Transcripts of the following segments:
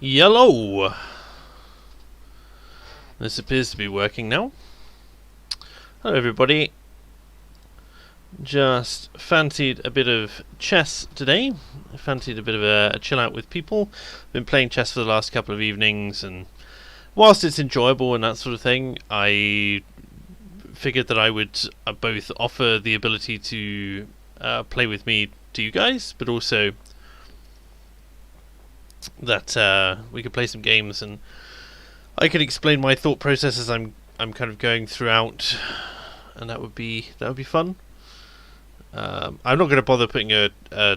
Yellow! This appears to be working now. Hello everybody. Just fancied a bit of chess today. Fancied a bit of a chill out with people. Been playing chess for the last couple of evenings, and whilst it's enjoyable and that sort of thing, I figured that I would both offer the ability to play with me to you guys, but also that we could play some games and I could explain my thought process as I'm kind of going throughout, and that would be fun. I'm not going to bother putting a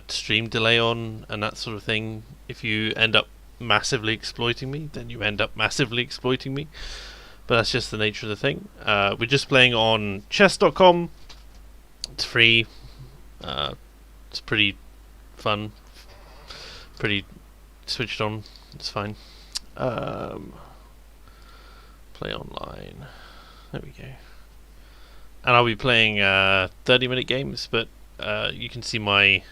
stream delay on and that sort of thing. If you end up massively exploiting me, then you end up massively exploiting me. But that's just the nature of the thing. We're just playing on chess.com. It's free. It's pretty fun. Pretty switched on. It's fine. Play online. There we go. And I'll be playing 30-minute games, but you can see my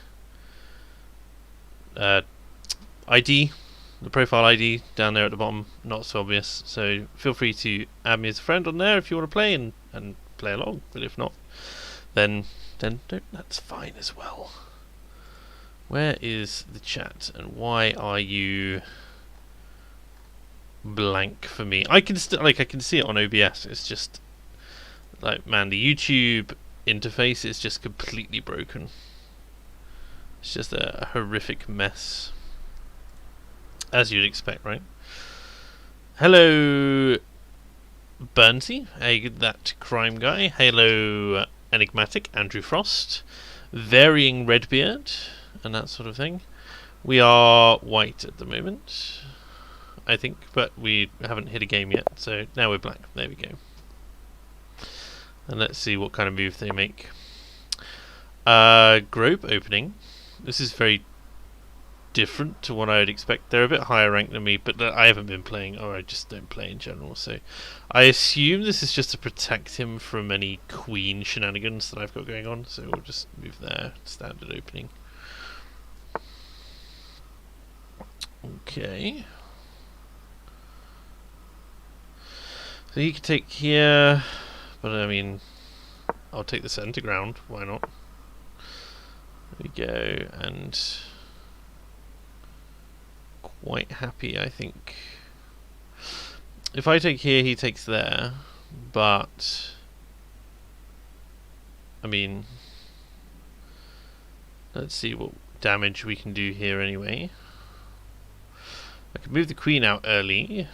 ID, the profile ID down there at the bottom, not so obvious. So feel free to add me as a friend on there if you want to play and play along. But if not, then don't, that's fine as well. Where is the chat, and why are you blank for me? I can I can see it on OBS. It's just like, man, the YouTube interface is just completely broken. It's just a horrific mess, as you'd expect, right? Hello, Burnsy. Hey, that crime guy. Hello, enigmatic Andrew Frost. Varying Redbeard and that sort of thing. We are white at the moment, I think, but we haven't hit a game yet, so now we're black. There we go. And let's see what kind of move they make. Group opening. This is very different to what I would expect. They're a bit higher ranked than me, but I haven't been playing, or I just don't play in general, so I assume this is just to protect him from any queen shenanigans that I've got going on, so we'll just move there. Standard opening. Okay. So he could take here, but I mean, I'll take the centre ground, why not? There we go, and quite happy, I think. If I take here, he takes there, but I mean, let's see what damage we can do here anyway. I can move the queen out early.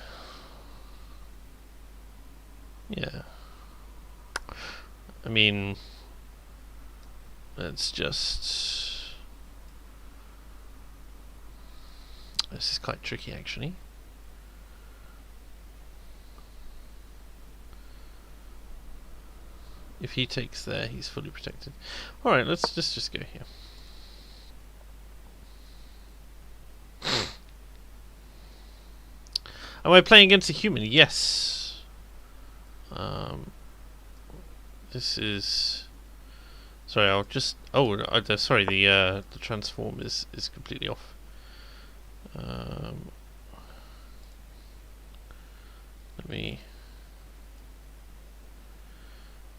Yeah. I mean, let's just... This is quite tricky, actually. If he takes there, he's fully protected. Alright, let's just go here. Am I playing against a human? Yes. This is... Sorry, I'll just... Oh, sorry, the transform is completely off. Let me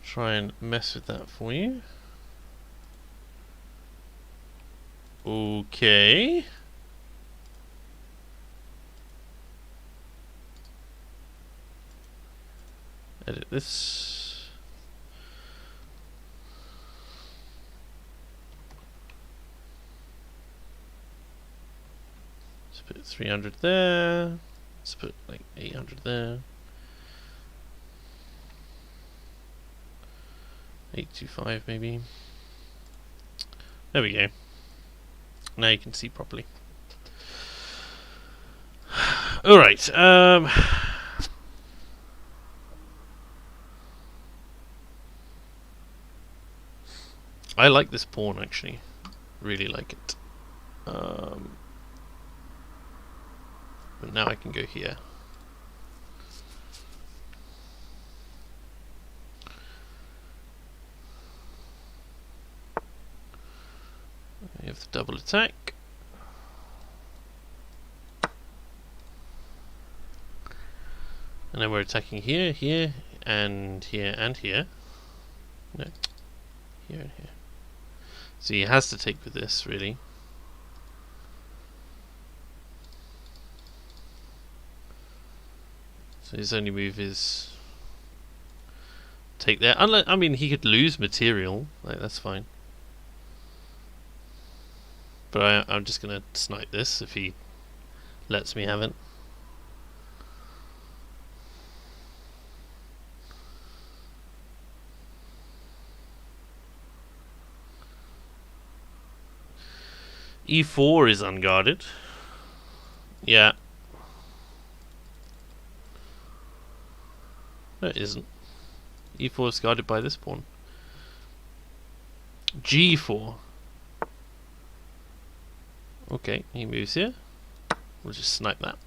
try and mess with that for you. Okay. Edit this. Let's put 300 there. Let's put like 800 there. 825 maybe. There we go. Now you can see properly. Alright, I like this pawn, actually. Really like it. But now I can go here. We have the double attack. And then we're attacking here, here, and here, and here. No. Here and here. So he has to take with this, really. So his only move is take there. Unless, I mean, he could lose material. Like, that's fine. But I'm just gonna snipe this if he lets me have it. E4 is unguarded. Yeah. No, it isn't. E4 is guarded by this pawn. G4. Okay, he moves here. We'll just snipe that.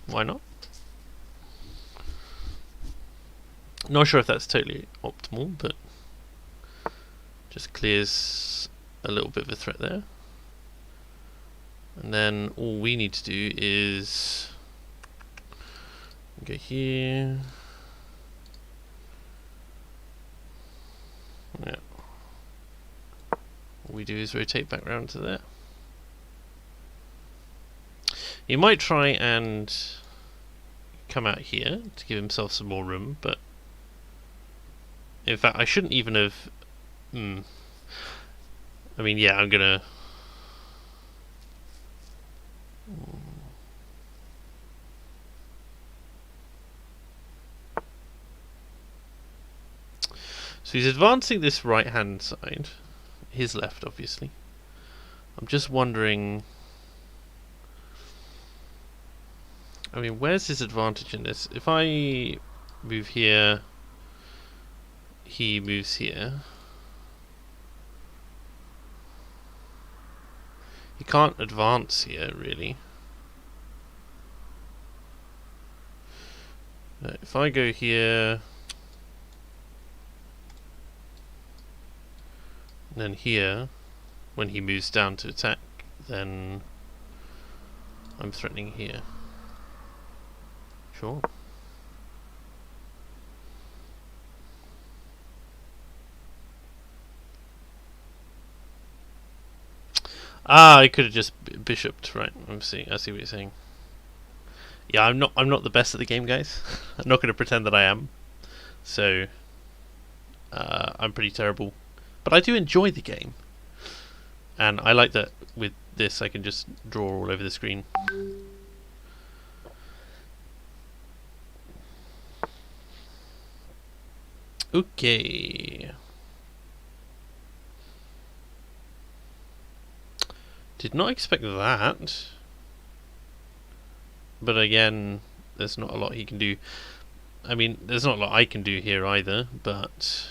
Why not? Not sure if that's totally optimal, but just clears a little bit of a threat there. And then all we need to do is go here. Yeah. All we do is rotate back round to there. He might try and come out here to give himself some more room, but in fact I shouldn't even have... I mean, yeah, I'm gonna... So he's advancing this right hand side, his left obviously. I'm just wondering, I mean, where's his advantage in this? If I move here, he moves here. He can't advance here really. If I go here, and then here, when he moves down to attack, then I'm threatening here. Sure. Ah, I could have just bishoped, right? I see what you're saying. Yeah, I'm not the best at the game, guys. I'm not going to pretend that I am. So I'm pretty terrible, but I do enjoy the game, and I like that with this I can just draw all over the screen. Okay. Did not expect that. But again, there's not a lot he can do. I mean, there's not a lot I can do here either, but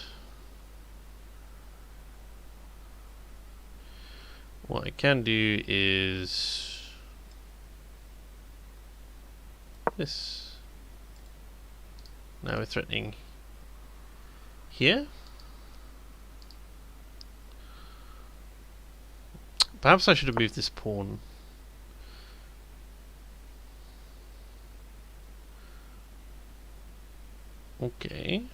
what I can do is this. Now we're threatening here. Perhaps I should have moved this pawn. Okay.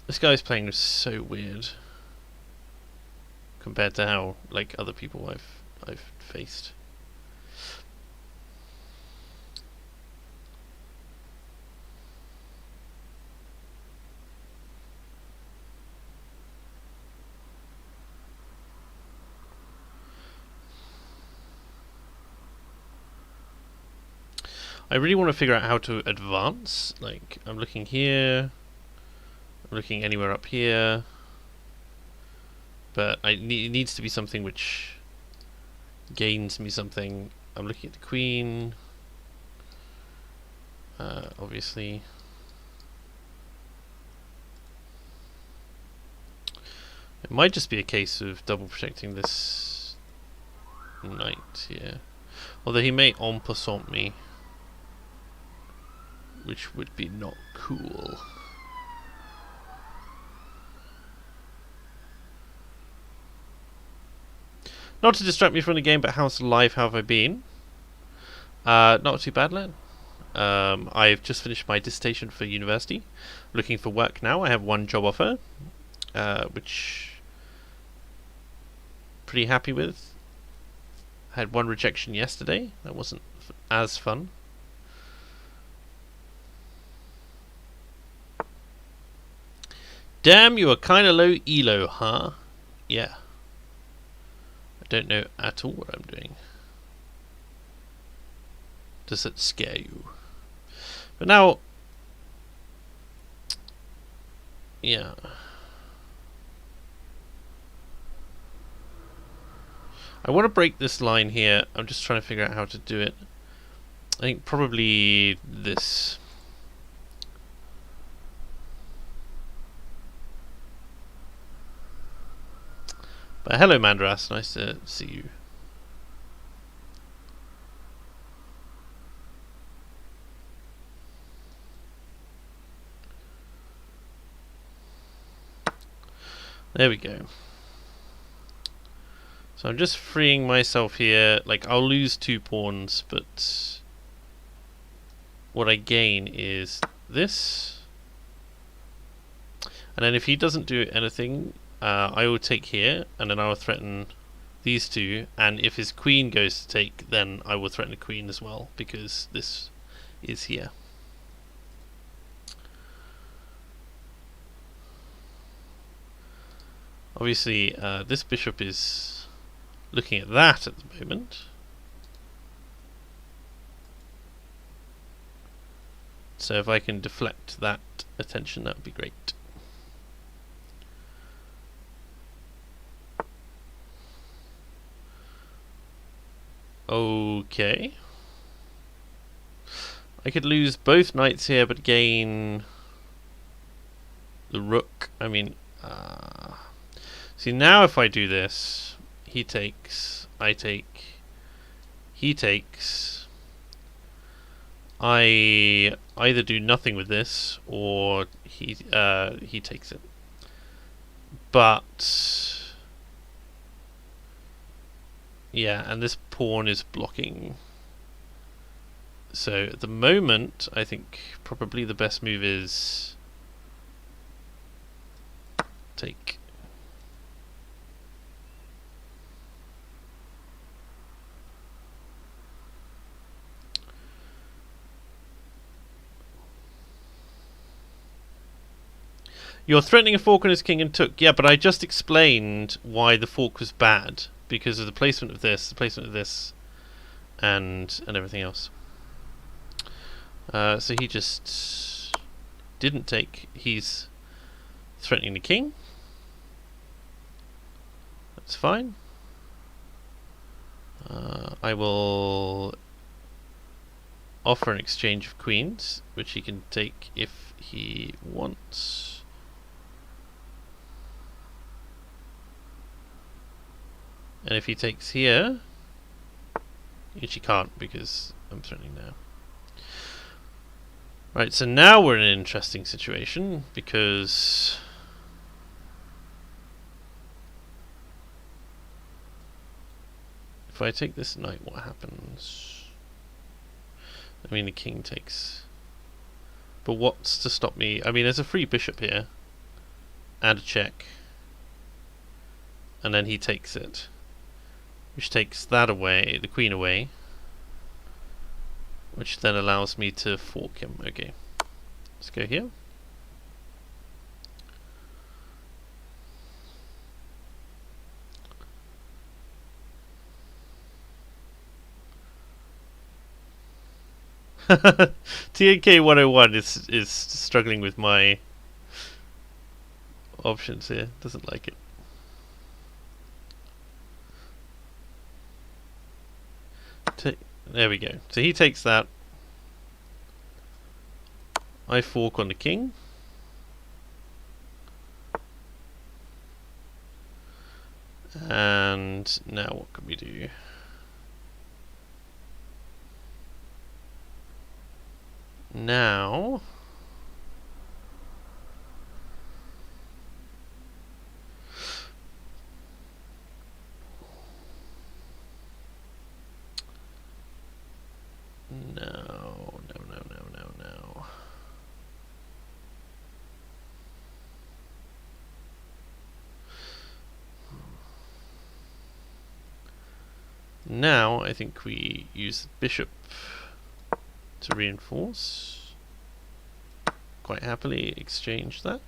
This guy's playing so weird compared to how like other people I've faced. I really want to figure out how to advance. Like, I'm looking here, I'm looking anywhere up here, but it needs to be something which gains me something. I'm looking at the queen, obviously. It might just be a case of double protecting this knight here. Although he may en passant me, which would be not cool. Not to distract me from the game, but how's life? How have I been? Not too bad, lad. I've just finished my dissertation for university. Looking for work now. I have one job offer, which pretty happy with. Had one rejection yesterday. That wasn't as fun. Damn, you are kind of low elo, huh? Yeah. I don't know at all what I'm doing. Does it scare you? But now, yeah. I want to break this line here. I'm just trying to figure out how to do it. I think probably this. But hello, Mandras. Nice to see you. There we go. So I'm just freeing myself here. Like, I'll lose 2 pawns, but what I gain is this. And then if he doesn't do anything, I will take here, and then I will threaten these 2. And if his queen goes to take, then I will threaten the queen as well, because this is here. Obviously, this bishop is looking at that at the moment. So if I can deflect that attention, that would be great. Okay. I could lose both knights here, but gain the rook. I mean, see, now if I do this, he takes, I take, he takes. I either do nothing with this, or he takes it. But yeah, and this pawn is blocking. So at the moment, I think probably the best move is take. You're threatening a fork on his king and took. Yeah, but I just explained why the fork was bad. Because of the placement of this, the placement of this, and everything else. So he just didn't take. He's threatening the king. That's fine. I will offer an exchange of queens, which he can take if he wants. And if he takes here, which he can't because I'm threatening now. Right, so now we're in an interesting situation because if I take this knight, what happens? I mean, the king takes. But what's to stop me? I mean, there's a free bishop here and a check, and then he takes it, which takes that away, the queen away, which then allows me to fork him. Okay, let's go here. TNK 101 is struggling with my options here. Doesn't like it. There we go. So he takes that. I fork on the king. And now what can we do? Now, no. Now, I think we use the bishop to reinforce. Quite happily exchange that.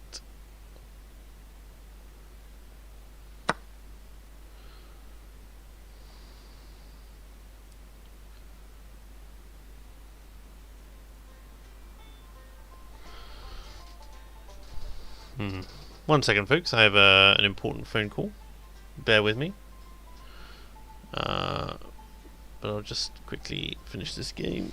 One second, folks. I have an important phone call. Bear with me. But I'll just quickly finish this game.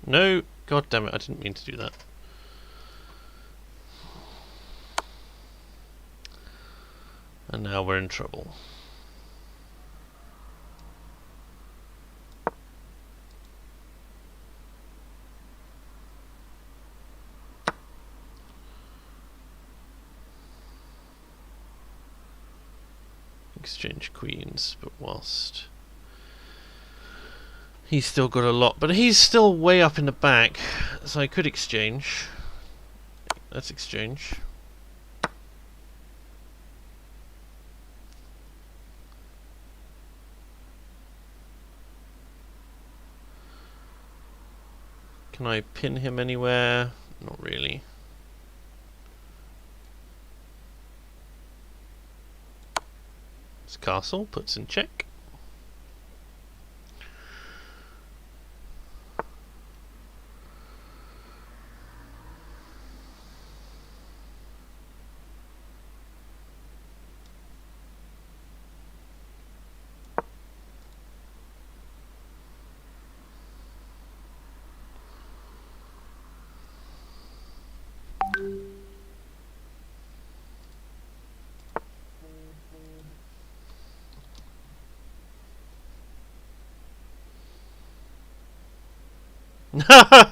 No, god damn it, I didn't mean to do that. And now we're in trouble. Exchange queens, but whilst he's still got a lot, but he's still way up in the back, so I could exchange. Let's exchange. Can I pin him anywhere? Not really. This castle puts in check.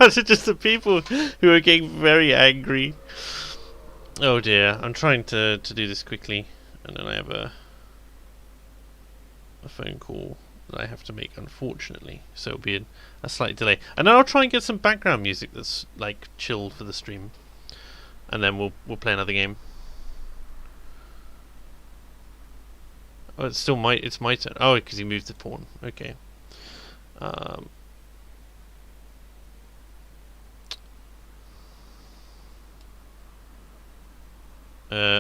It's just the people who are getting very angry. Oh dear, I'm trying to do this quickly, and then I have a phone call that I have to make, unfortunately, so it'll be a slight delay. And then I'll try and get some background music that's like chilled for the stream, and then we'll play another game. Oh, it's my turn. Oh, because he moved the pawn. Okay.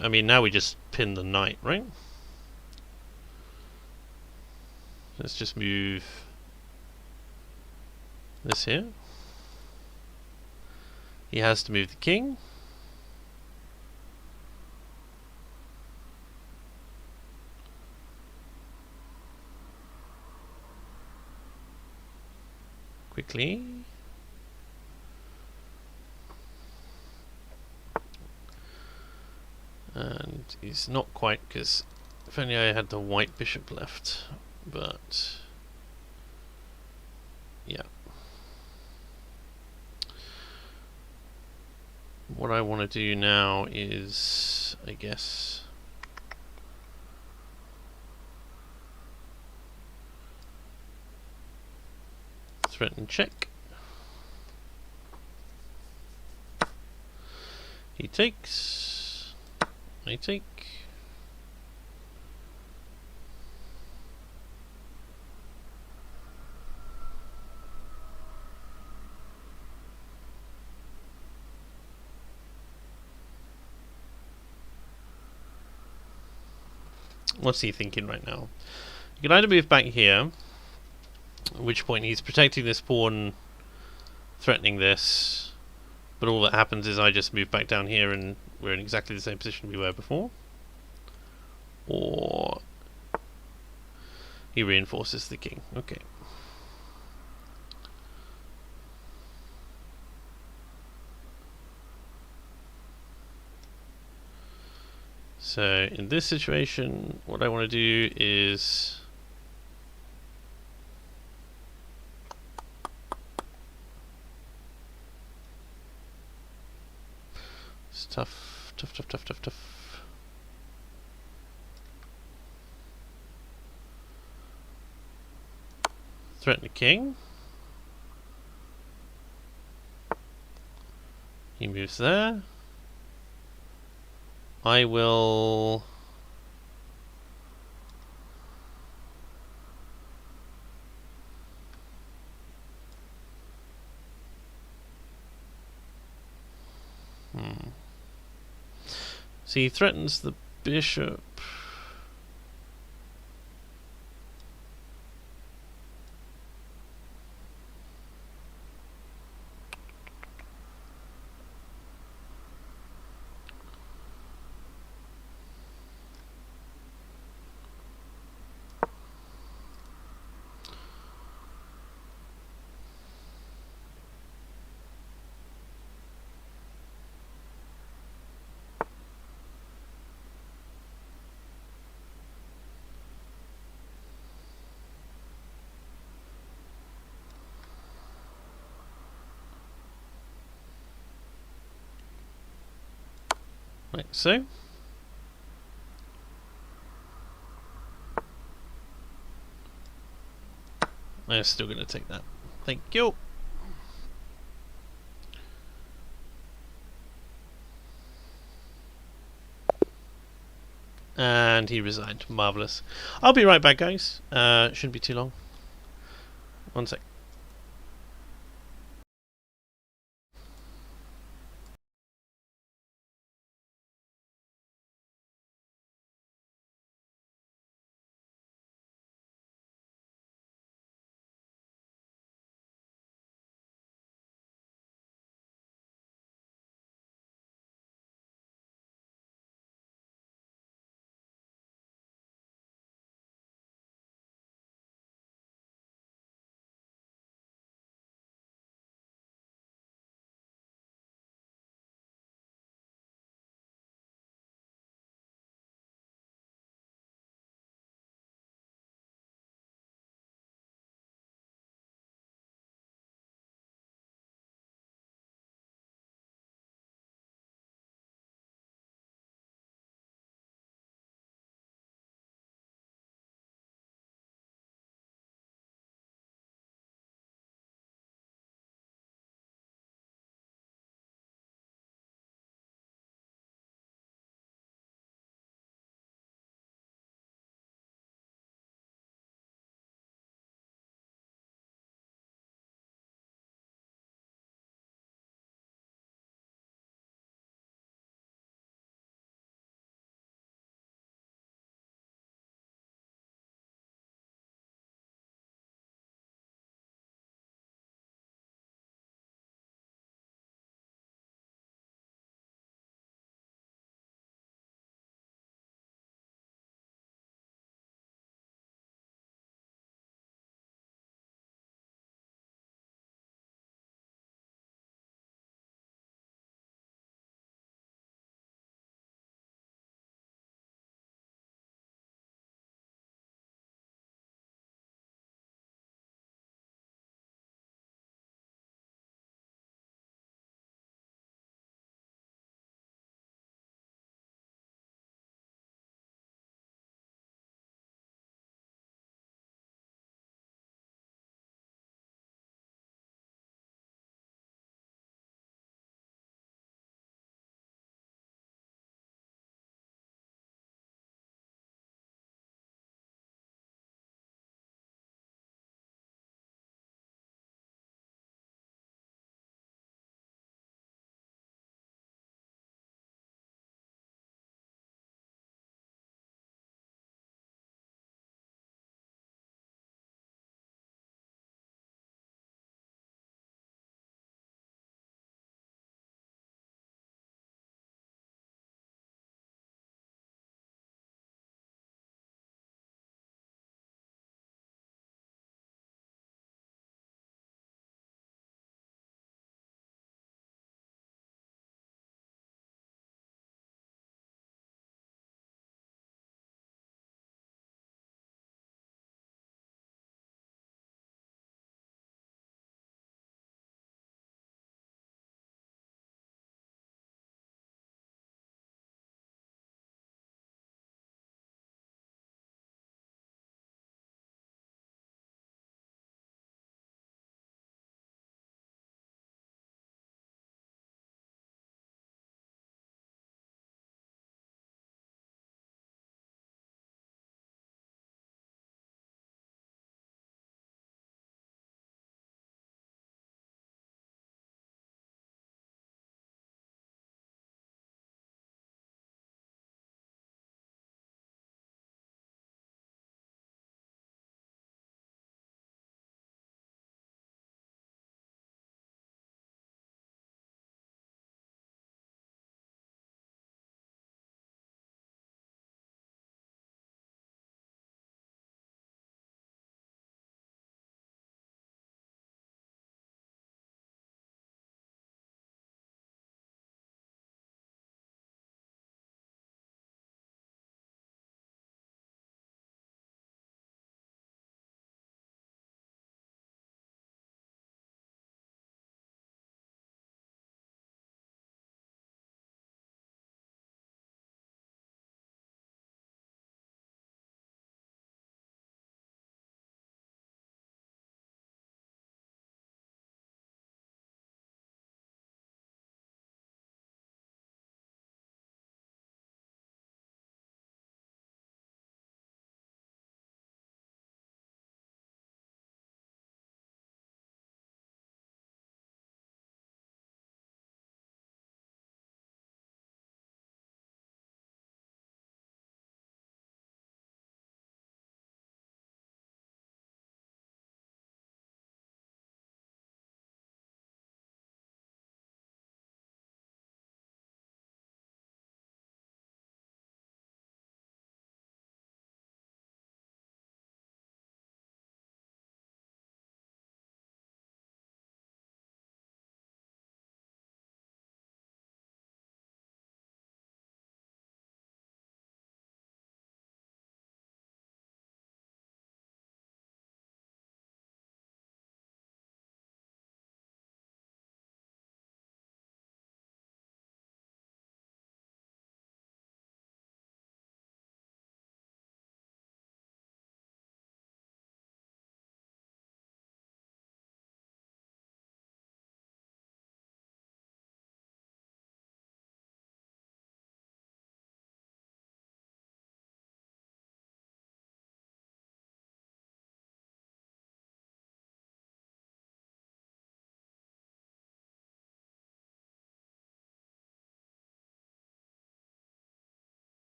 I mean, now we just pin the knight, right? Let's just move this here. He has to move the king. Quickly. And he's not quite, because if only I had the white bishop left, but yeah. What I want to do now is, I guess, threaten check. He takes. I take. What's he thinking right now? You can either move back here, at which point he's protecting this pawn, threatening this, but all that happens is I just move back down here and we're in exactly the same position we were before. Or he reinforces the king. Okay. So in this situation, what I want to do is it's tough. Threaten the king. He moves there. I will so he threatens the bishop. Like so. I'm still going to take that. Thank you. And he resigned. Marvellous. I'll be right back, guys. Shouldn't be too long. One sec.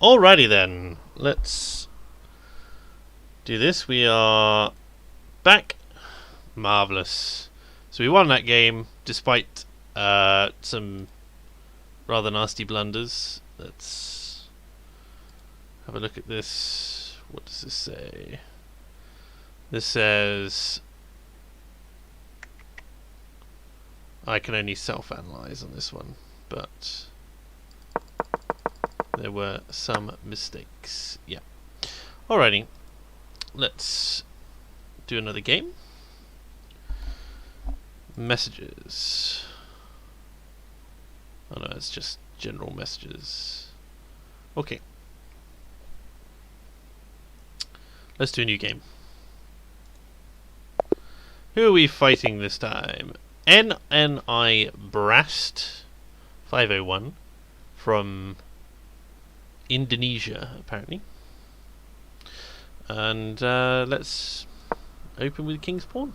Alrighty then, let's do this. We are back. Marvellous. So we won that game despite some rather nasty blunders. Let's have a look at this. What does this say? This says I can only self-analyze on this one, but there were some mistakes. Yeah. Alrighty. Let's do another game. Messages. Oh no, it's just general messages. Okay. Let's do a new game. Who are we fighting this time? NNI Brast 501 from Indonesia, apparently. And let's open with King's Pawn.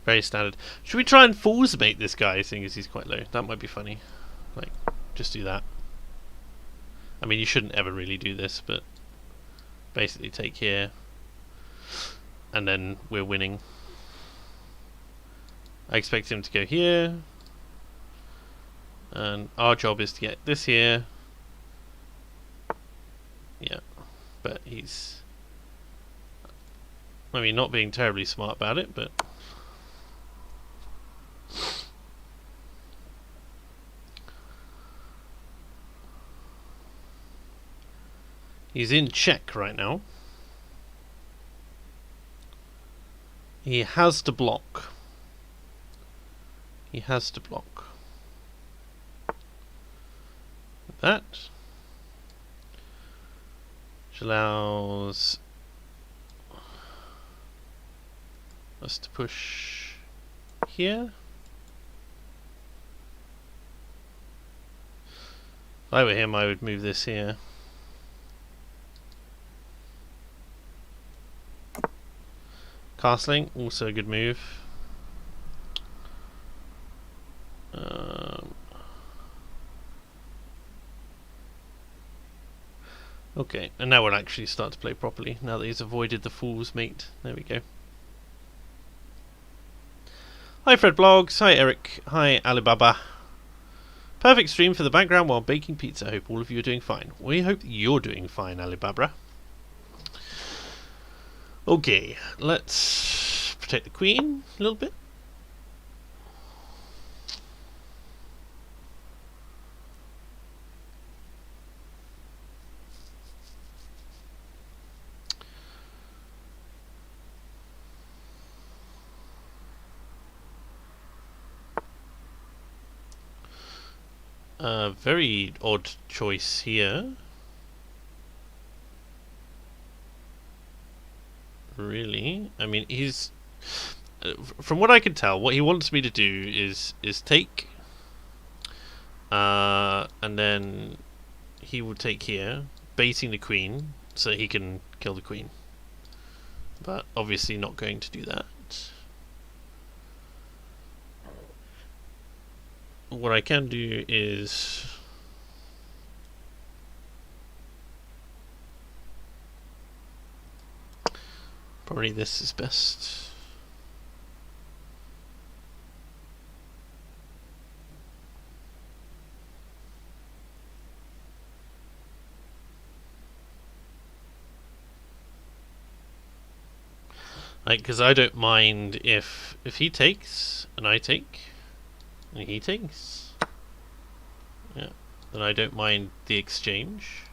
Very standard. Should we try and Fool's Mate this guy, seeing as he's quite low? That might be funny. Like, just do that. I mean, you shouldn't ever really do this, but basically take here, and then we're winning. I expect him to go here, and our job is to get this here. Yeah, but he's, I mean, not being terribly smart about it, but he's in check right now. He has to block. He has to block. Like that. Which allows us to push here. If I were him, I would move this here. Castling, also a good move. Okay, and now we'll actually start to play properly, now that he's avoided the Fool's Mate. There we go. Hi Fred Blogs, hi Eric, hi Alibaba. Perfect stream for the background while baking pizza. I hope all of you are doing fine. We hope you're doing fine, Alibaba. Okay, let's protect the queen a little bit. Very odd choice here. Really? I mean, he's from what I can tell, what he wants me to do is take, and then he will take here, baiting the queen so he can kill the queen. But obviously not going to do that. What I can do is probably this is best. Like, because I don't mind if he takes and I take and he takes, yeah, then I don't mind the exchange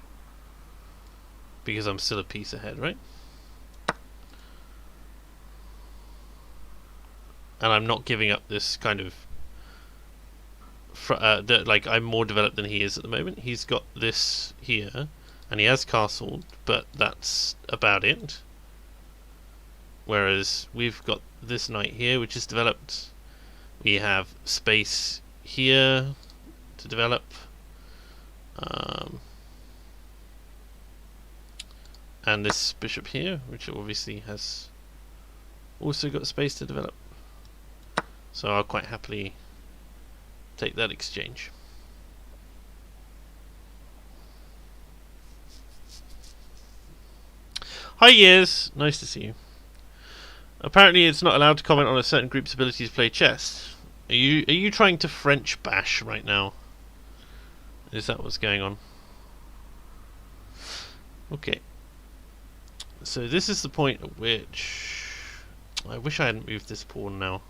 because I'm still a piece ahead, right? And I'm not giving up this kind of like, I'm more developed than he is at the moment. He's got this here and he has castled, but that's about it. Whereas we've got this knight here which is developed. We have space here to develop. And this bishop here, which obviously has also got space to develop. So I'll quite happily take that exchange. Hi Years, nice to see you. Apparently it's not allowed to comment on a certain group's ability to play chess. Are you trying to French bash right now? Is that what's going on? Okay. So this is the point at which I wish I hadn't moved this pawn now.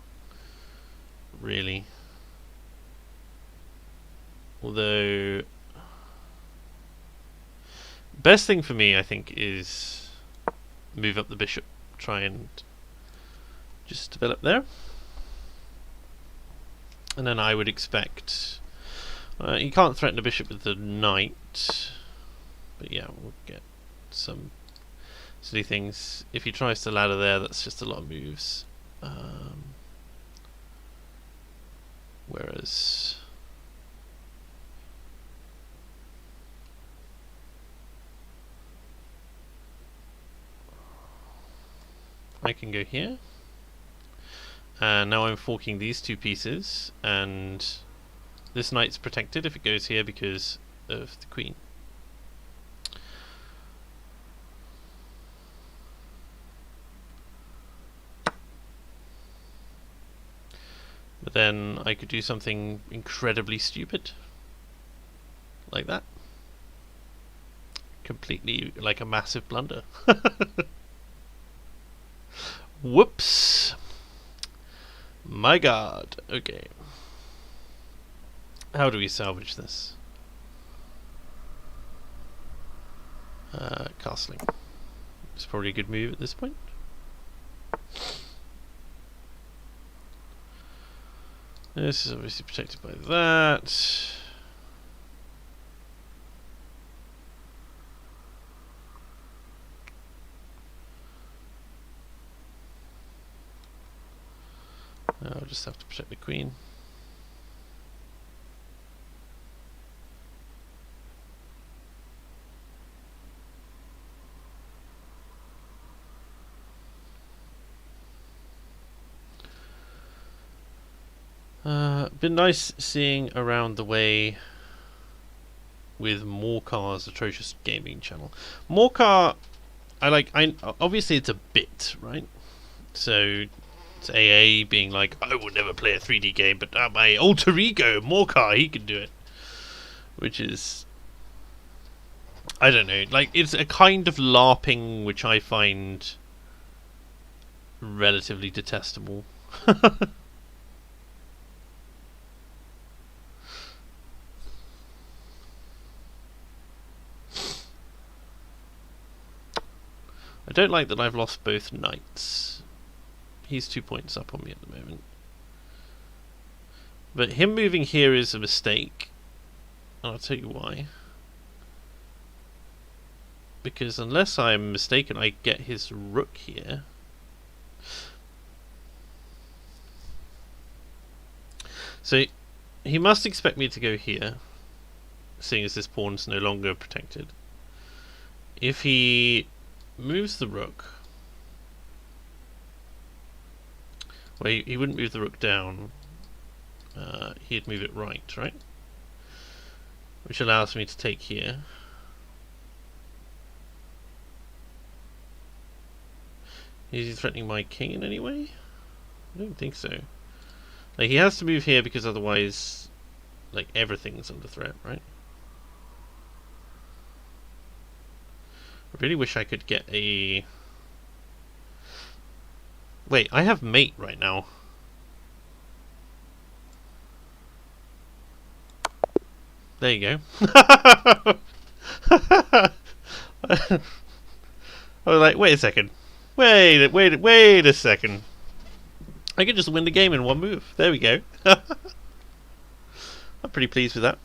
Really. Although best thing for me I think is move up the bishop, try and just develop there. And then I would expect you can't threaten the bishop with the knight, but yeah, we'll get some silly things. If he tries to ladder there, that's just a lot of moves. Whereas I can go here, and now I'm forking these two pieces, and this knight's protected if it goes here because of the queen. But then I could do something incredibly stupid, like that. Completely like a massive blunder. Whoops. My god. Okay. How do we salvage this? Castling. It's probably a good move at this point. This is obviously protected by that. I'll just have to protect the queen. Been nice seeing around the way with Morcar's Atrocious Gaming channel. Morcar, I obviously it's a bit, right? So it's AA being like, I will never play a 3D game, but my alter ego Morcar, he can do it. Which is, I don't know, like it's a kind of LARPing which I find relatively detestable. I don't like that I've lost both knights. He's 2 points up on me at the moment. But him moving here is a mistake. And I'll tell you why. Because unless I'm mistaken, I get his rook here. So he must expect me to go here, seeing as this pawn's no longer protected. If he moves the rook, well, he wouldn't move the rook down. He'd move it right, which allows me to take here. Is he threatening my king in any way? I don't think so. Like, he has to move here because otherwise, like, everything's under threat, right? I really wish I could get a... Wait, I have mate right now. There you go. I was like, wait a second. Wait a second. I could just win the game in one move. There we go. I'm pretty pleased with that.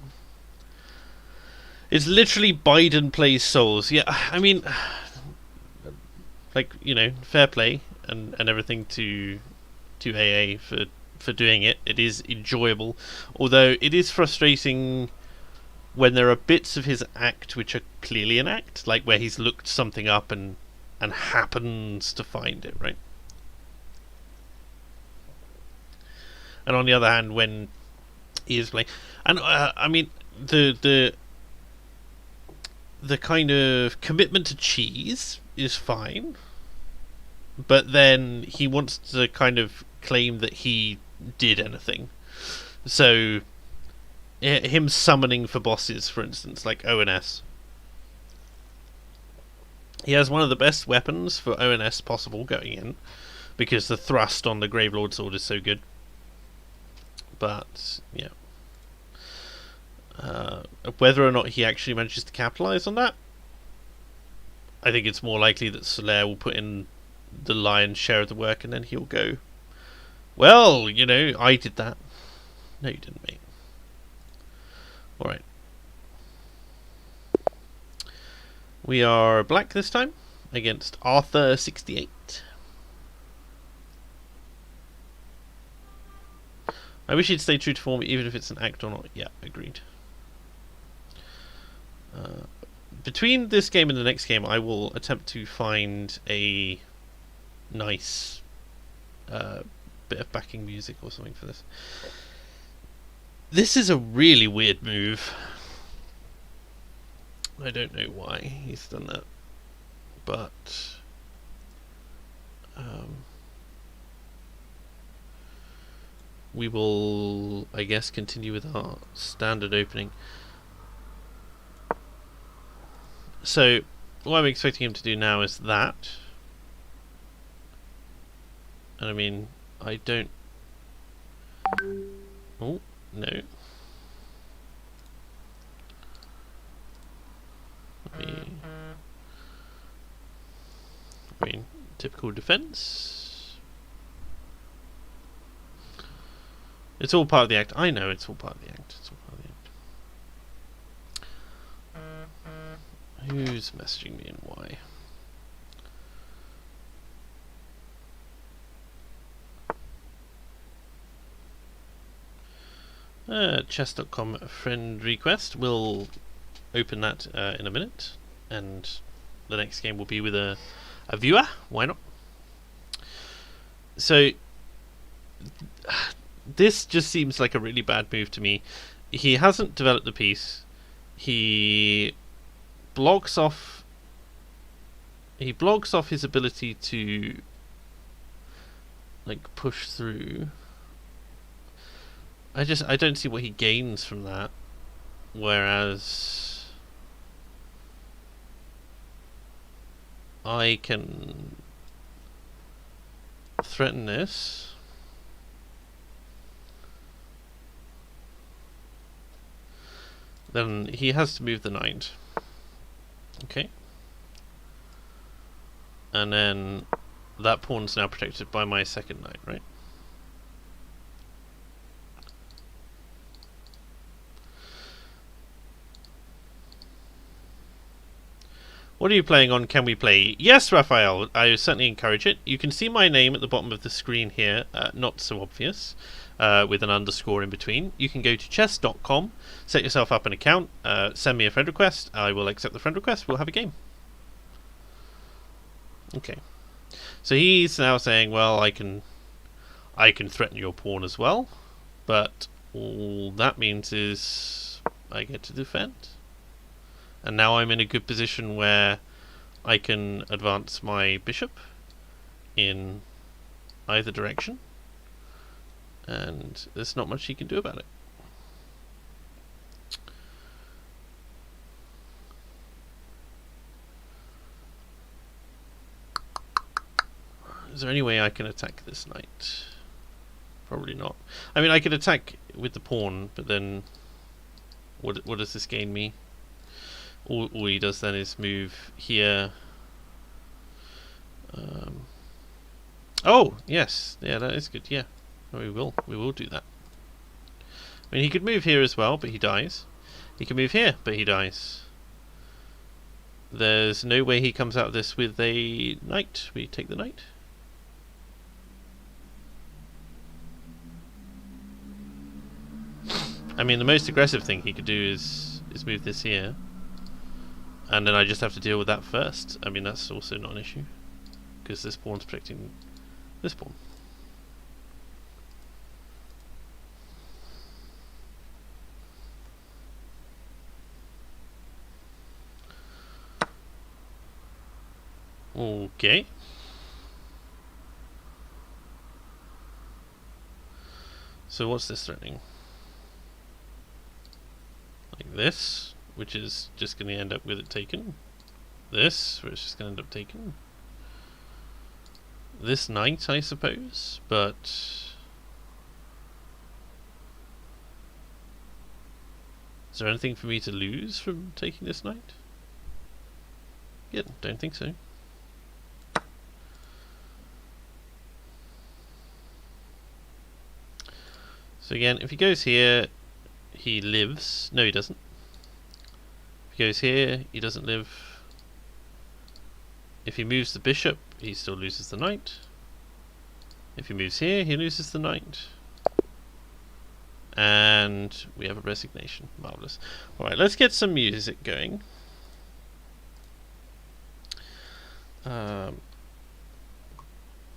It's literally Biden plays souls. Yeah, I mean, like, you know, fair play and everything to AA for doing it. It is enjoyable, although it is frustrating when there are bits of his act which are clearly an act, like where he's looked something up and happens to find it, right? And on the other hand, when he is playing, and I mean the kind of commitment to cheese is fine, but then he wants to kind of claim that he did anything. So him summoning for bosses, for instance, like ONS. He has one of the best weapons for ONS possible going in, because the thrust on the Gravelord sword is so good. But, yeah. Whether or not he actually manages to capitalise on that, I think it's more likely that Solaire will put in the lion's share of the work, and then he'll go, well, you know, I did that. No, you didn't, mate. Alright. We are black this time, against Arthur 68. I wish he'd stay true to form, even if it's an act or not. Yeah, agreed. Between this game and the next game, I will attempt to find a nice bit of backing music or something for this. This is a really weird move. I don't know why he's done that, but we will, I guess, continue with our standard opening. So what I'm expecting him to do now is that, and I mean, I don't. Oh no. I mean, typical defense. It's all part of the act. I know it's all part of the act. It's all part of the act. Who's messaging me and why? Chess.com friend request. We'll open that in a minute, and the next game will be with a viewer. Why not? So this just seems like a really bad move to me. He hasn't developed the piece. He blocks off his ability to like push through. I don't see what he gains from that. Whereas I can threaten this. Then he has to move the knight. Okay. And then that pawn's now protected by my second knight, right? What are you playing on? Can we play? Yes, Raphael, I certainly encourage it. You can see my name at the bottom of the screen here, not so obvious, with an underscore in between. You can go to chess.com, set yourself up an account, send me a friend request. I will accept the friend request. We'll have a game. Okay. So he's now saying, well, I can threaten your pawn as well, but all that means is I get to defend. And now I'm in a good position where I can advance my bishop in either direction, and there's not much he can do about it. Is there any way I can attack this knight? Probably not. I mean, I could attack with the pawn, but then what does this gain me? All he does then is move here. Oh, yes. Yeah, that is good. Yeah. We will do that. I mean, he could move here as well, but he dies. He can move here, but he dies. There's no way he comes out of this with a knight. We take the knight. I mean, the most aggressive thing he could do is move this here. And then I just have to deal with that first. I mean, that's also not an issue, because this pawn's protecting this pawn. Okay. So what's this threatening? Like this, which is just going to end up with it taken. This, which is going to end up taken. This knight, I suppose, but... Is there anything for me to lose from taking this knight? Yeah, don't think so. So again, if he goes here, he lives. No, he doesn't. If he goes here, he doesn't live. If he moves the bishop, he still loses the knight. If he moves here, he loses the knight. And we have a resignation. Marvellous. Alright, let's get some music going.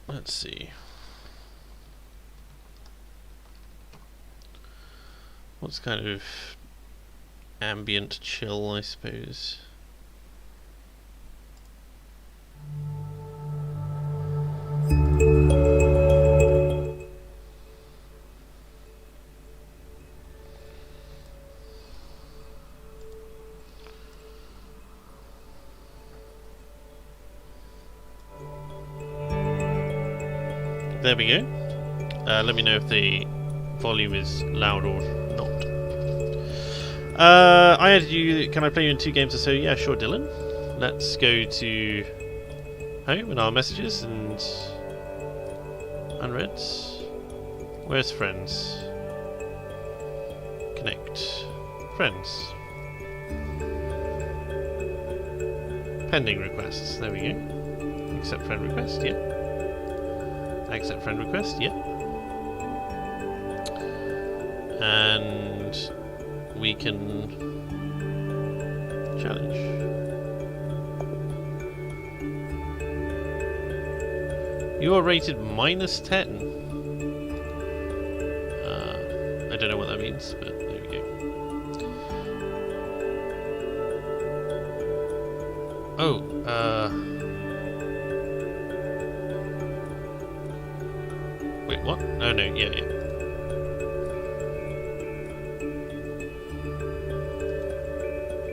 Let's see. What's kind of ambient chill, I suppose. There we go. Let me know if the volume is loud or not. I added you. Can I play you in 2 games or so? Yeah, sure, Dylan. Let's go to home in our messages and unread. Where's friends? Connect. Friends. Pending requests. There we go. Accept friend request. Yeah. Accept friend request, yeah. And we can challenge. You are rated -10. I don't know what that means, but there we go. Oh, wait, what? Oh no, yeah.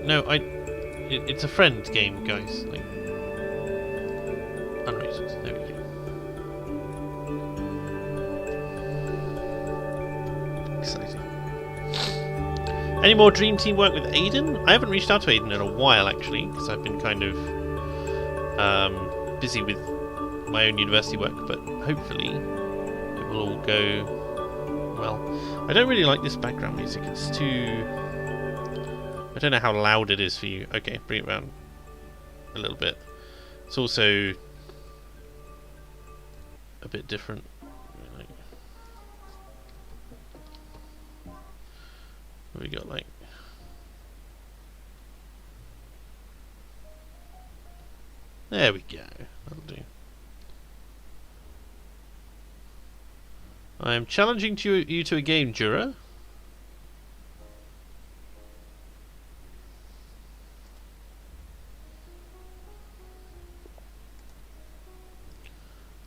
No, it's a friend game, guys. Like, unrated. There we go. Exciting. Any more Dream Team work with Aiden? I haven't reached out to Aiden in a while, actually, because I've been kind of busy with my own university work, but hopefully will all go well. I don't really like this background music. It's too... I don't know how loud it is for you. Okay, bring it down a little bit. It's also a bit different. What we got, like... There we go. That'll do. I am challenging you to a game, Jura.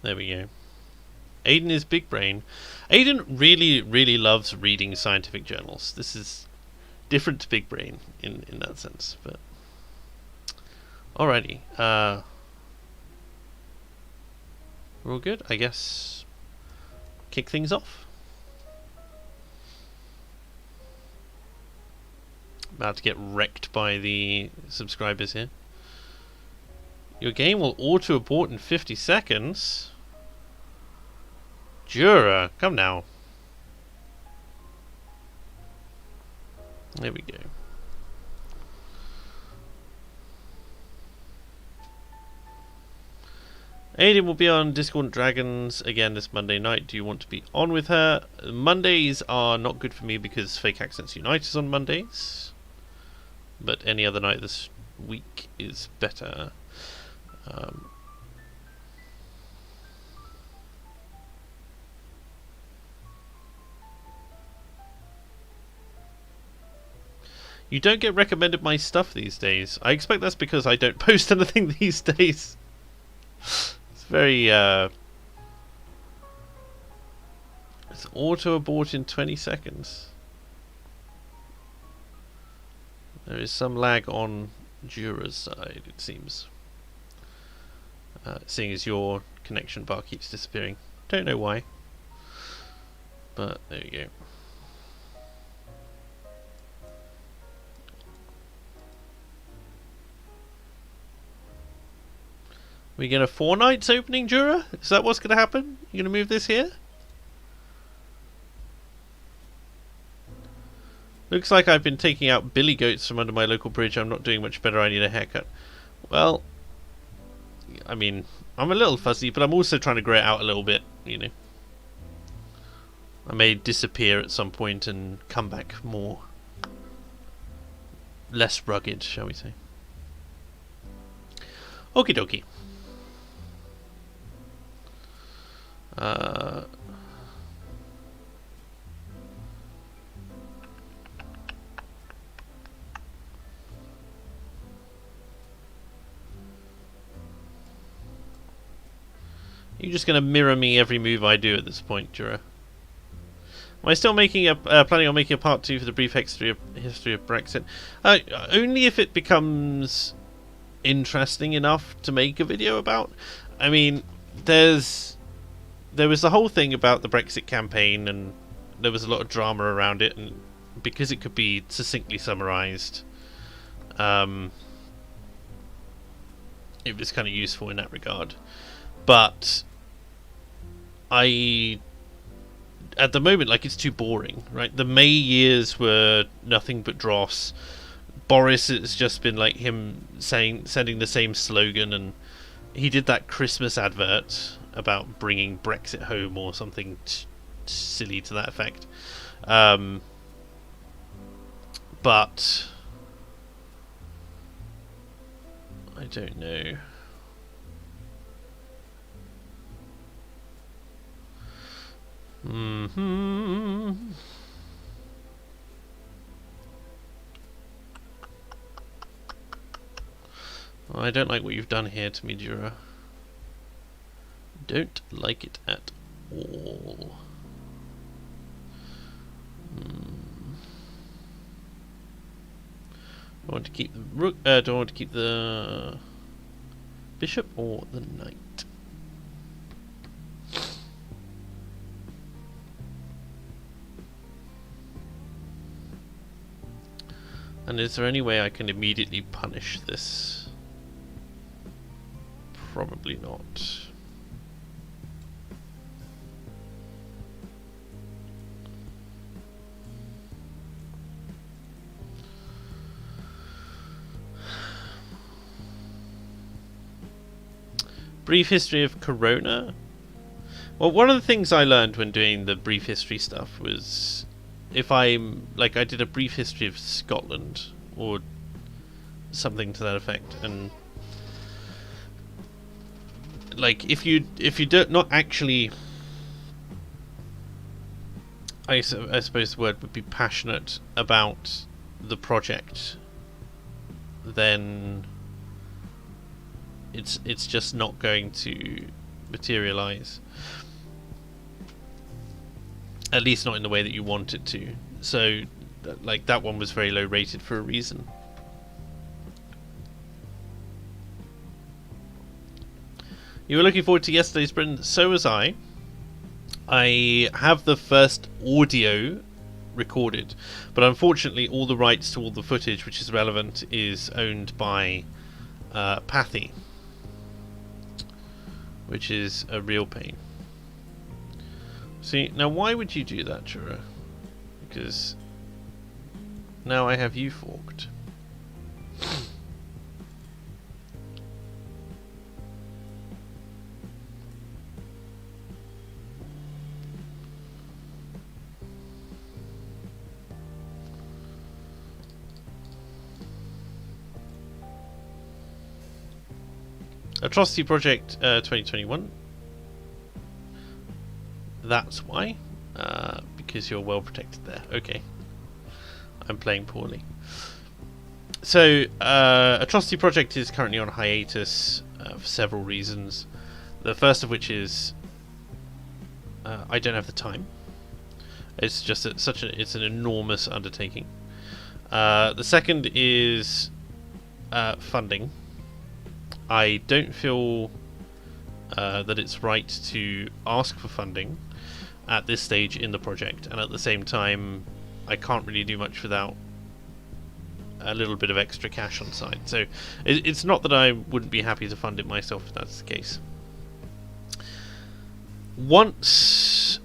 There we go. Aiden is big brain. Aiden really, really loves reading scientific journals. This is different to big brain in that sense. But alrighty. We're all good, I guess. Kick things off. About to get wrecked by the subscribers here. Your game will auto-abort in 50 seconds. Jura, come now. There we go. Aiden will be on Discord and Dragons again this Monday night. Do you want to be on with her? Mondays are not good for me because Fake Accents Unite is on Mondays. But any other night this week is better. You don't get recommended my stuff these days. I expect that's because I don't post anything these days. It's very it's auto abort in 20 seconds. There is some lag on Jura's side, it seems. Seeing as your connection bar keeps disappearing. Don't know why. But there you go. We get a 4 nights opening, Jura? Is that what's going to happen? You going to move this here? Looks like I've been taking out billy goats from under my local bridge. I'm not doing much better. I need a haircut. Well, I mean, I'm a little fuzzy, but I'm also trying to grow it out a little bit, you know. I may disappear at some point and come back more... less rugged, shall we say. Okie dokie. You're just going to mirror me every move I do at this point, Jura. Am I still making a planning on making a part 2 for the brief history of Brexit? Only if it becomes interesting enough to make a video about. I mean, there was the whole thing about the Brexit campaign, and there was a lot of drama around it, and because it could be succinctly summarised, it was kind of useful in that regard. But at the moment, like, it's too boring, right? The May years were nothing but dross. Boris has just been like him sending the same slogan, and he did that Christmas advert about bringing Brexit home or something silly to that effect. But I don't know. I don't like what you've done here to me, Jura. Don't like it at all. I want to keep the rook. Do I want to keep the bishop or the knight? And is there any way I can immediately punish this? Probably not. Brief history of Corona? Well, one of the things I learned when doing the brief history stuff was, if I'm like, I did a brief history of Scotland or something to that effect, and like, if you don't, not actually, I suppose the word would be passionate about the project, then it's just not going to materialize. At least not in the way that you want it to. So, like, that one was very low rated for a reason. You were looking forward to yesterday's sprint. So was I. I have the first audio recorded, but unfortunately all the rights to all the footage which is relevant is owned by Pathy, which is a real pain. See, now why would you do that, Jura? Because now I have you forked. Atrocity Project 2021. That's why. Because you're well protected there. Okay. I'm playing poorly. So, Atrocity Project is currently on hiatus for several reasons. The first of which is I don't have the time. It's just it's an enormous undertaking. The second is funding. I don't feel that it's right to ask for funding at this stage in the project, and at the same time I can't really do much without a little bit of extra cash on side. So it's not that I wouldn't be happy to fund it myself if that's the case. Once,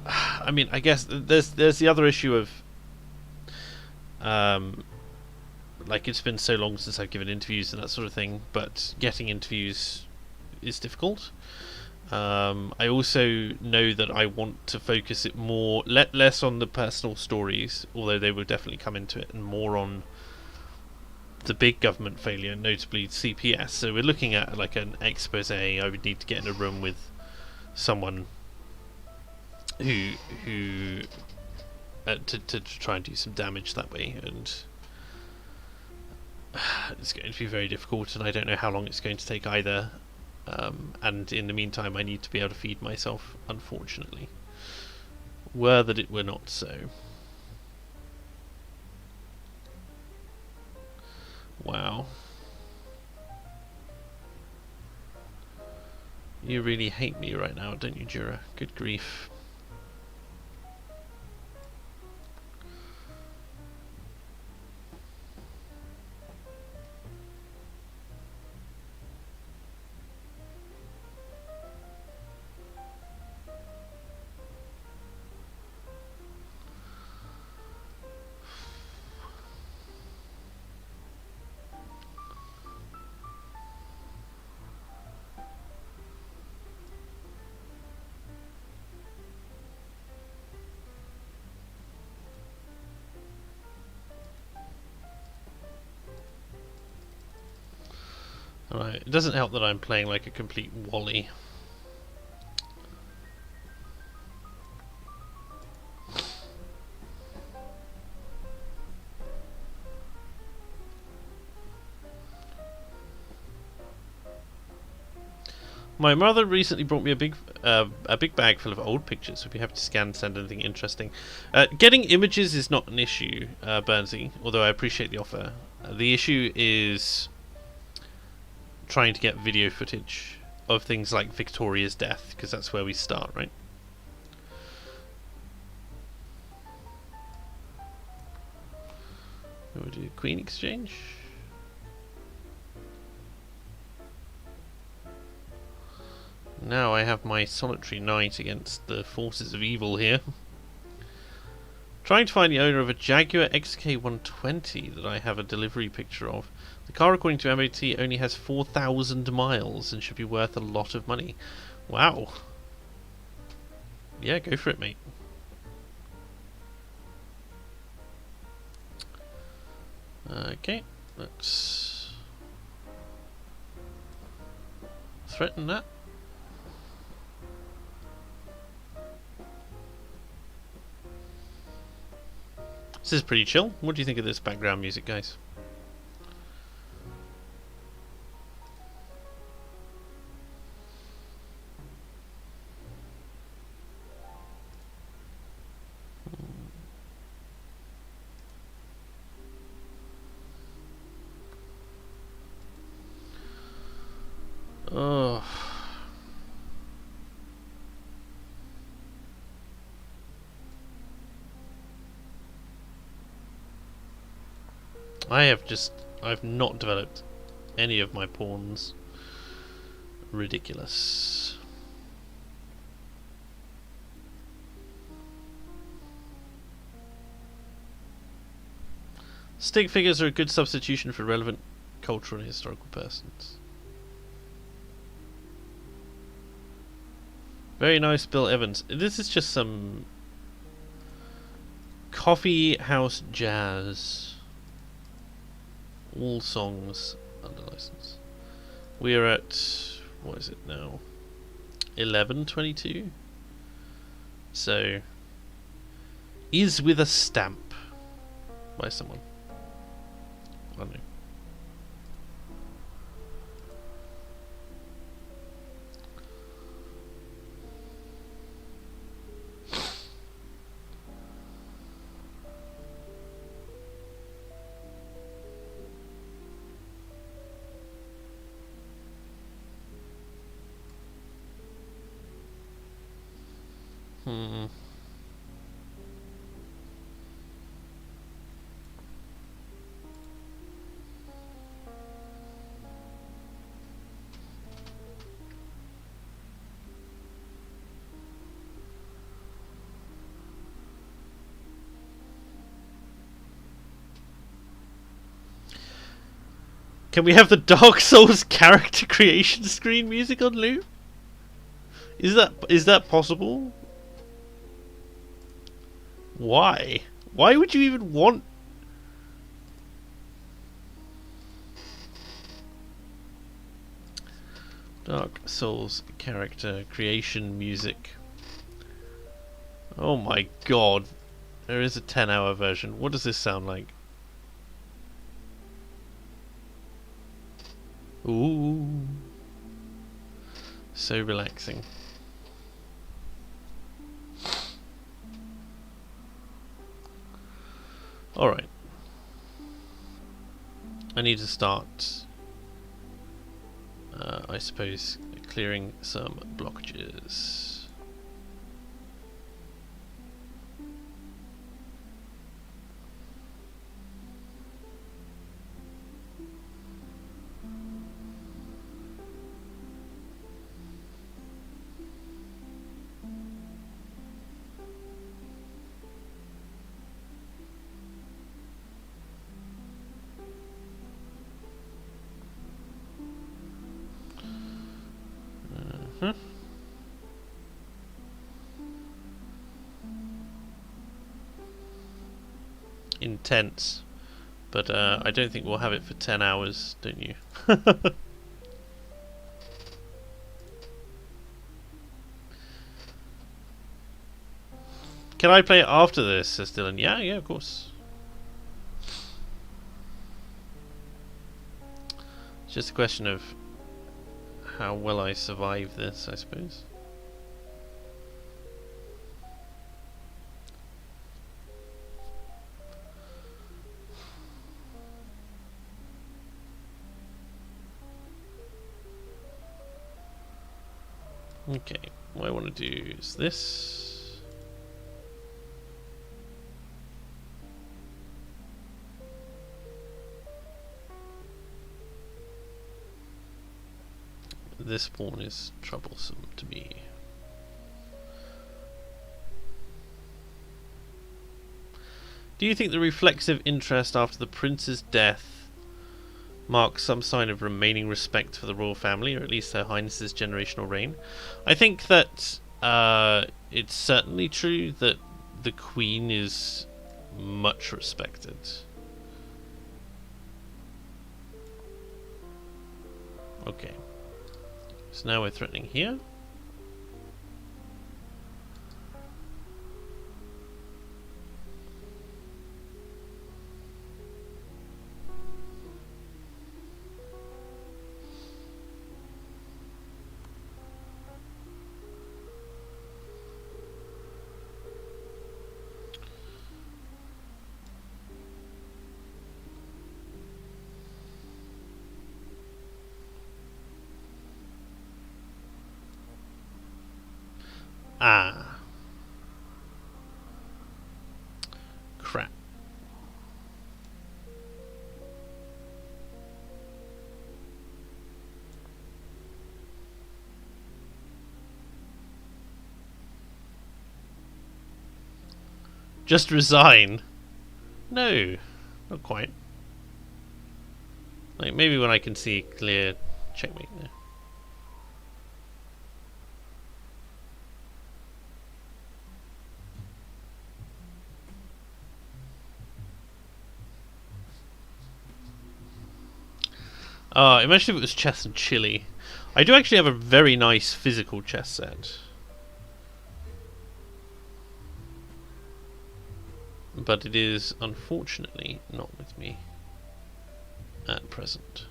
I mean, I guess there's the other issue of like, it's been so long since I've given interviews and that sort of thing, but getting interviews is difficult. I also know that I want to focus it more, less on the personal stories, although they will definitely come into it, and more on the big government failure, notably CPS. So we're looking at like an expose. I would need to get in a room with someone who to try and do some damage that way, and it's going to be very difficult, and I don't know how long it's going to take either. And in the meantime, I need to be able to feed myself, unfortunately. Were that it were not so. Wow. You really hate me right now, don't you, Jura? Good grief. Alright, it doesn't help that I'm playing like a complete wally. My mother recently brought me a big bag full of old pictures. Would be happy to scan and send anything interesting. Getting images is not an issue, Burnsy, although I appreciate the offer. The issue is trying to get video footage of things like Victoria's death, because that's where we start, right? We'll do Queen Exchange. Now I have my solitary knight against the forces of evil here. Trying to find the owner of a Jaguar XK120 that I have a delivery picture of. The car, according to MOT, only has 4,000 miles and should be worth a lot of money. Wow. Yeah, go for it, mate. Okay, let's threaten that. This is pretty chill. What do you think of this background music, guys? Oh. I've not developed any of my pawns. Ridiculous. Stick figures are a good substitution for relevant cultural and historical persons. Very nice, Bill Evans. This is just some coffee house jazz. All songs under license. We are at, what is it now? 11:22. So, is with a stamp by someone. I don't know. Hmm. Can we have the Dark Souls character creation screen music on loop? Is that possible? Why? Why would you even want? Dark Souls character creation music. Oh my god. There is a 10-hour version. What does this sound like? Ooh. So relaxing. Alright. I need to start, I suppose, clearing some blockages. Intense. But I don't think we'll have it for 10 hours, don't you? Can I play it after this, says Dylan? Yeah, of course. It's just a question of how well I survive this, I suppose. Okay, what I want to do is this. This pawn is troublesome to me. Do you think the reflexive interest after the prince's death marks some sign of remaining respect for the royal family, or at least Her Highness's generational reign? I think that it's certainly true that the Queen is much respected. Okay. So now we're threatening here. Ah. Crap. Just resign? No, not quite. Like, maybe when I can see clear checkmate there. Imagine if it was chess and chili. I do actually have a very nice physical chess set. But it is, unfortunately, not with me at present.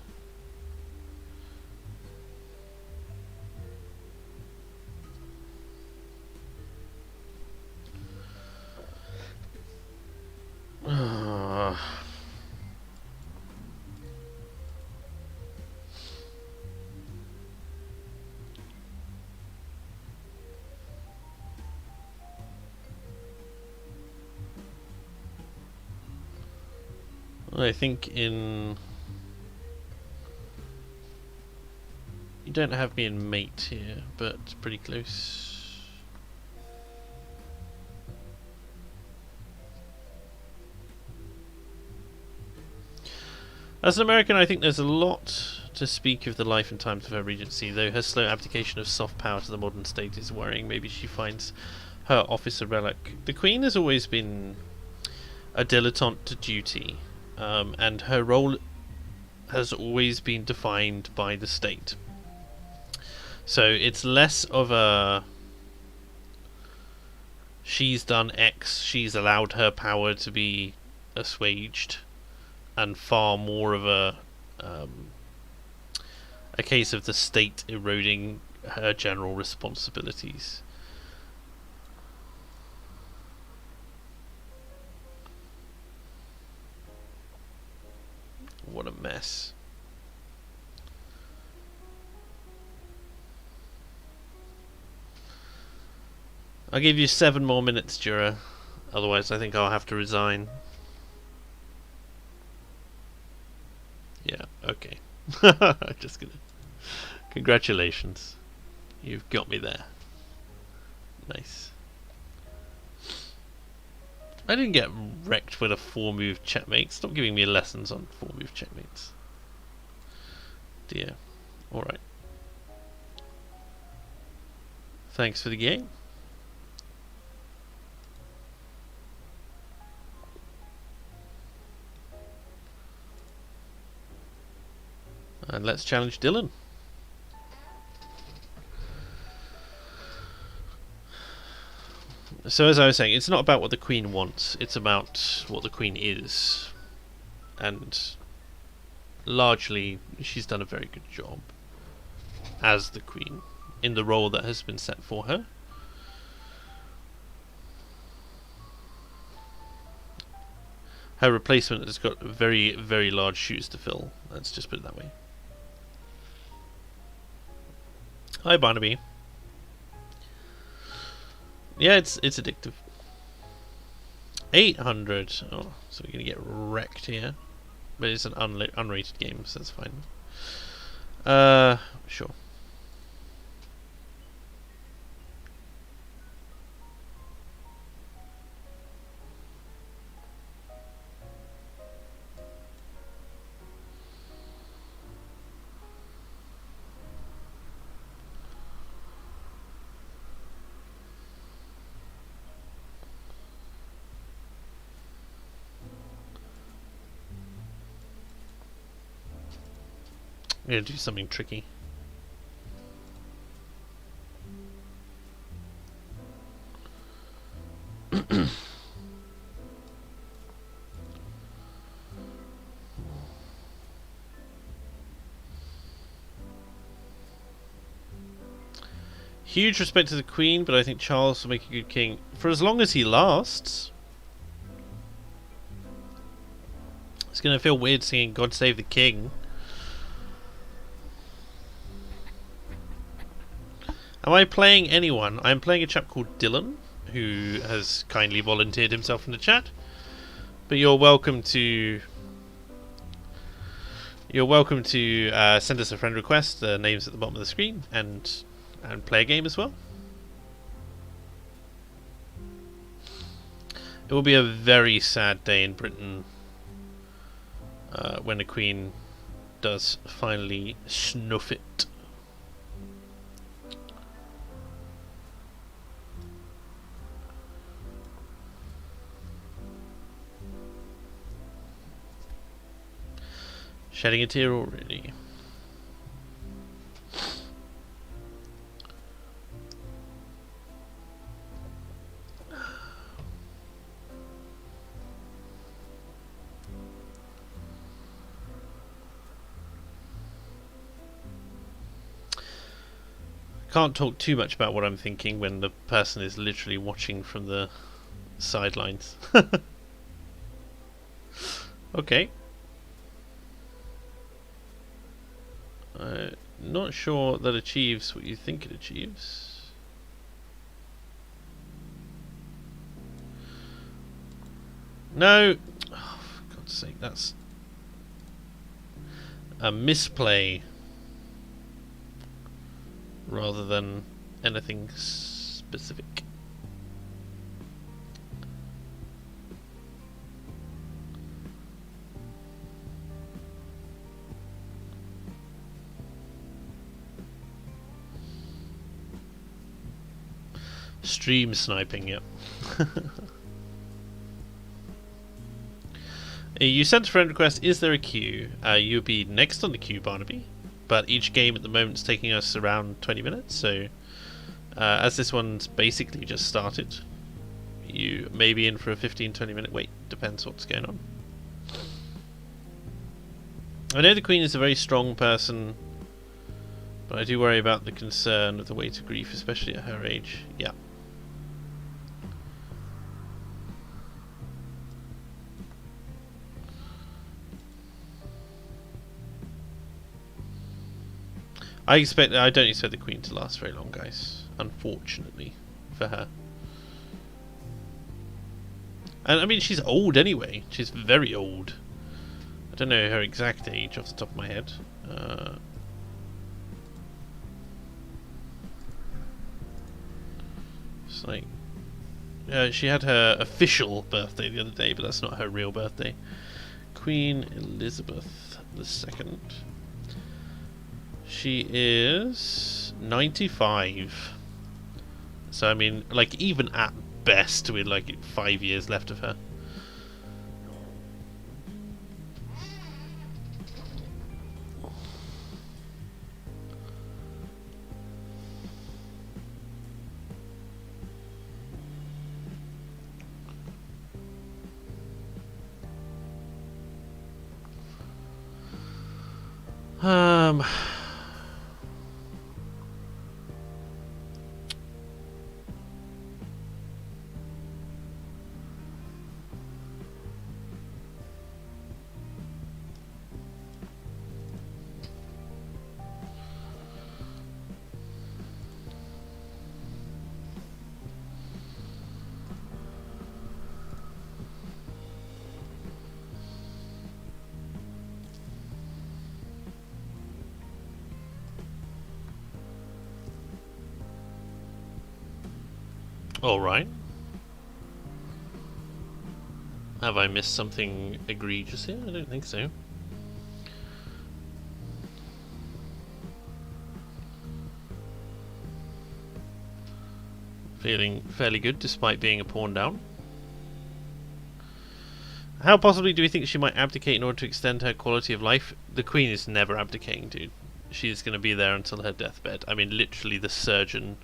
I think in... You don't have me in mate here, but pretty close. As an American, I think there's a lot to speak of the life and times of her regency, though her slow abdication of soft power to the modern state is worrying. Maybe she finds her office a relic. The Queen has always been a dilettante to duty, and her role has always been defined by the state. So it's less of a she's done X, she's allowed her power to be assuaged, and far more of a case of the state eroding her general responsibilities. What a mess. I'll give you 7 more minutes, Jura. Otherwise I think I'll have to resign. Yeah, okay. I'm just gonna... Congratulations. You've got me there. Nice. I didn't get wrecked with a 4-move checkmate. Stop giving me lessons on 4-move checkmates. Dear. Alright. Thanks for the game. And let's challenge Dylan. So as I was saying, it's not about what the Queen wants, it's about what the Queen is. And largely, she's done a very good job as the Queen, in the role that has been set for her. Her replacement has got very, very large shoes to fill, let's just put it that way. Hi Barnaby. Yeah, it's addictive. 800. Oh, so we're gonna get wrecked here. But it's an unrated game, so that's fine. Sure. I'm gonna do something tricky. Huge respect to the Queen, but I think Charles will make a good king for as long as he lasts. It's gonna feel weird singing "God Save the King." Am I playing anyone? I'm playing a chap called Dylan, who has kindly volunteered himself in the chat. But you're welcome to send us a friend request. The name's at the bottom of the screen, and play a game as well. It will be a very sad day in Britain when the Queen does finally snuff it. Shedding a tear already. Can't talk too much about what I'm thinking when the person is literally watching from the sidelines. Okay. Not sure that achieves what you think it achieves. No! Oh, for God's sake, that's a misplay rather than anything specific. Stream sniping, yep. You sent a friend request, is there a queue? You'll be next on the queue, Barnaby. But each game at the moment is taking us around 20 minutes, so as this one's basically just started, you may be in for a 15-20 minute wait, depends what's going on. I know the Queen is a very strong person, but I do worry about the concern of the way to grief, especially at her age. Yeah. I don't expect the Queen to last very long, guys. Unfortunately, for her. And I mean, she's old anyway. She's very old. I don't know her exact age off the top of my head. It's like, she had her official birthday the other day, but that's not her real birthday. Queen Elizabeth II. She is 95. So I mean, like, even at best, with like 5 years left of her. Alright. Have I missed something egregious here? I don't think so. Feeling fairly good despite being a pawn down. How possibly do we think she might abdicate in order to extend her quality of life? The Queen is never abdicating, dude. She's going to be there until her deathbed. I mean, literally, the Surgeon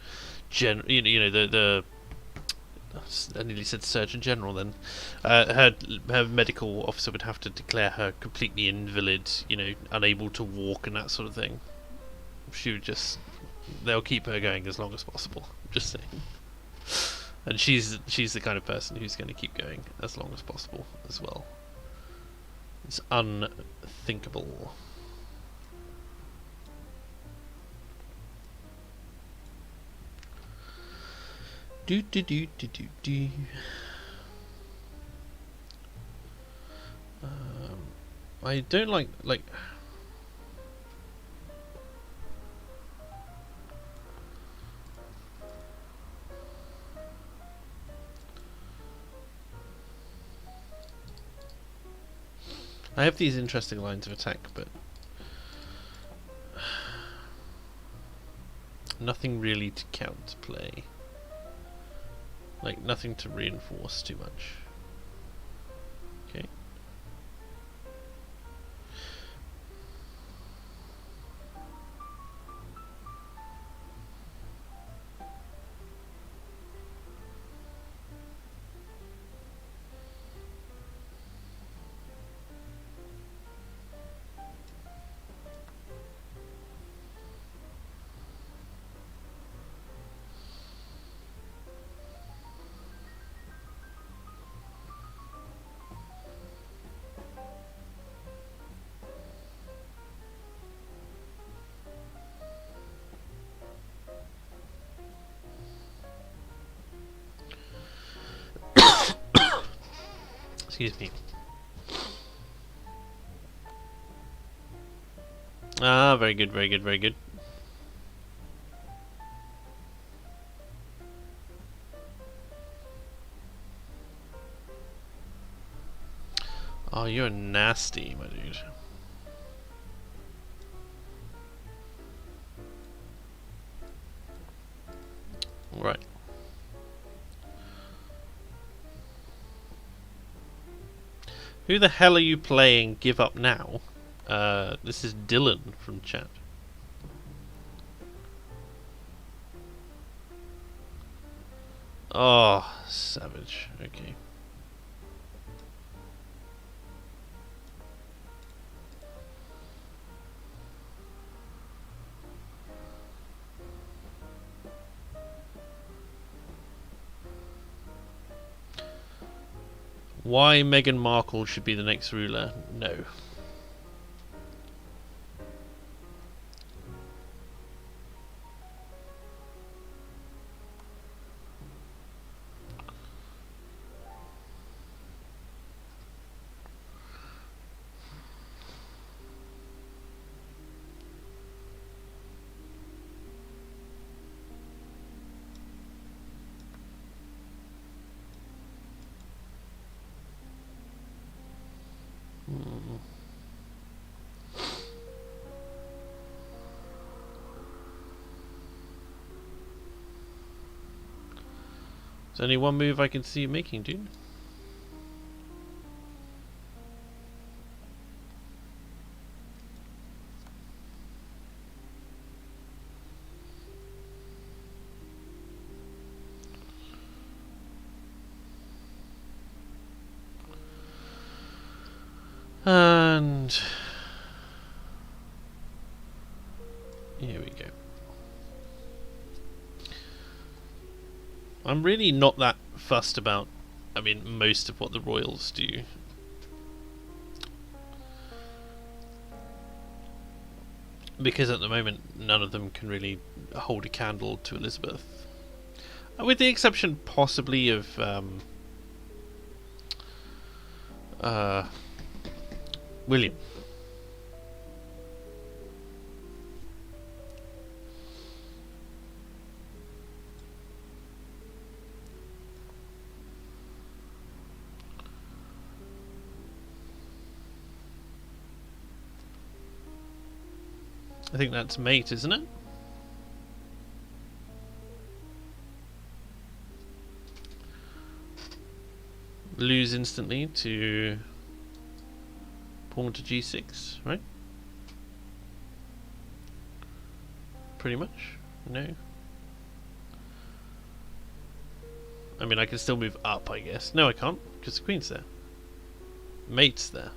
General, I nearly said Surgeon General then. Her medical officer would have to declare her completely invalid, unable to walk and that sort of thing. She would just... They'll keep her going as long as possible. Just saying. And she's the kind of person who's going to keep going as long as possible as well. It's unthinkable. Do do do do do do. I don't like. I have these interesting lines of attack, but nothing really to counterplay. Like, nothing to reinforce too much. Okay. Excuse me. Ah, very good, very good, very good. Oh, you're nasty, my dude. Right. Who the hell are you playing Give Up Now? This is Dylan from chat. Oh, savage. Okay. Why Meghan Markle should be the next ruler? No. There's only one move I can see you making, dude. And here we go. I'm really not that fussed about, I mean, most of what the Royals do. Because at the moment, none of them can really hold a candle to Elizabeth. With the exception, possibly, of William. I think that's mate, isn't it? Lose instantly to pawn to g6, right? Pretty much. No. I mean, I can still move up, I guess. No, I can't, because the queen's there. Mate's there.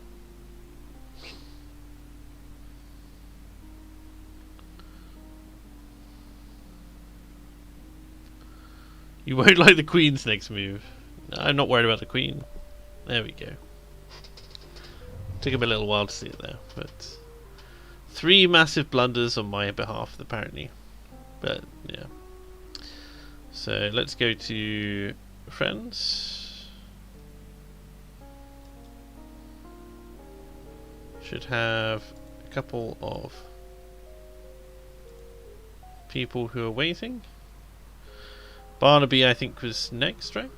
You won't like the queen's next move. I'm not worried about the queen. There we go. Took him a little while to see it there, but 3 massive blunders on my behalf, apparently. But yeah. So let's go to friends. Should have a couple of people who are waiting. Barnaby, I think, was next, right?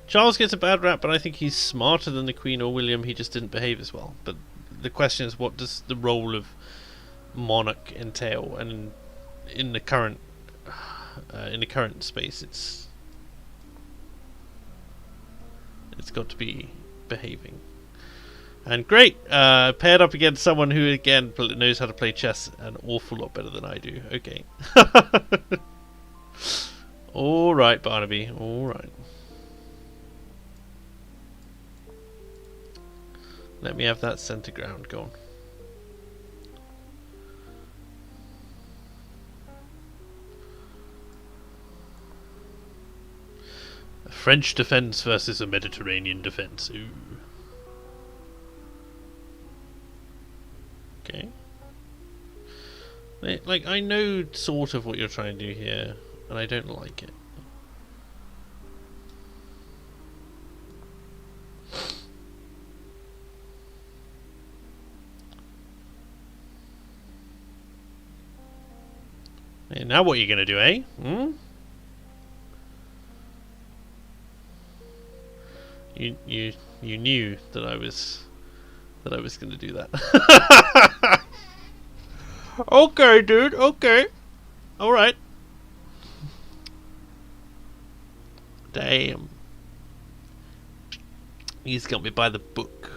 Charles gets a bad rap, but I think he's smarter than the Queen or William. He just didn't behave as well. But the question is, what does the role of monarch entail? And in the current space, it's got to be behaving. And great, paired up against someone who again knows how to play chess an awful lot better than I do. Okay. All right, Barnaby. All right. Let me have that center ground. Go on. A French defense versus a Mediterranean defense. Ooh. Okay. Like, I know sort of what you're trying to do here, and I don't like it. Hey, now what are you going to do, eh? Hmm? You knew that I was going to do that. Okay, dude. Okay. All right. Damn. He's got me by the book.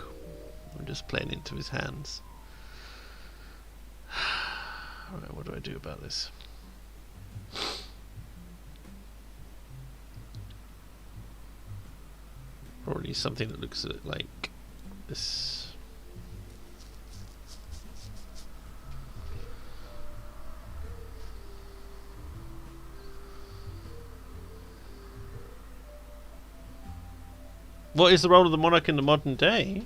I'm just playing into his hands. Alright, what do I do about this? Probably something that looks like this. What is the role of the monarch in the modern day?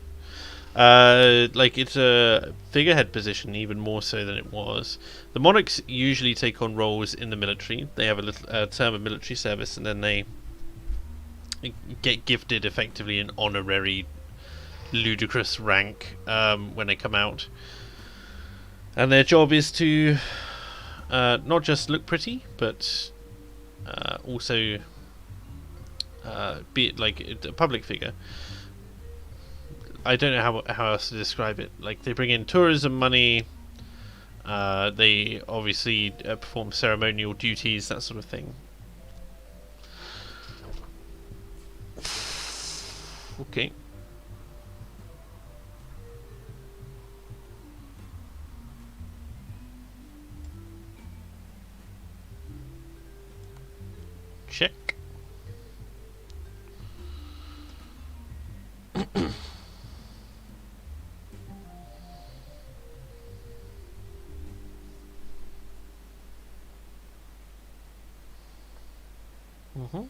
Like, it's a figurehead position, even more so than it was. The monarchs usually take on roles in the military. They have a term of military service, and then they get gifted effectively an honorary, ludicrous rank when they come out. And their job is to not just look pretty, but also be like a public figure. I don't know how else to describe it. Like, they bring in tourism money. They obviously perform ceremonial duties, that sort of thing. Okay. Check. Mm-hmm.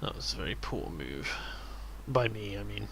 That was a very poor move. By me, I mean.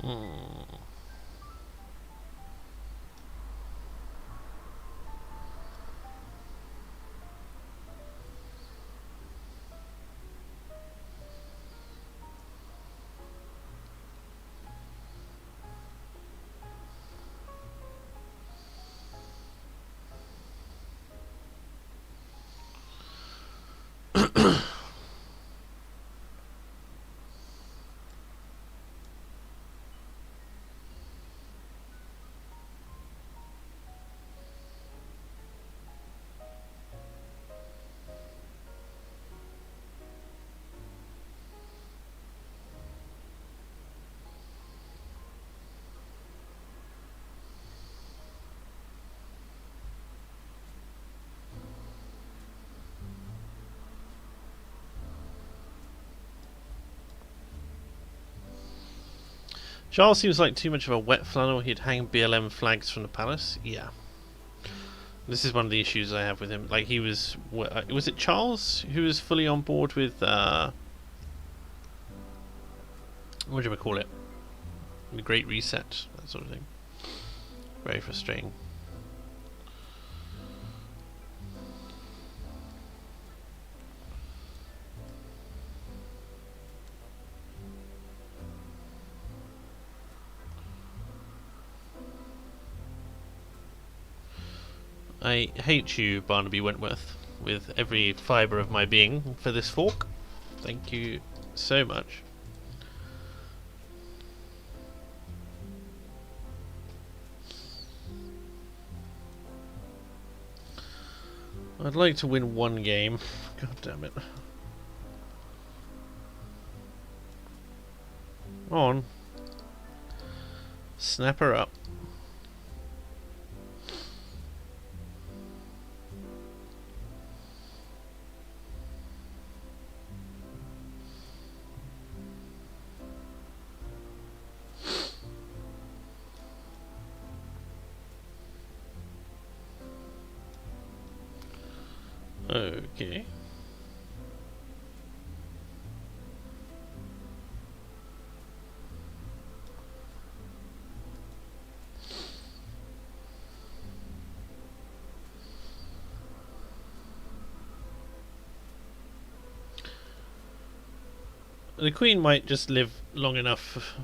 Mm. Charles seems like too much of a wet flannel. He'd hang BLM flags from the palace. Yeah. This is one of the issues I have with him. Like, he was it Charles who was fully on board with what do we call it? The Great Reset. that sort of thing. Very frustrating. I hate you, Barnaby Wentworth, with every fibre of my being for this fork. Thank you so much. I'd like to win one game. God damn it. On. Snap her up. Okay. The Queen might just live long enough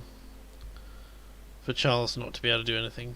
for Charles not to be able to do anything.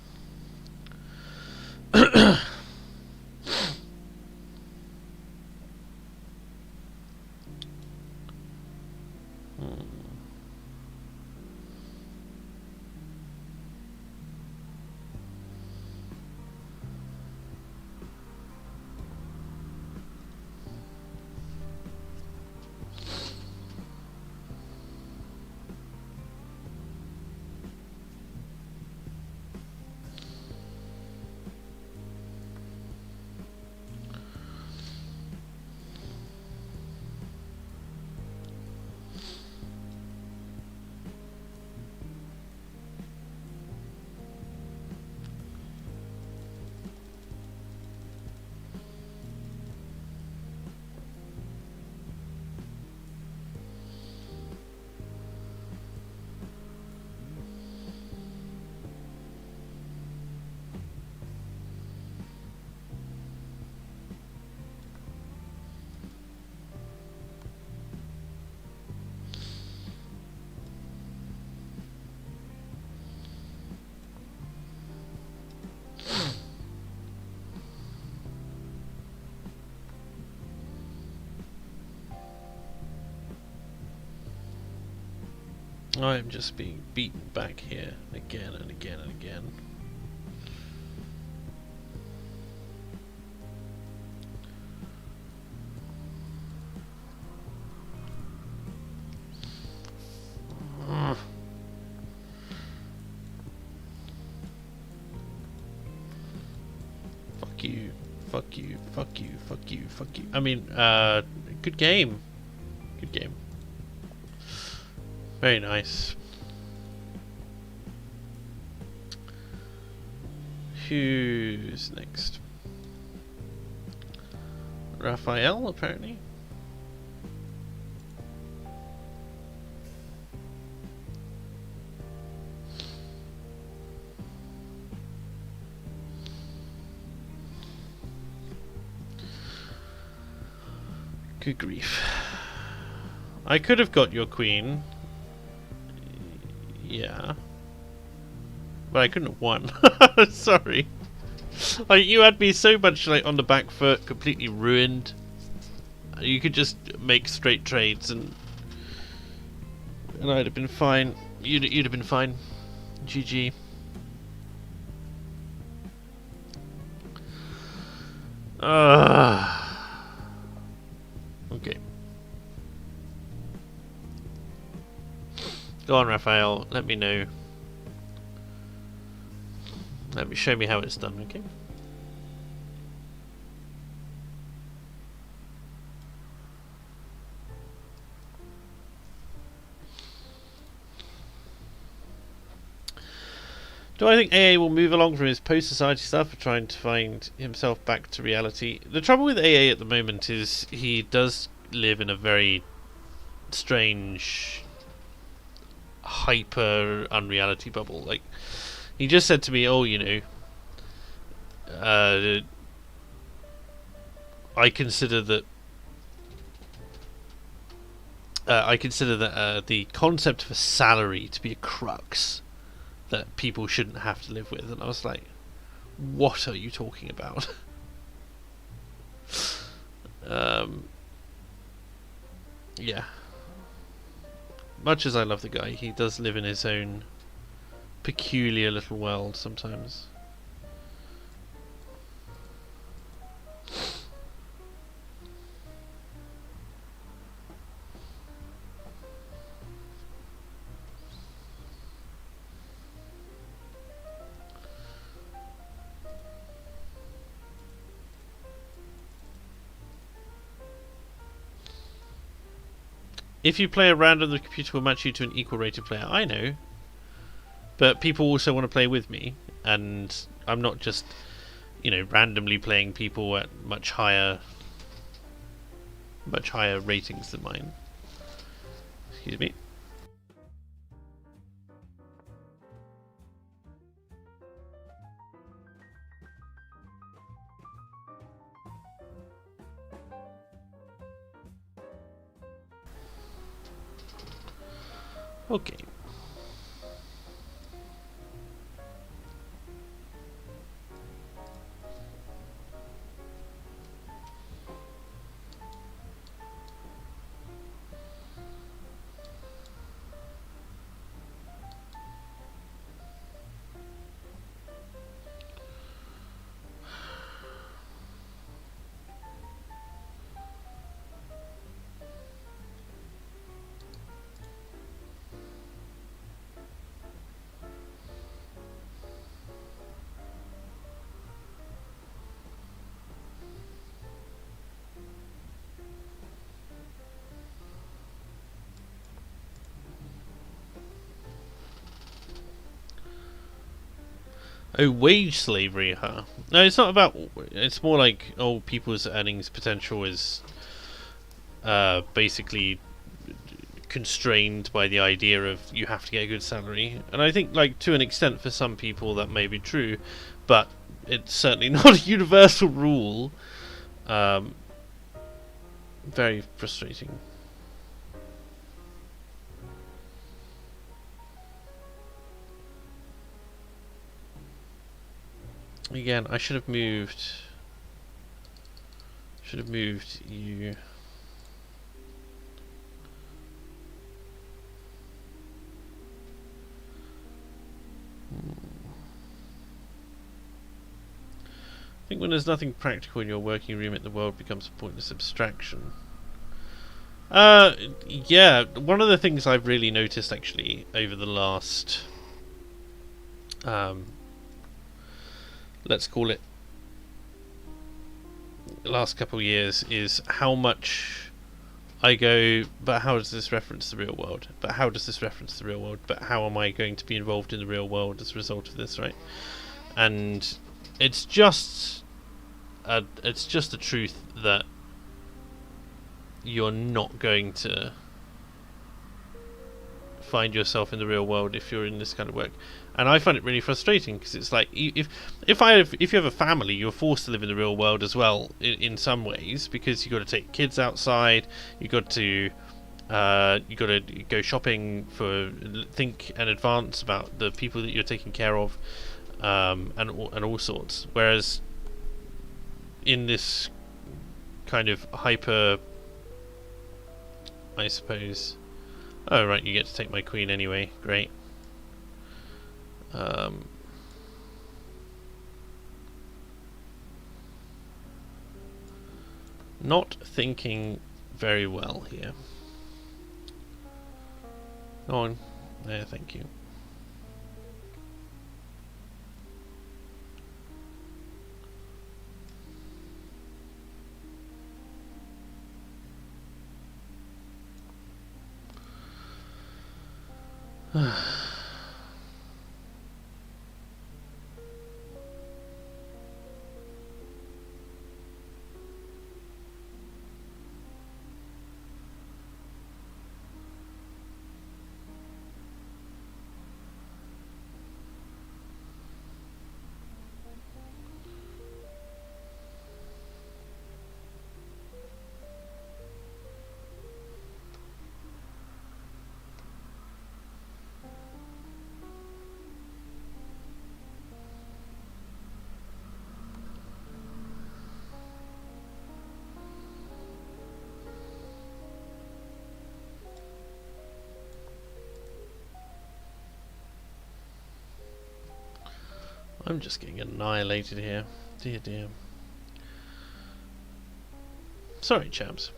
I'm just being beaten back here again and again and again. Fuck you, fuck you, fuck you, fuck you, fuck you. I mean, good game. Good game. Very nice. Who's next? Raphael, apparently. Good grief. I could have got your queen. Yeah. But I couldn't have won. Sorry. Like, you had me so much like on the back foot, completely ruined. You could just make straight trades and I'd have been fine. You'd have been fine. GG. Okay. Go on, Raphael. Let me know. Show me how it's done, okay? Do I think AA will move along from his post-society stuff, trying to find himself back to reality? The trouble with AA at the moment is he does live in a very strange, hyper unreality bubble. Like, He just said to me, "Oh, you know, uh, I consider that the concept of a salary to be a crux that people shouldn't have to live with." And I was like, "What are you talking about?" Yeah. Much as I love the guy, he does live in his own peculiar little world sometimes. If you play a random, the computer will match you to an equal rated player. I know. But people also want to play with me, and I'm not just, randomly playing people at much higher ratings than mine. Excuse me. Okay. Oh, wage slavery, huh? No, it's not about. It's more like, people's earnings potential is basically constrained by the idea of you have to get a good salary. And I think, like, to an extent, for some people that may be true, but it's certainly not a universal rule. Very frustrating. Again, I should have moved. Should have moved you. I think when there's nothing practical in your working remit, the world becomes a pointless abstraction. Yeah, one of the things I've really noticed actually over the last, let's call it, last couple of years, is how much I go, but how does this reference the real world? But how does this reference the real world? But how am I going to be involved in the real world as a result of this, right? And it's just a truth that you're not going to find yourself in the real world if you're in this kind of work. And I find it really frustrating because it's like, if you have a family, you're forced to live in the real world as well in some ways, because you've got to take kids outside, you've got to go shopping, think in advance about the people that you're taking care of, and all sorts. Whereas in this kind of hyper, I suppose. Oh right, you get to take my queen anyway. Great. Not thinking very well here. Go on. There, thank you. I'm just getting annihilated here. Dear, dear. Sorry, chaps.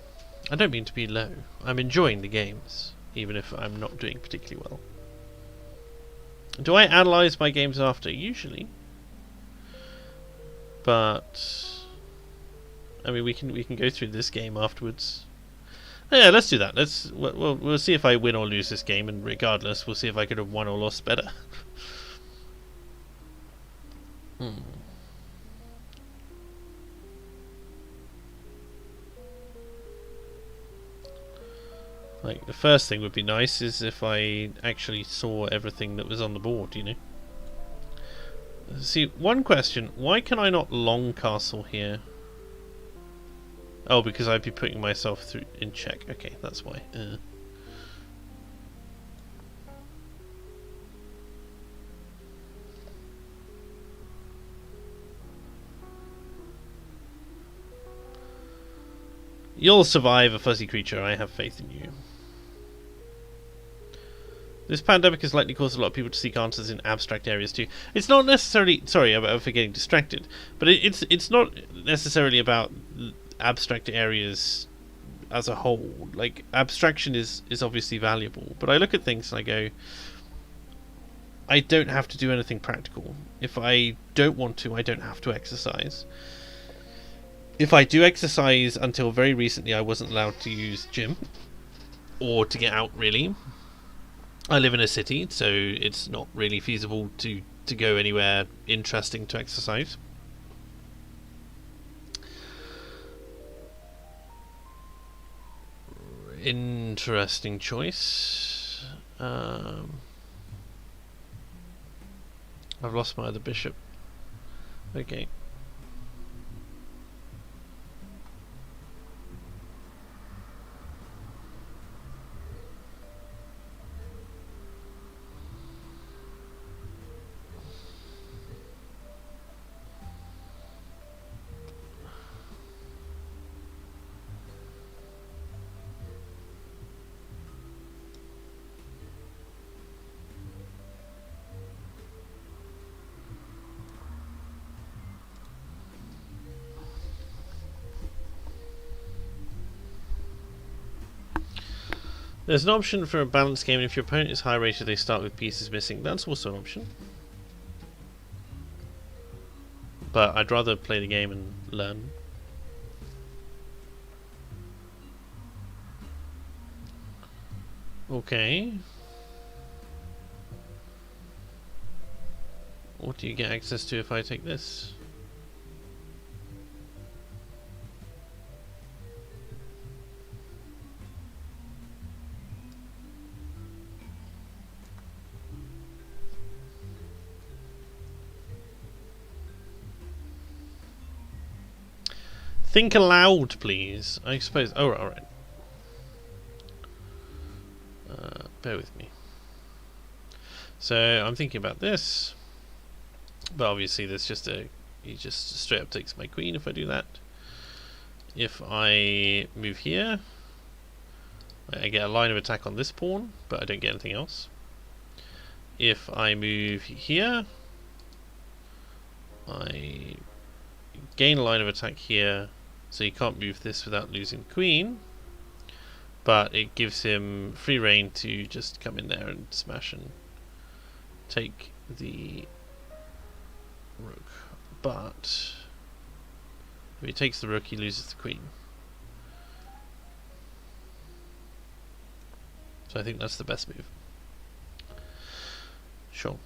I don't mean to be low. I'm enjoying the games, even if I'm not doing particularly well. Do I analyse my games after? Usually. But I mean, we can go through this game afterwards. Yeah, let's do that. We'll see if I win or lose this game, and regardless, we'll see if I could have won or lost better. Like, the first thing would be nice is if I actually saw everything that was on the board, you know. See, one question: why can I not long castle here? Oh, because I'd be putting myself through in check. Okay, that's why. You'll survive, a fuzzy creature. I have faith in you. This pandemic has likely caused a lot of people to seek answers in abstract areas too. It's not necessarily... Sorry for getting distracted. But it's not necessarily about abstract areas as a whole. Like, abstraction is obviously valuable. But I look at things and I go... I don't have to do anything practical. If I don't want to, I don't have to exercise. If I do exercise, until very recently I wasn't allowed to use gym. Or to get out, really. I live in a city, so it's not really feasible to go anywhere interesting to exercise. Interesting choice. I've lost my other bishop. Okay. There's an option for a balanced game, and if your opponent is high rated, they start with pieces missing. That's also an option. But I'd rather play the game and learn. Okay. What do you get access to if I take this? Think aloud, please. I suppose. Oh, alright. Bear with me. So, I'm thinking about this. But obviously, there's just a... He just straight up takes my queen if I do that. If I move here, I get a line of attack on this pawn, but I don't get anything else. If I move here, I gain a line of attack here, so he can't move this without losing the queen. But it gives him free reign to just come in there and smash and take the rook. But if he takes the rook, he loses the queen. So I think that's the best move. Sure.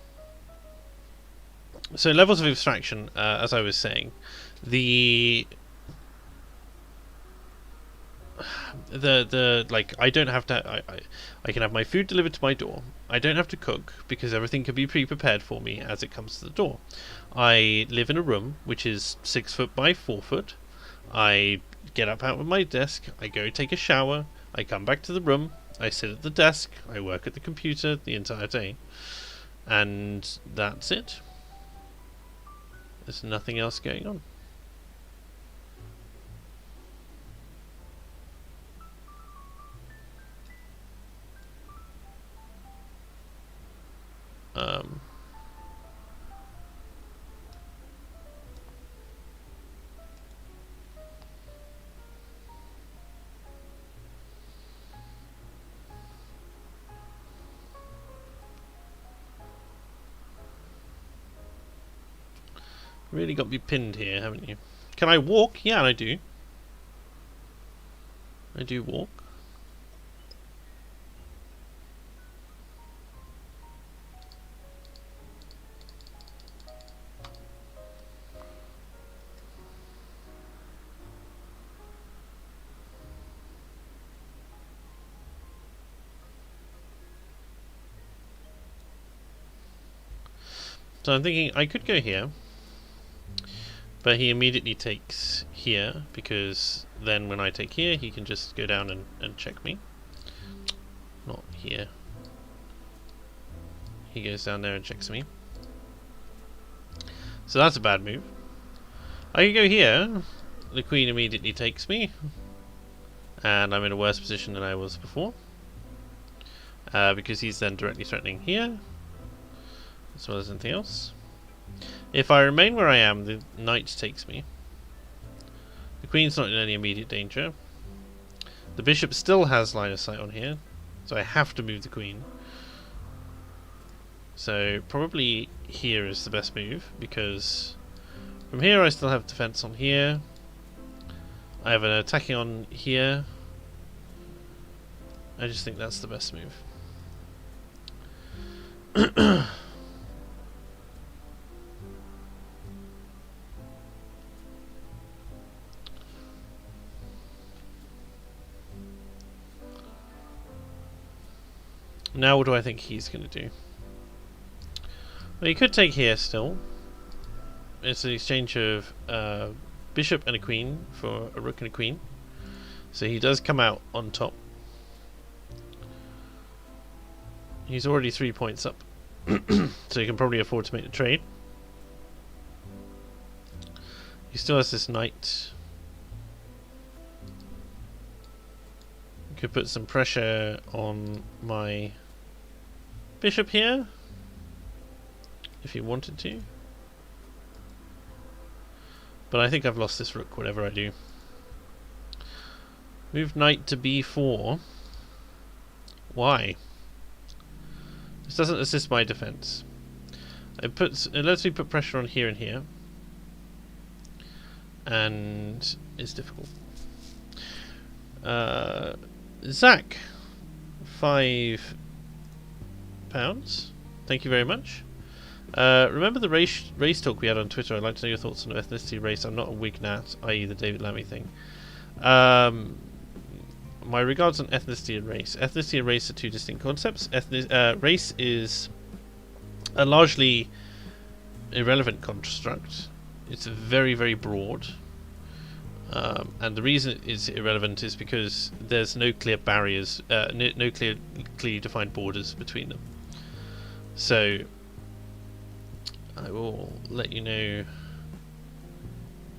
So levels of abstraction, as I was saying, like, I don't have to. I can have my food delivered to my door. I don't have to cook because everything can be pre-prepared for me as it comes to the door. I live in a room which is 6 foot by 4 foot. I get up out of my desk. I go take a shower. I come back to the room. I sit at the desk. I work at the computer the entire day, and that's it. There's nothing else going on. Really got me pinned here, haven't you? Can I walk? Yeah, I do. I do walk. So I'm thinking I could go here, but he immediately takes here, because then when I take here, he can just go down and check me. Not here. He goes down there and checks me. So that's a bad move. I can go here. The queen immediately takes me, and I'm in a worse position than I was before, because he's then directly threatening here, as well as anything else. If I remain where I am, the knight takes me. The queen's not in any immediate danger. The bishop still has line of sight on here, so I have to move the queen. So probably here is the best move, because from here I still have defense on here. I have an attacking on here. I just think that's the best move. Now what do I think he's going to do? Well, he could take here still. It's an exchange of bishop and a queen for a rook and a queen. So he does come out on top. He's already 3 points up. So he can probably afford to make the trade. He still has this knight. Could put some pressure on my bishop here, if he wanted to. But I think I've lost this rook, whatever I do. Move knight to b4. Why? This doesn't assist my defense. It lets me put pressure on here and here. And it's difficult. Zach, £5. Thank you very much. Remember the race talk we had on Twitter? I'd like to know your thoughts on ethnicity race. I'm not a Whig nat, i.e. the David Lammy thing. My regards on ethnicity and race. Ethnicity and race are two distinct concepts. Race is a largely irrelevant construct. It's very, very broad. And the reason it's irrelevant is because there's no clear barriers, no clearly defined borders between them. So I will let you know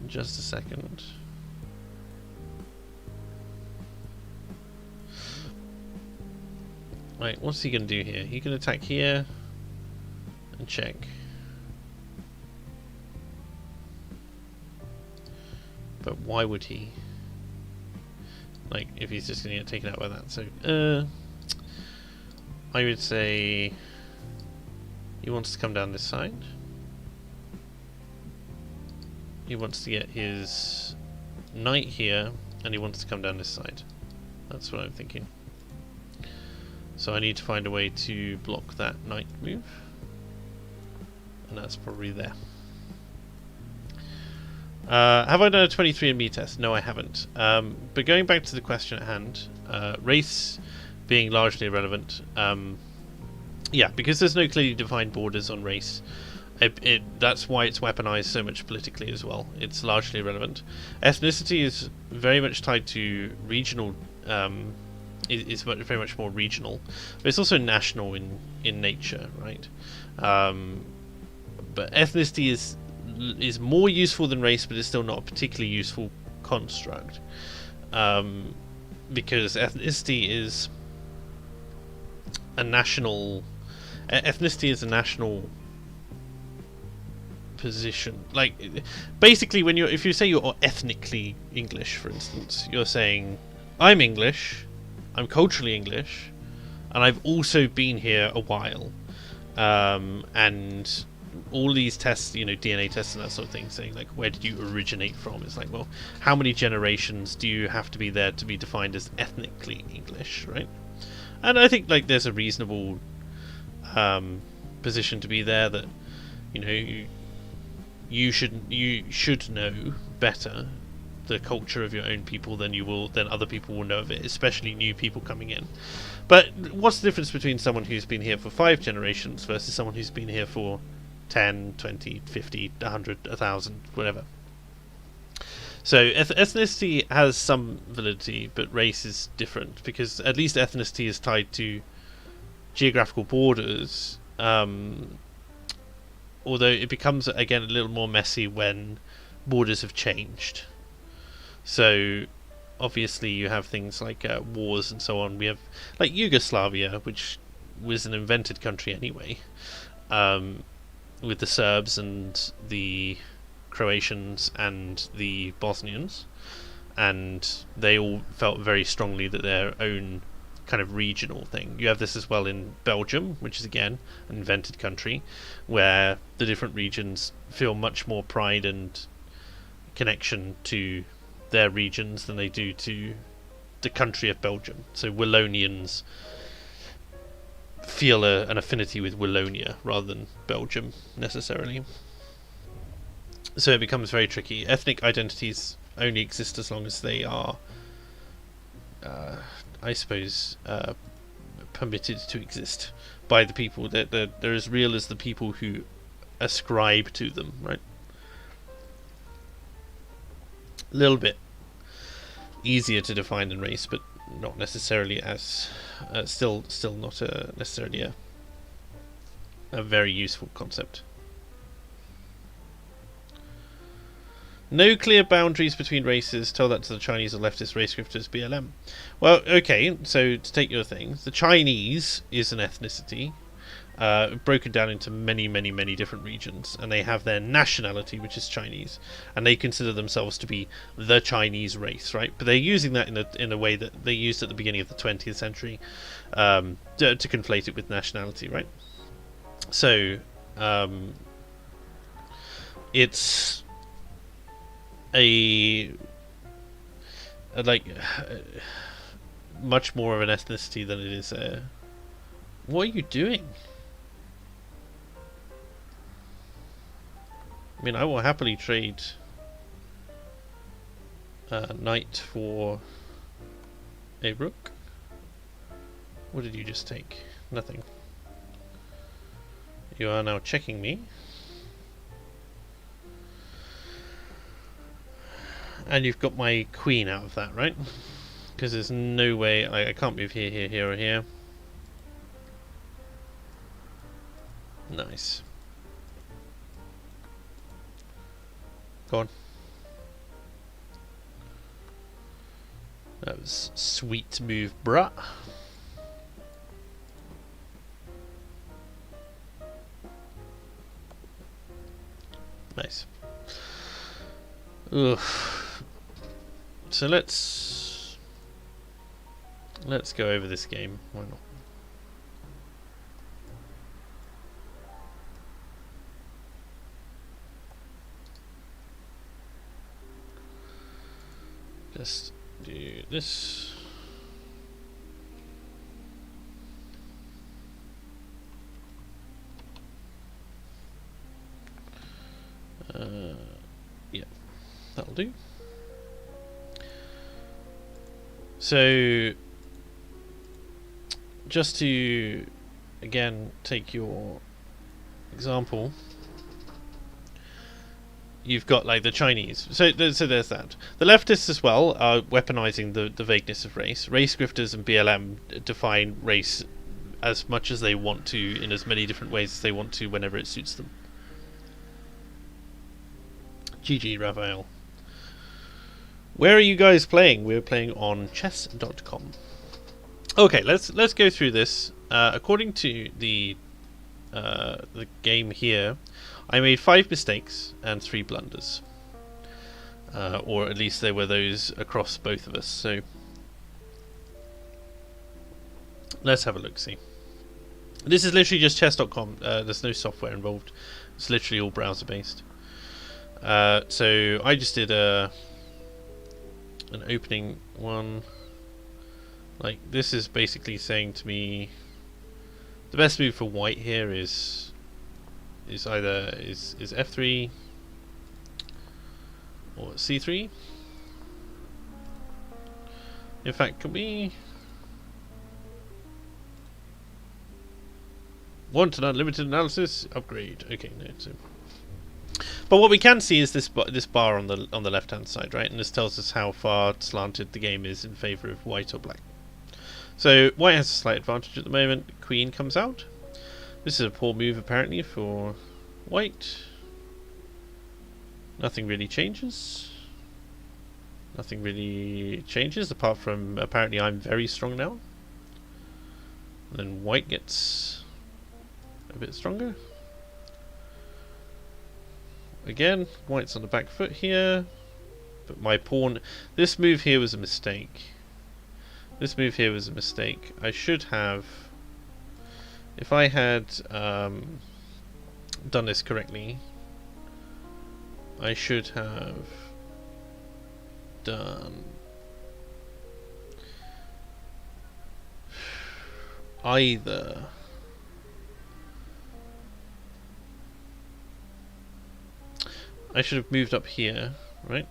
in just a second. Right, what's he going to do here? He can attack here and check. But why would he? Like, if he's just going to get taken out by that. So, I would say he wants to come down this side. He wants to get his knight here, and he wants to come down this side. That's what I'm thinking. So I need to find a way to block that knight move. And that's probably there. Have I done a 23andMe test? No, I haven't. But going back to the question at hand, race being largely irrelevant. Yeah, because there's no clearly defined borders on race. That's why it's weaponized so much politically as well. It's largely irrelevant. Ethnicity is very much tied to regional. Is very much more regional, but it's also national in nature, right? But ethnicity is more useful than race, but it's still not a particularly useful construct, because ethnicity is a national. Ethnicity is a national position. Like, basically, if you say you're ethnically English, for instance, you're saying I'm English. I'm culturally English, and I've also been here a while, and all these tests, DNA tests and that sort of thing, saying like, where did you originate from? It's like, well, how many generations do you have to be there to be defined as ethnically English, right? And I think like there's a reasonable position to be there, that you should know better the culture of your own people than other people will know of it, especially new people coming in. But what's the difference between someone who's been here for 5 generations versus someone who's been here for 10, 20, 50, 100, 1,000, whatever? So ethnicity has some validity, but race is different, because at least ethnicity is tied to geographical borders, although it becomes, again, a little more messy when borders have changed. So obviously you have things like wars and so on. We have like Yugoslavia, which was an invented country anyway, with the Serbs and the Croatians and the Bosnians, and they all felt very strongly that their own kind of regional thing. You have this as well in Belgium, which is again an invented country, where the different regions feel much more pride and connection to their regions than they do to the country of Belgium. So Wallonians feel an affinity with Wallonia rather than Belgium necessarily. So it becomes very tricky. Ethnic identities only exist as long as they are, I suppose, permitted to exist by the people. They're as real as the people who ascribe to them, right? A little bit easier to define than race, but not necessarily as still not necessarily a very useful concept. No clear boundaries between races. Tell that to the Chinese or leftist race grifters, BLM. Well, okay, so to take your thing, the Chinese is an ethnicity, broken down into many, many, many different regions, and they have their nationality, which is Chinese, and they consider themselves to be the Chinese race, right? But they're using that in a way that they used at the beginning of the 20th century, to conflate it with nationality, right? So it's a much more of an ethnicity than it is a... What are you doing? I mean, I will happily trade knight for a rook. What did you just take? Nothing. You are now checking me. And you've got my queen out of that, right? Because there's no way... I can't move here, here, here, or here. Nice. Go on. That was sweet move, bruh. Nice. Ugh. So let's go over this game. Why not? Just do this. Yeah, that'll do. So, just to again take your example, you've got like the Chinese. So there's that. The leftists as well are weaponizing the vagueness of race. Race grifters and BLM define race as much as they want to, in as many different ways as they want to, whenever it suits them. GG, Raphael. Where are you guys playing? We're playing on chess.com. Okay, let's go through this. According to the game here, I made 5 mistakes and 3 blunders, or at least there were those across both of us. So let's have a look. See, this is literally just chess.com. There's no software involved. It's literally all browser based. So I just did an opening one. Like, this is basically saying to me the best move for white here is either f3 or c3. In fact, can we want an unlimited analysis upgrade? Okay, no. So, but what we can see is this bar on the left hand side, right? And this tells us how far slanted the game is in favour of white or black. So white has a slight advantage at the moment. Queen comes out. This is a poor move apparently for white. Nothing really changes. Nothing really changes apart from apparently I'm very strong now. And then white gets a bit stronger. Again, white's on the back foot here. But my pawn... This move here was a mistake. This move here was a mistake. I should have... If I had done this correctly, I should have done either I should have moved up here, right?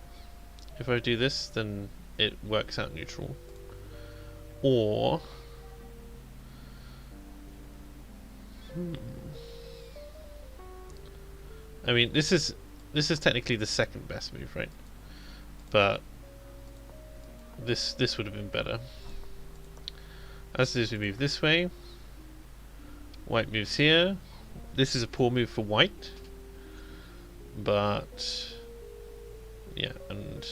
If I do this, then it works out neutral. Or I mean, this is technically the second best move, right? But this would have been better. As it is, we move this way. White moves here. This is a poor move for white. But yeah, and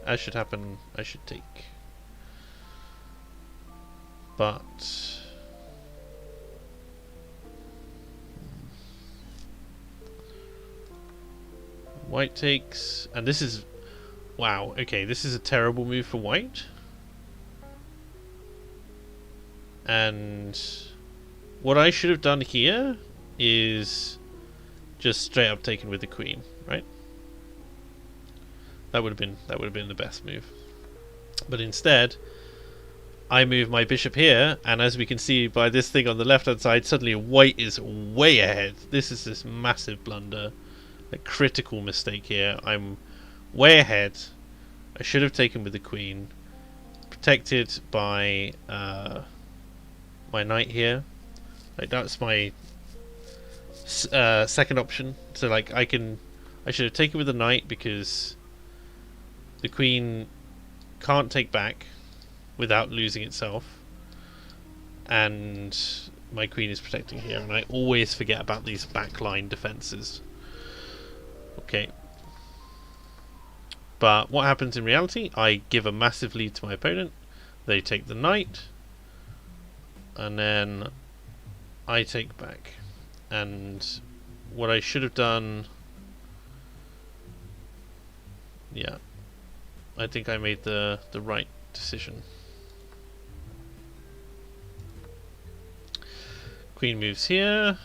as should happen, I should take. But white takes, and this is, wow, okay, this is a terrible move for white. And what I should have done here is just straight up taken with the queen, right? That would have been the best move. But instead, I move my bishop here, and as we can see by this thing on the left hand side, suddenly white is way ahead. This is this massive blunder, a critical mistake here. I'm way ahead. I should have taken with the queen, protected by my knight here. Like, that's my second option. So like I should have taken with the knight because the queen can't take back without losing itself, and my queen is protecting here, and I always forget about these backline defenses. Okay, but what happens in reality? I give a massive lead to my opponent. They take the knight, and then I take back. And what I should have done, yeah, I think I made the right decision. Queen moves here.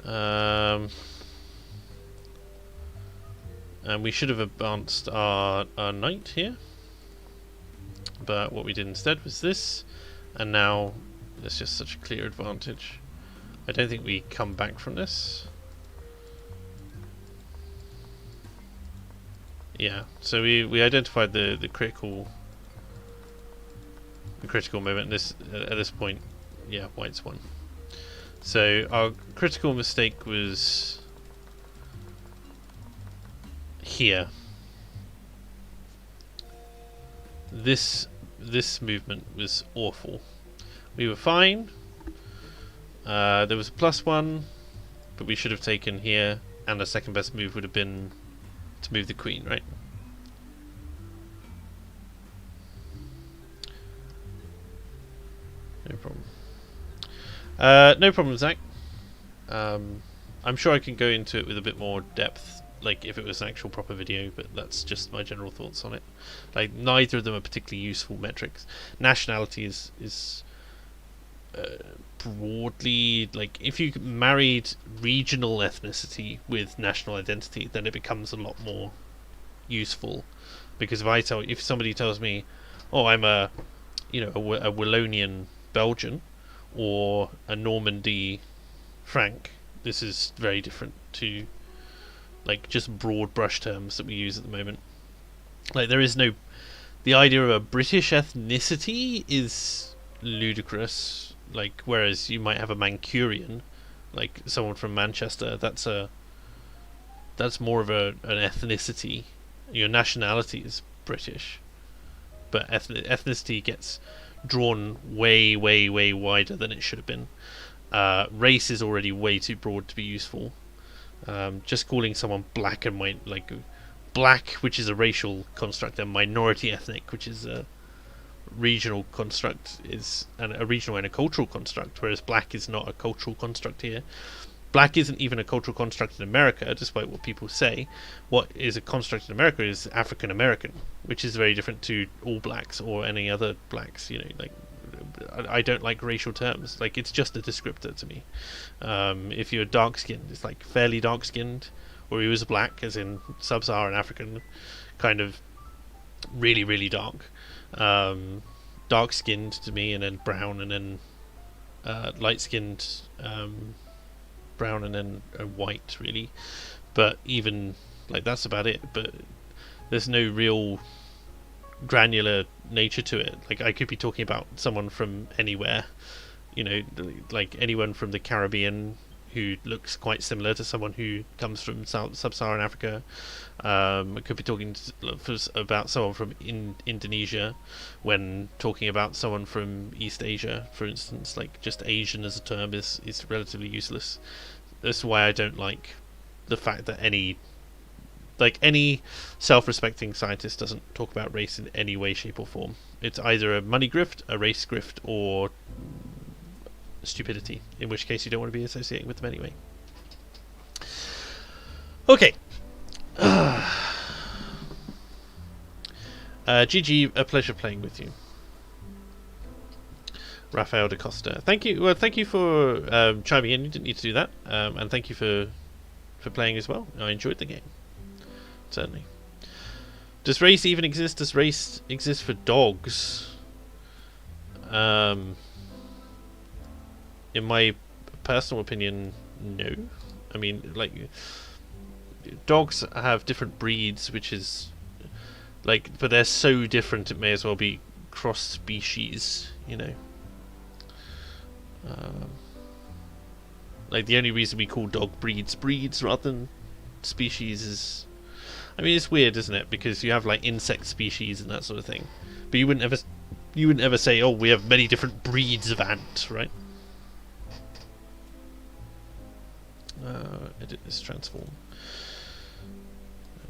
And we should have advanced our knight here. But what we did instead was this. And now there's just such a clear advantage. I don't think we come back from this. Yeah, so we identified the critical moment. At this point, yeah, white's won. So our critical mistake was here. This movement was awful. We were fine. There was a +1, but we should have taken here, and the second best move would have been to move the queen, right? No problem. No problem, Zach. I'm sure I can go into it with a bit more depth, like if it was an actual proper video, but that's just my general thoughts on it. Like, neither of them are particularly useful metrics. Nationality is broadly, like, if you married regional ethnicity with national identity, then it becomes a lot more useful. Because if somebody tells me, oh, I'm a Wallonian Belgian or a Normandy Frank, this is very different to like just broad brush terms that we use at the moment. Like, there is no, the idea of a British ethnicity is ludicrous. Like, whereas you might have a Mancunian, like someone from Manchester, that's more of an ethnicity. Your nationality is British, but ethnicity gets drawn way, way, way wider than it should have been. Race is already way too broad to be useful. Just calling someone black and white, like black, which is a racial construct, and minority ethnic, which is a regional construct, is a regional and a cultural construct, whereas black is not a cultural construct here. Black isn't even a cultural construct in America, despite what people say. What is a construct in America is African American, which is very different to all blacks or any other blacks. Like, I don't like racial terms. Like, it's just a descriptor to me. If you're dark skinned, it's like fairly dark skinned, or he was black, as in sub-Saharan African, kind of really, really dark. Dark skinned to me, and then brown, and then light skinned. Brown, and then white, really. But even like, that's about it. But there's no real granular nature to it. Like, I could be talking about someone from anywhere, like anyone from the Caribbean who looks quite similar to someone who comes from sub-Saharan Africa. I could be talking about someone from Indonesia when talking about someone from East Asia, for instance. Like, just Asian as a term is relatively useless. That's why I don't like the fact that any self-respecting scientist doesn't talk about race in any way, shape or form. It's either a money grift, a race grift, or stupidity, in which case you don't want to be associating with them anyway. Okay. GG, a pleasure playing with you. Rafael da Costa. Thank you. Well, thank you for chiming in. You didn't need to do that. And thank you for playing as well. I enjoyed the game. Certainly. Does race even exist? Does race exist for dogs? In my personal opinion, no. I mean, like, dogs have different breeds, which is like, but they're so different it may as well be cross species, like, the only reason we call dog breeds rather than species is, I mean, it's weird, isn't it? Because you have like insect species and that sort of thing, but you wouldn't ever say, oh, we have many different breeds of ant, right? Edit this transform.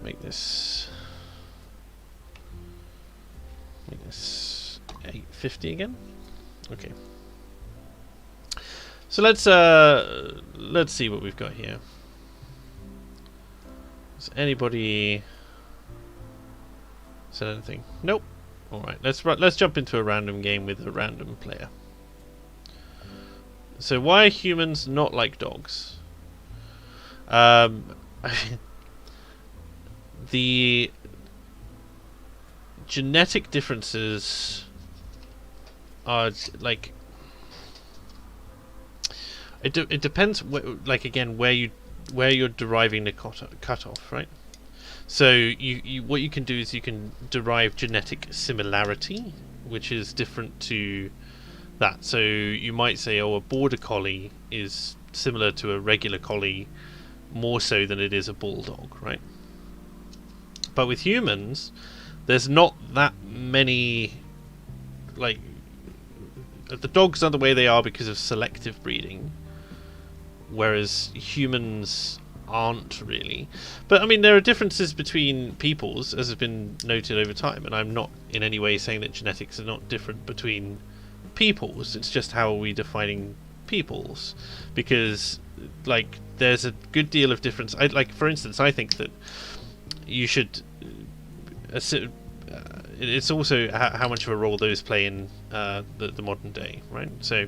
Make this 850 again. Okay. So let's see what we've got here. Has anybody said anything? Nope. All right. Let's jump into a random game with a random player. So, why are humans not like dogs? The genetic differences are like, it depends like, again, where you're deriving the cutoff, right? So you what you can do is you can derive genetic similarity, which is different to that. So you might say, oh, a border collie is similar to a regular collie more so than it is a bulldog, right? But with humans, there's not that many, like, the dogs are the way they are because of selective breeding, whereas humans aren't really. But I mean, there are differences between peoples, as has been noted over time, and I'm not in any way saying that genetics are not different between peoples. It's just how are we defining peoples, because like, there's a good deal of difference. Like, for instance, I think that you should it's also how much of a role those play in the modern day, right? So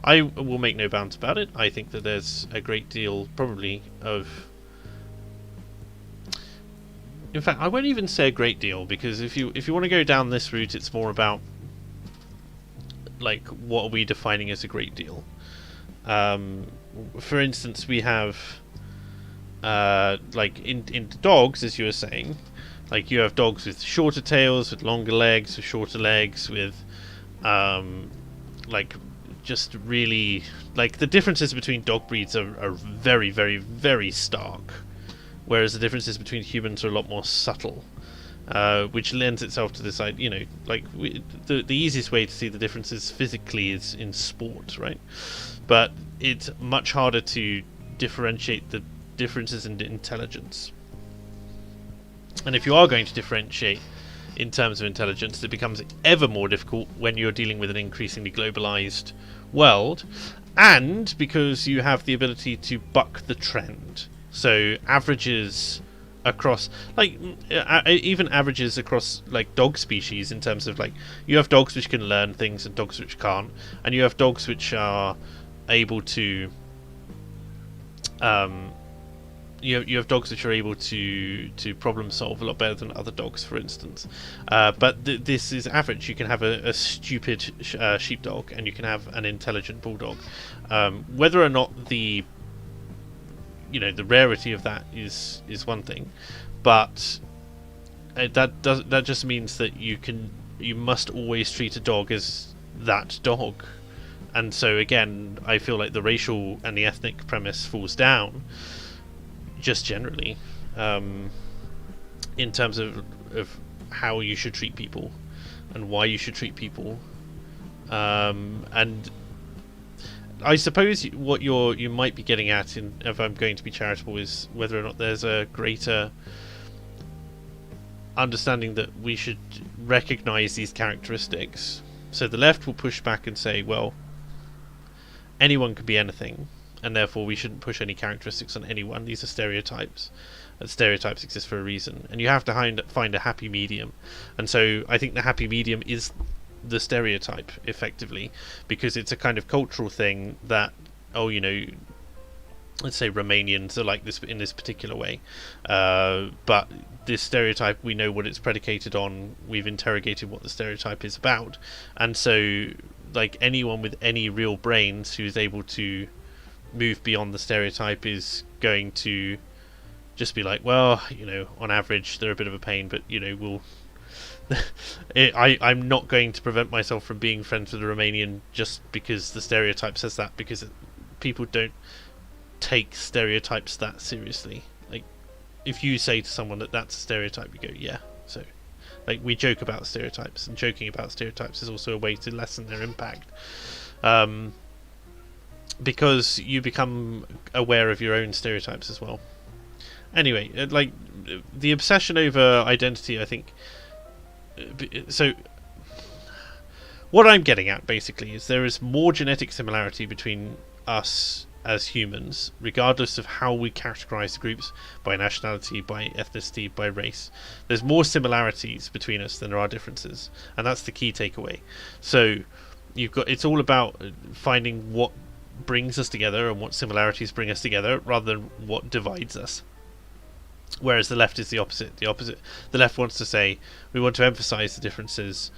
I will make no bounds about it. I think that there's a great deal, probably, of... In fact, I won't even say a great deal, because if you want to go down this route, it's more about, like, what are we defining as a great deal? For instance, we have, like, in dogs, as you were saying, like, you have dogs with shorter tails, with longer legs, with shorter legs, with, like, just really... Like, the differences between dog breeds are very, very, very stark, whereas the differences between humans are a lot more subtle, which lends itself to this idea, you know, like, the easiest way to see the differences physically is in sport, right? But it's much harder to differentiate the differences in intelligence. And if you are going to differentiate in terms of intelligence, it becomes ever more difficult when you're dealing with an increasingly globalized world, and because you have the ability to buck the trend. So averages across, like, even averages across, like, dog species, in terms of, like, you have dogs which can learn things and dogs which can't, and you have dogs which are able to you have dogs which are able to problem solve a lot better than other dogs, for instance. But this is average. You can have a stupid sheepdog, and you can have an intelligent bulldog. Whether or not the rarity of that is one thing, but that just means that you must always treat a dog as that dog. And so again, I feel like the racial and the ethnic premise falls down, just generally, in terms of how you should treat people and why you should treat people. And I suppose what you might be getting at, if I'm going to be charitable, is whether or not there's a greater understanding that we should recognise these characteristics. So the left will push back and say, well, anyone can be anything, and therefore we shouldn't push any characteristics on anyone. These are stereotypes, and stereotypes exist for a reason, and you have to find a happy medium. And so I think the happy medium is the stereotype, effectively, because it's a kind of cultural thing that, let's say Romanians are like this in this particular way, but this stereotype, we know what it's predicated on, we've interrogated what the stereotype is about, and so, like, anyone with any real brains who's able to move beyond the stereotype is going to just be like, well, on average they're a bit of a pain, but we'll I'm not going to prevent myself from being friends with a Romanian just because the stereotype says that, because people don't take stereotypes that seriously. Like, if you say to someone that that's a stereotype, you go, yeah. So, like, we joke about stereotypes, and joking about stereotypes is also a way to lessen their impact, because you become aware of your own stereotypes as well. Anyway, like, the obsession over identity, I think. So, what I'm getting at, basically, is there is more genetic similarity between us as humans, regardless of how we categorize the groups, by nationality, by ethnicity, by race. There's more similarities between us than there are differences, and that's the key takeaway. So, it's all about finding what brings us together and what similarities bring us together, rather than what divides us. Whereas the left is the opposite. The left wants to say, we want to emphasize the differences,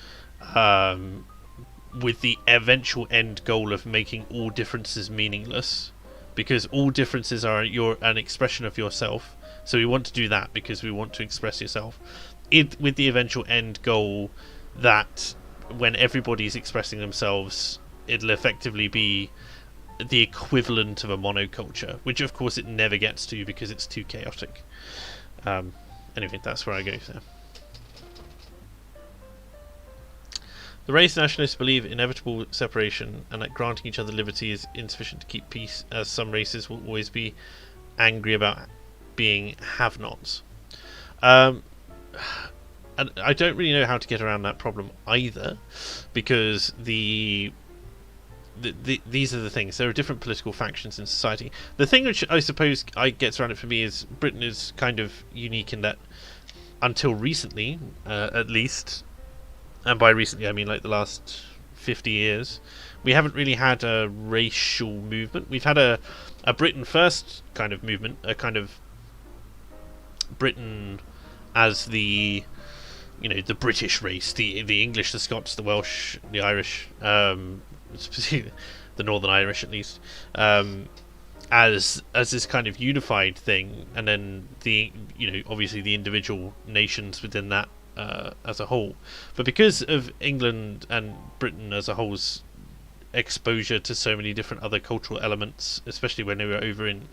with the eventual end goal of making all differences meaningless, because all differences are an expression of yourself. So we want to do that because we want to express yourself, with the eventual end goal that when everybody's expressing themselves, it'll effectively be the equivalent of a monoculture, which of course it never gets to because it's too chaotic. Anyway, that's where I go there. The race nationalists believe inevitable separation, and that granting each other liberty is insufficient to keep peace, as some races will always be angry about being have-nots. And I don't really know how to get around that problem either, because these are the things. There are different political factions in society. The thing which I suppose gets around it for me is Britain is kind of unique in that until recently, at least, and by recently I mean like the last 50 years, we haven't really had a racial movement. We've had a Britain first kind of movement, a kind of Britain as the, you know, the British race, the English, the Scots, the Welsh, the Irish, the Northern Irish at least, as this kind of unified thing, and then the, you know, obviously the individual nations within that as a whole. But because of England and Britain as a whole's exposure to so many different other cultural elements, especially when they were over in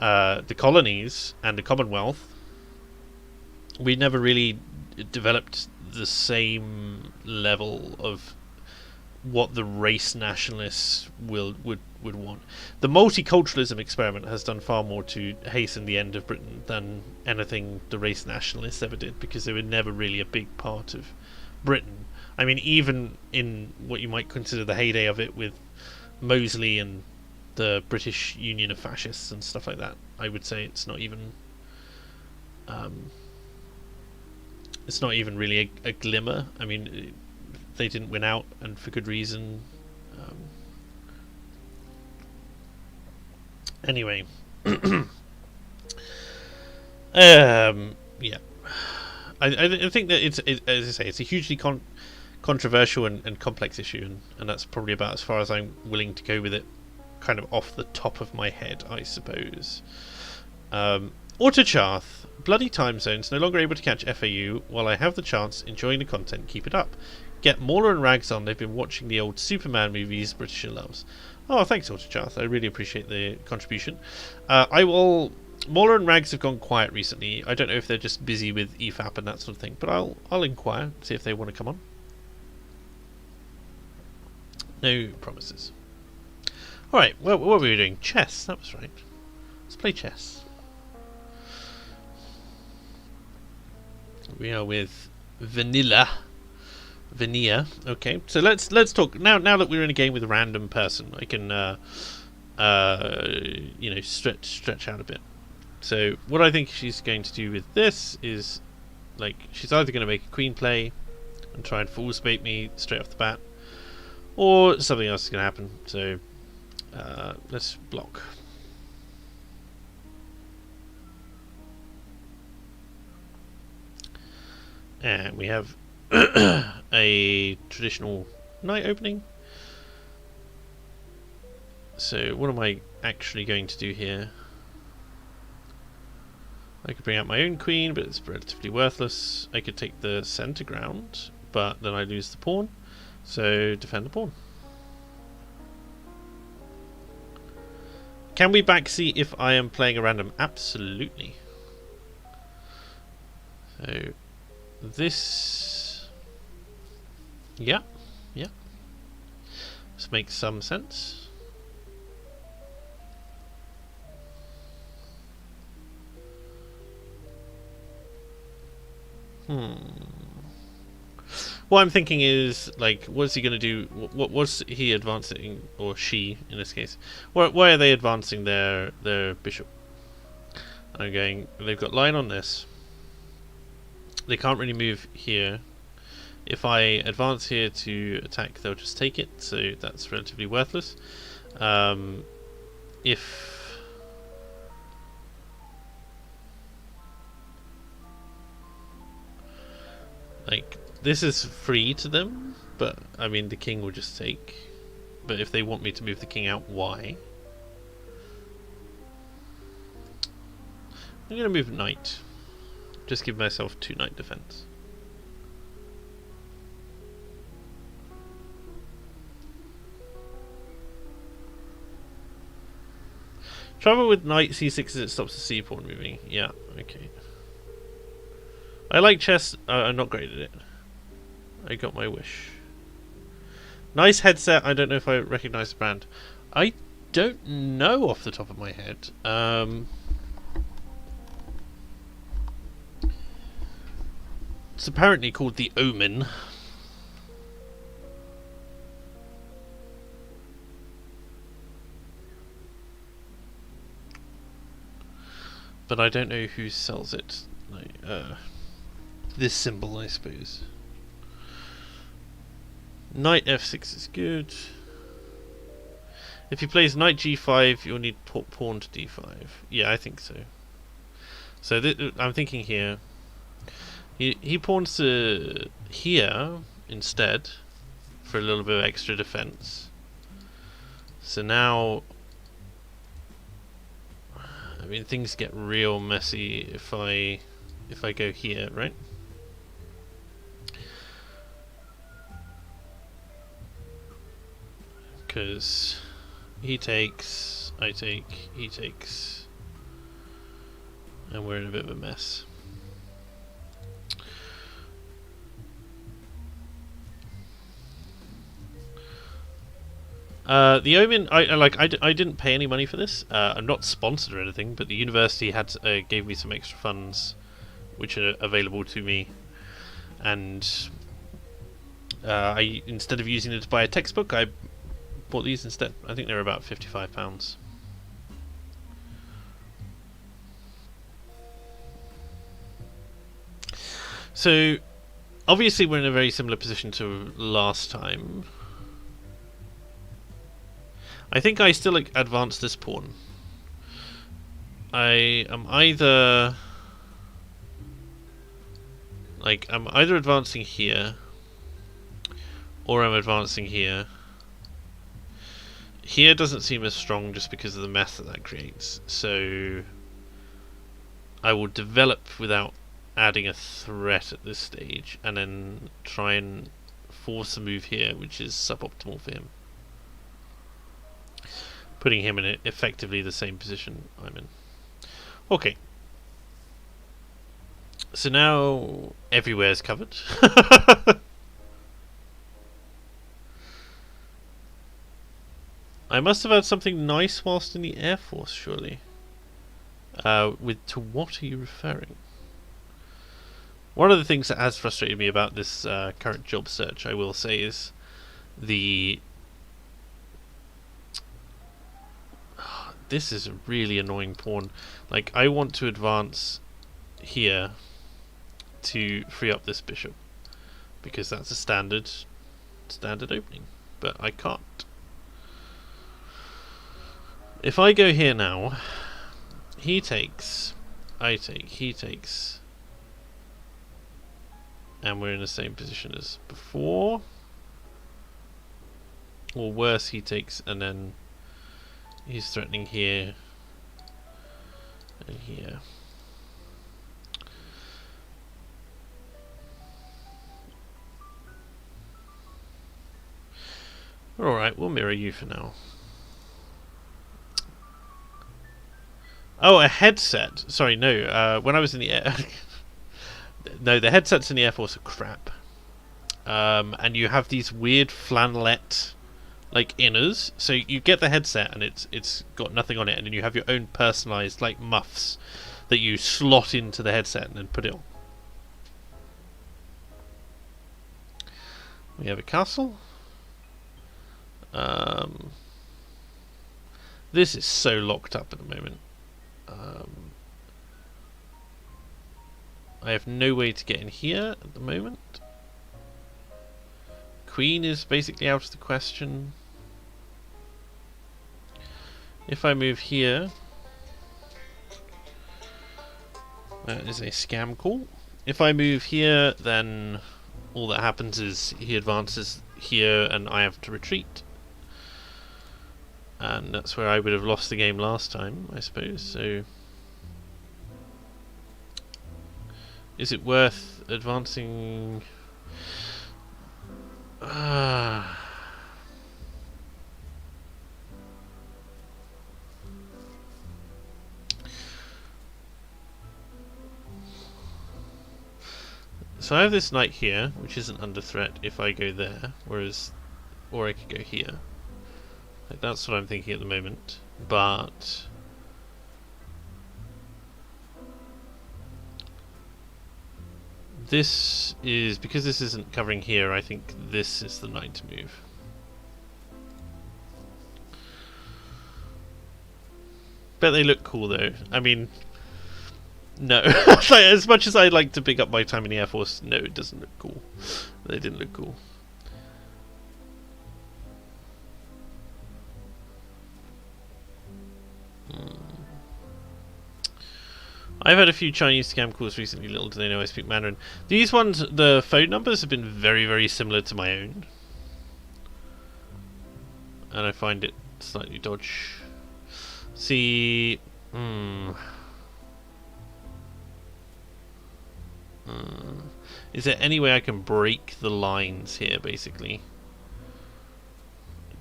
the colonies and the Commonwealth, we never really developed the same level of what the race nationalists would want. The multiculturalism experiment has done far more to hasten the end of Britain than anything the race nationalists ever did, because they were never really a big part of Britain. I mean, even in what you might consider the heyday of it with Mosley and the British Union of Fascists and stuff like that, I would say it's not even really a glimmer. I mean, they didn't win out, and for good reason. Anyway, yeah, I think that it's as I say, it's a hugely controversial and complex issue, and that's probably about as far as I'm willing to go with it, kind of off the top of my head, I suppose. Autocharth, bloody time zones, no longer able to catch FAU. While I have the chance, enjoying the content, keep it up. Get Mauler and Rags on, they've been watching the old Superman movies Britisher loves. Oh, thanks, Autocharth, I really appreciate the contribution. Mauler and Rags have gone quiet recently. I don't know if they're just busy with EFAP and that sort of thing, but I'll inquire, see if they want to come on. No promises. Alright, well, what were we doing? Chess, that was right. Let's play chess. We are with Vanilla. Okay, so let's talk now. Now that we're in a game with a random person, I can you know, stretch out a bit. So what I think she's going to do with this is, like, she's either going to make a queen play and try and fool's bait me straight off the bat, or something else is going to happen. So let's block. And we have a traditional knight opening. So what am I actually going to do here? I could bring out my own queen, but it's relatively worthless. I could take the center ground, but then I lose the pawn. So defend the pawn. Can we backseat if I am playing a random? Absolutely. So this, yeah, this makes some sense. What I'm thinking is, like, what's he going to do? What was he advancing, or she in this case? Why are they advancing their bishop? I'm going. They've got line on this. They can't really move here. If I advance here to attack, they'll just take it, so that's relatively worthless. If like, this is free to them, but I mean the king will just take. But if they want me to move the king out, why? I'm going to move knight. Just give myself 2 knight defense. Trouble with knight c6 is it stops the c pawn moving. Yeah, okay. I like chess. I'm not great at it. I got my wish. Nice headset. I don't know if I recognise the brand. I don't know off the top of my head. It's apparently called the Omen. But I don't know who sells it. this symbol, I suppose. Knight f6 is good. If he plays knight g5, you'll need pawn to d5. Yeah, I think so. So I'm thinking here. He pawns to here instead for a little bit of extra defense. So now, I mean, things get real messy if I go here, right? Because he takes, I take, he takes, and we're in a bit of a mess. The Omen, I didn't pay any money for this. I'm not sponsored or anything, but the university had gave me some extra funds, which are available to me, and I, instead of using it to buy a textbook, I bought these instead. I think they're about £55. So, obviously we're in a very similar position to last time. I think I still advance this pawn. I am either I'm either advancing here or I'm advancing here. Here doesn't seem as strong just because of the mess that creates. So I will develop without adding a threat at this stage, and then try and force a move here, which is suboptimal for him, putting him in effectively the same position I'm in. Okay. So now everywhere's covered. I must have had something nice whilst in the Air Force, surely. To what are you referring? One of the things that has frustrated me about this current job search, I will say, is the... This is a really annoying pawn. Like, I want to advance here to free up this bishop, because that's a standard opening, but I can't. If I go here now, he takes, I take, he takes, and we're in the same position as before. Or worse, he takes and then he's threatening here and here. Alright, we'll mirror you for now. Oh, a headset. Sorry, no. When I was in the air... no, the headsets in the Air Force are crap. And you have these weird flannelette like inners. So you get the headset and it's got nothing on it, and then you have your own personalised like muffs that you slot into the headset and then put it on. We have a castle. This is so locked up at the moment. I have no way to get in here at the moment. Queen is basically out of the question. If I move here, that is a scam call. If I move here, then all that happens is he advances here and I have to retreat. And that's where I would have lost the game last time, I suppose. So, is it worth advancing? So I have this knight here, which isn't under threat if I go there, whereas, or I could go here. Like, that's what I'm thinking at the moment, but this is, because this isn't covering here, I think this is the knight to move. Bet they look cool though. I mean, No. Like, as much as I like to pick up my time in the Air Force, no, it doesn't look cool. They didn't look cool. I've had a few Chinese scam calls recently, little do they know I speak Mandarin. These ones, the phone numbers have been very, very similar to my own. And I find it slightly dodge. See... is there any way I can break the lines here, basically?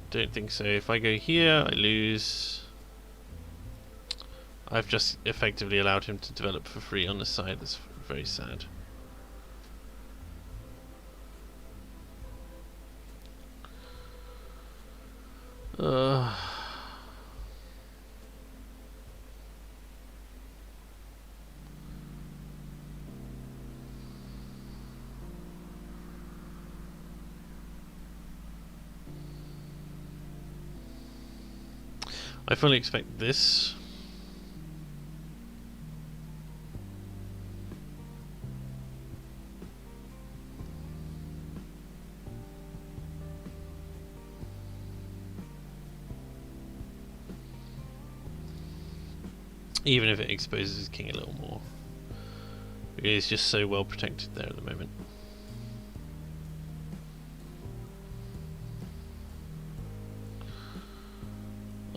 Don't think so. If I go here, I lose. I've just effectively allowed him to develop for free on this side. That's very sad. I fully expect this. Even if it exposes his king a little more. He's just so well protected there at the moment.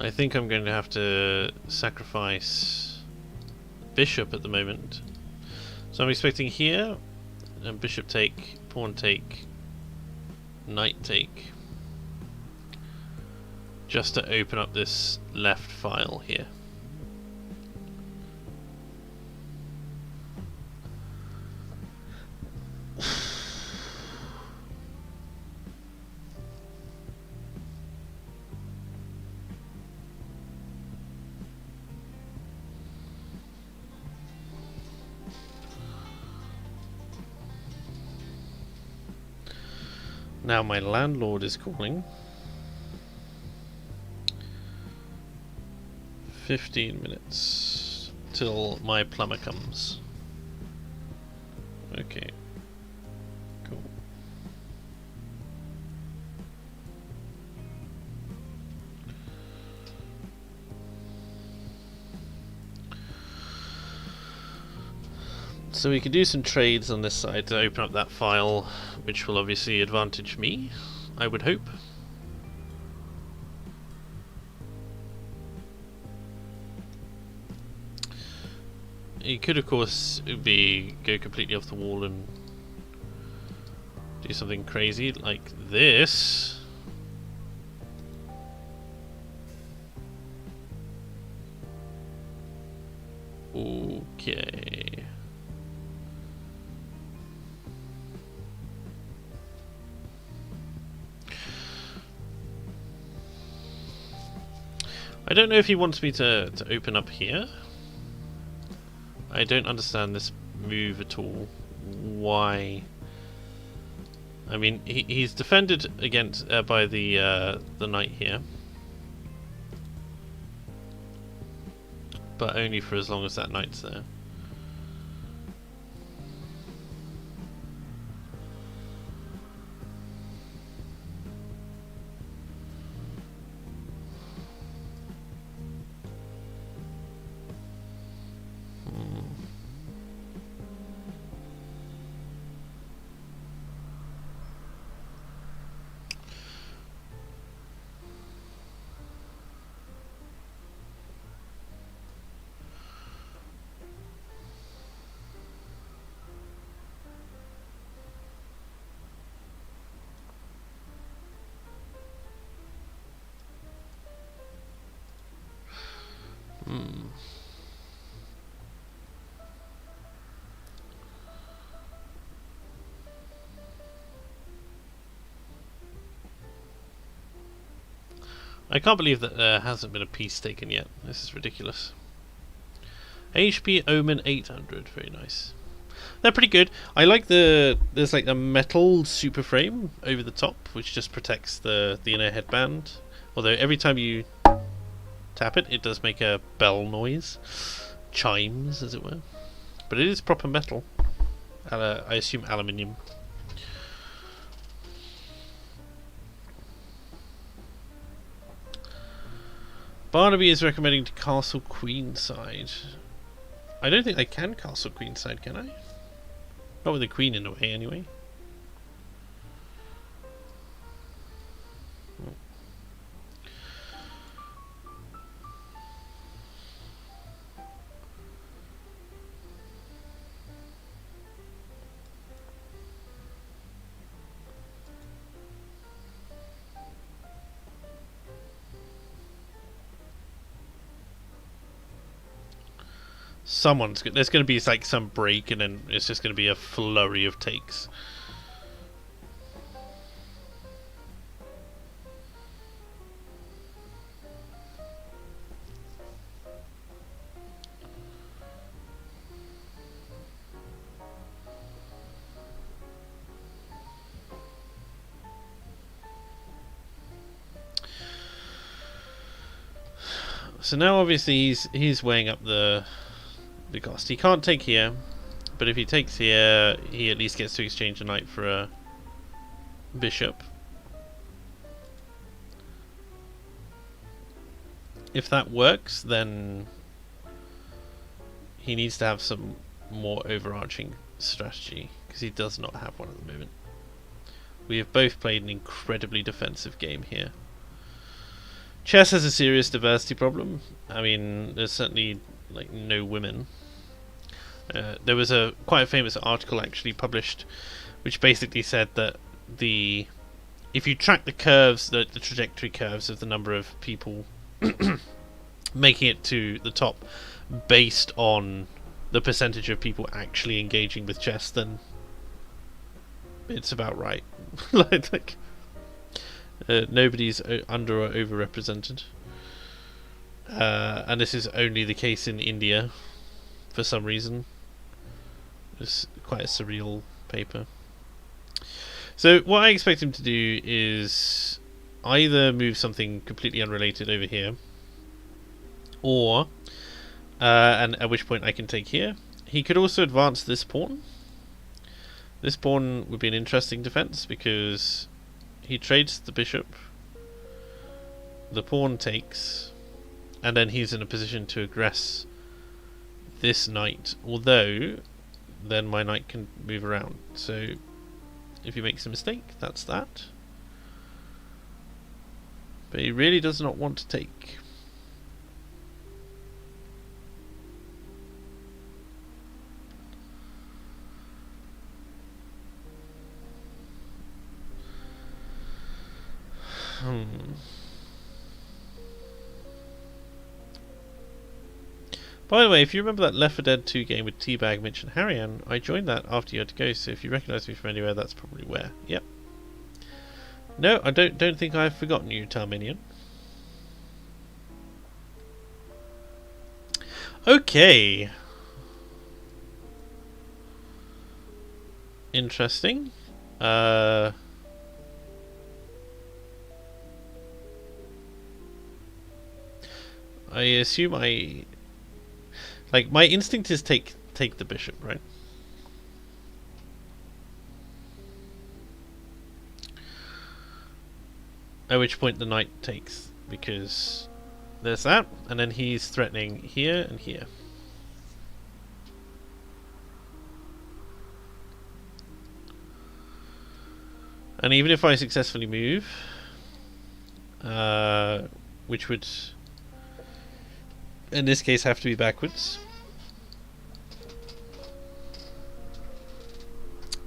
I think I'm going to have to sacrifice bishop at the moment. So I'm expecting here, bishop take, pawn take, knight take, just to open up this left file here. Now my landlord is calling. 15 minutes till my plumber comes. Okay. Cool. So we can do some trades on this side to open up that file, which will obviously advantage me, I would hope. You could, of course, go completely off the wall and do something crazy like this. Okay. I don't know if he wants me to open up here. I don't understand this move at all. Why? I mean, he's defended against by the knight here, but only for as long as that knight's there. I can't believe that there hasn't been a piece taken yet. This is ridiculous. HP Omen 800, very nice. They're pretty good. I like there's like a metal super frame over the top, which just protects the inner headband. Although every time you tap it, it does make a bell noise. Chimes, as it were. but it is proper metal. I assume aluminium. Barnaby is recommending to castle queenside. I don't think I can castle queenside, can I? Not with the queen in the way, anyway. There's going to be like some break, and then it's just going to be a flurry of takes. So now obviously he's weighing up the cost. He can't take here, but if he takes here, he at least gets to exchange a knight for a bishop. If that works, then he needs to have some more overarching strategy, because he does not have one at the moment. We have both played an incredibly defensive game here. Chess has a serious diversity problem. I mean, there's certainly like no women. There was a quite a famous article actually published, which basically said that if you track the curves, the trajectory curves of the number of people making it to the top, based on the percentage of people actually engaging with chess, then it's about right. Nobody's under or overrepresented, and this is only the case in India for some reason. It's quite a surreal paper. So what I expect him to do is either move something completely unrelated over here, or and at which point I can take here. He could also advance this pawn. This pawn would be an interesting defense, because he trades the bishop, the pawn takes, and then he's in a position to aggress this knight, although then my knight can move around. So if he makes a mistake, that's that. But he really does not want to take. By the way, if you remember that Left 4 Dead 2 game with Teabag, Mitch and Harrian, I joined that after you had to go, so if you recognise me from anywhere, that's probably where. Yep. No, I don't think I've forgotten you, Tarminian. Okay. Interesting. I assume my instinct is take the bishop, right? At which point the knight takes, because there's that, and then he's threatening here and here. And even if I successfully move, which would in this case have to be backwards,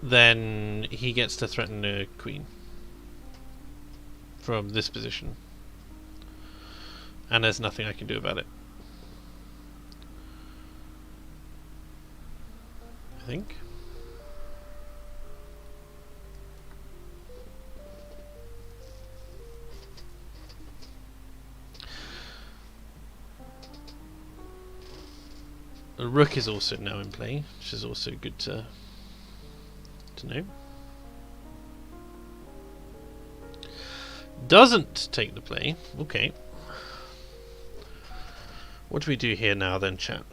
then he gets to threaten the queen from this position, and there's nothing I can do about it, I think. The rook is also now in play, which is also good to know. Doesn't take the play. Okay. What do we do here now then, chat?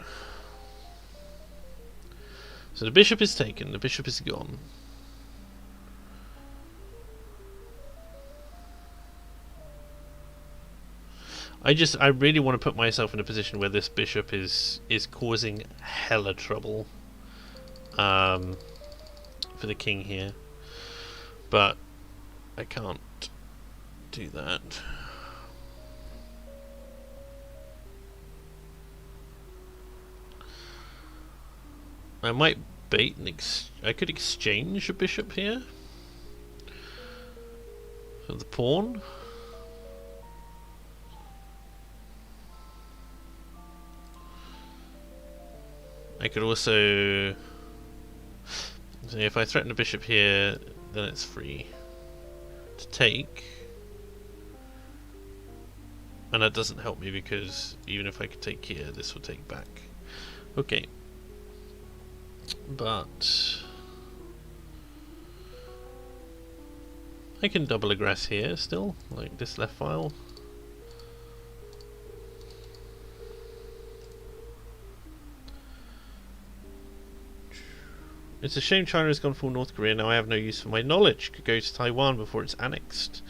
So the bishop is taken, the bishop is gone. I really want to put myself in a position where this bishop is causing hella trouble for the king here. But I can't do that. I might bait and I could exchange a bishop here for the pawn. I could also... So if I threaten a bishop here, then it's free to take. And that doesn't help me because even if I could take here, this will take back. Okay. But... I can double aggress here still, like this left file. It's a shame China has gone full North Korea. Now I have no use for my knowledge. Could go to Taiwan before it's annexed.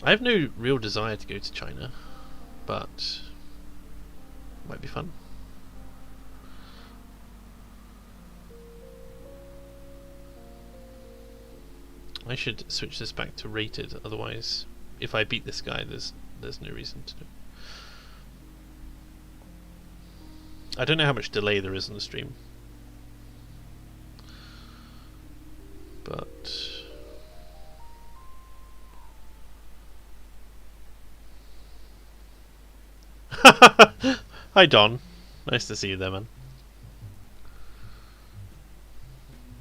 I have no real desire to go to China, but it might be fun. I should switch this back to rated. Otherwise, if I beat this guy, there's no reason to do it. I don't know how much delay there is on the stream. But hi Don, nice to see you there, man.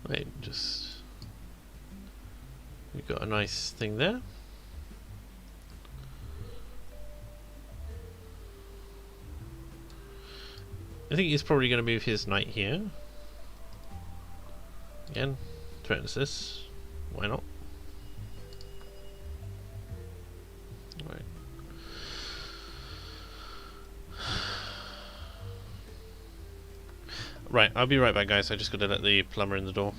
Wait, we've got a nice thing there. I think he's probably going to move his knight here. Again, threatens this. Why not? Right. Right, I'll be right back, guys. I just got to let the plumber in the door.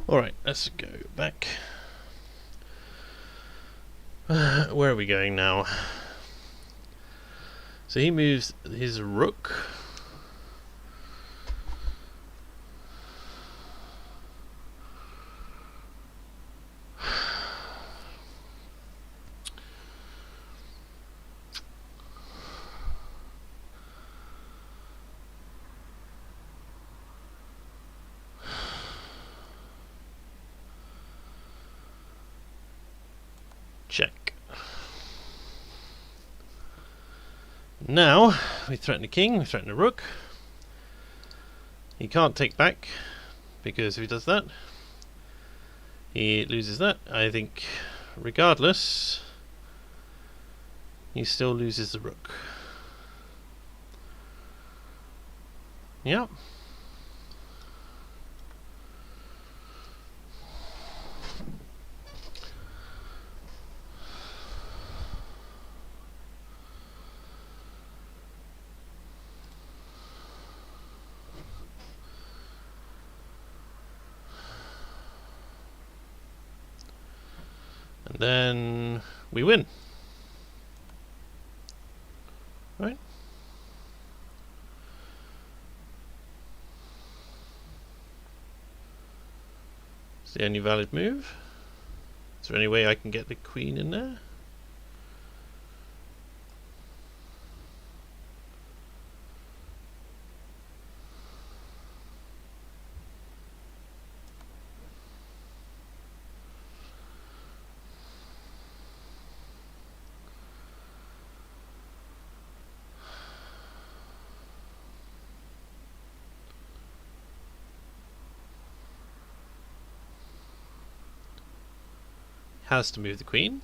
Alright, let's go back. Where are we going now? So he moves his rook. Check. Now, we threaten the king, we threaten the rook. He can't take back, because if he does that, he loses that. I think, regardless, he still loses the rook. Yep. And then we win. It's the only valid move. Is there any way I can get the queen in there? Has to move the queen.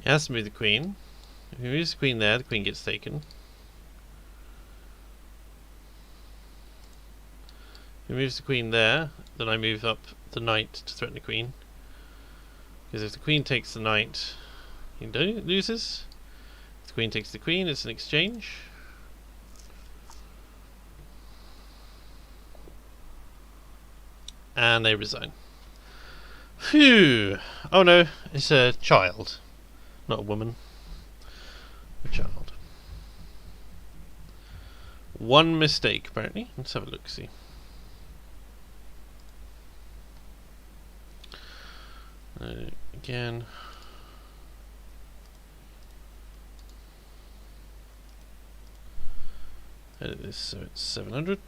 He has to move the queen. If he moves the queen there, the queen gets taken. If he moves the queen there, then I move up the knight to threaten the queen. Because if the queen takes the knight, he loses. If the queen takes the queen, it's an exchange. And they resign. Phew! Oh no, it's a child. Not a woman. A child. One mistake, apparently. Let's have a look, see. Again. Edit this so it's 700.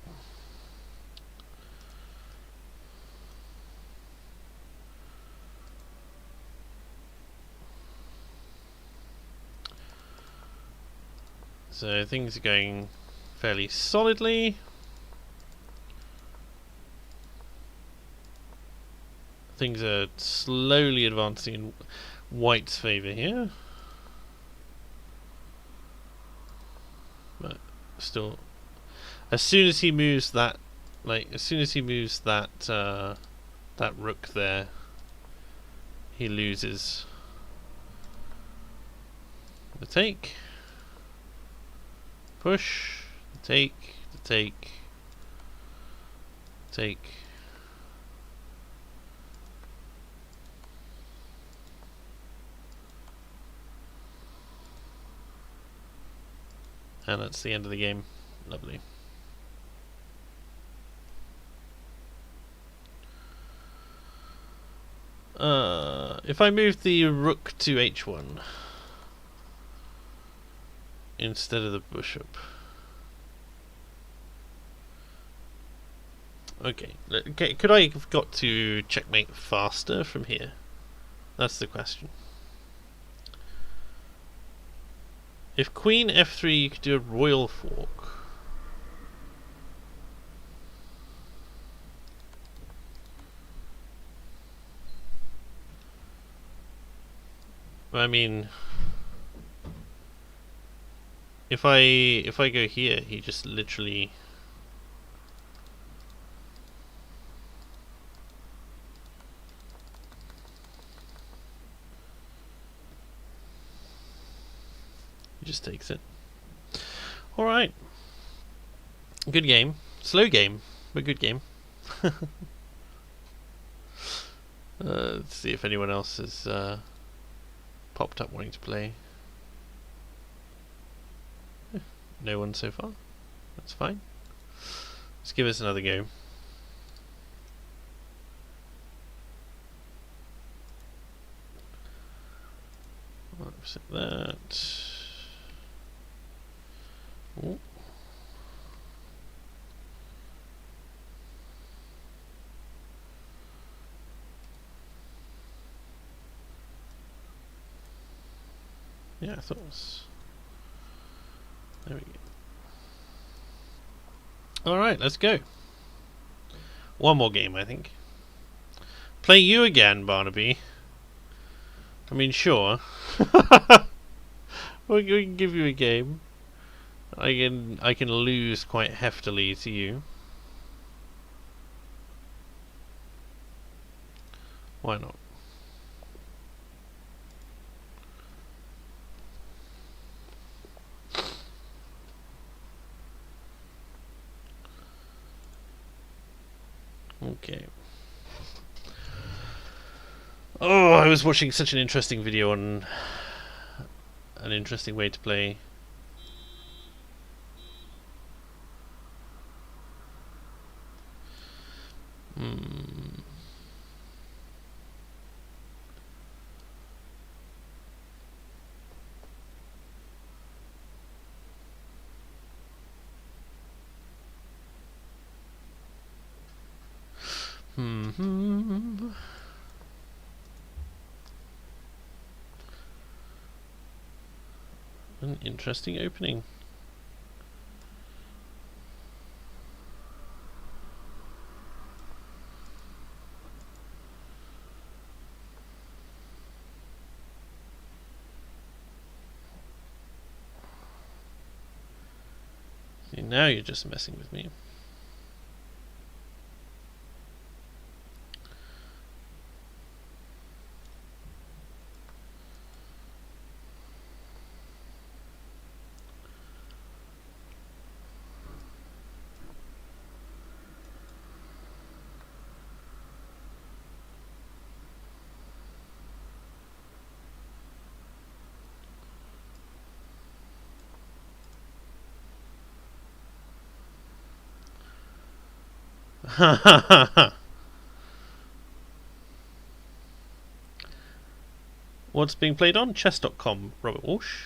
So things are going fairly solidly. Things are slowly advancing in white's favour here. But still, as soon as he moves that, that rook there, he loses the take. Push, the take, the take, take. And that's the end of the game. Lovely. If I move the rook to h1 instead of the bishop. Okay, could I have got to checkmate faster from here? That's the question. If queen f3, you could do a royal fork. I mean, if I go here, he just literally just takes it. Alright. Good game. Slow game, but good game. Let's see if anyone else has popped up wanting to play. No one so far. That's fine. Let's give us another go. Set that. Ooh. Yeah, I thought it was. There we go. Alright, let's go. One more game, I think. Play you again, Barnaby. I mean, sure. We can give you a game. I can lose quite heftily to you. Why not? Okay. Oh, I was watching such an interesting video on an interesting way to play. Hmm. Hmm. An interesting opening. See, now you're just messing with me. What's being played on? Chess.com, Robert Walsh.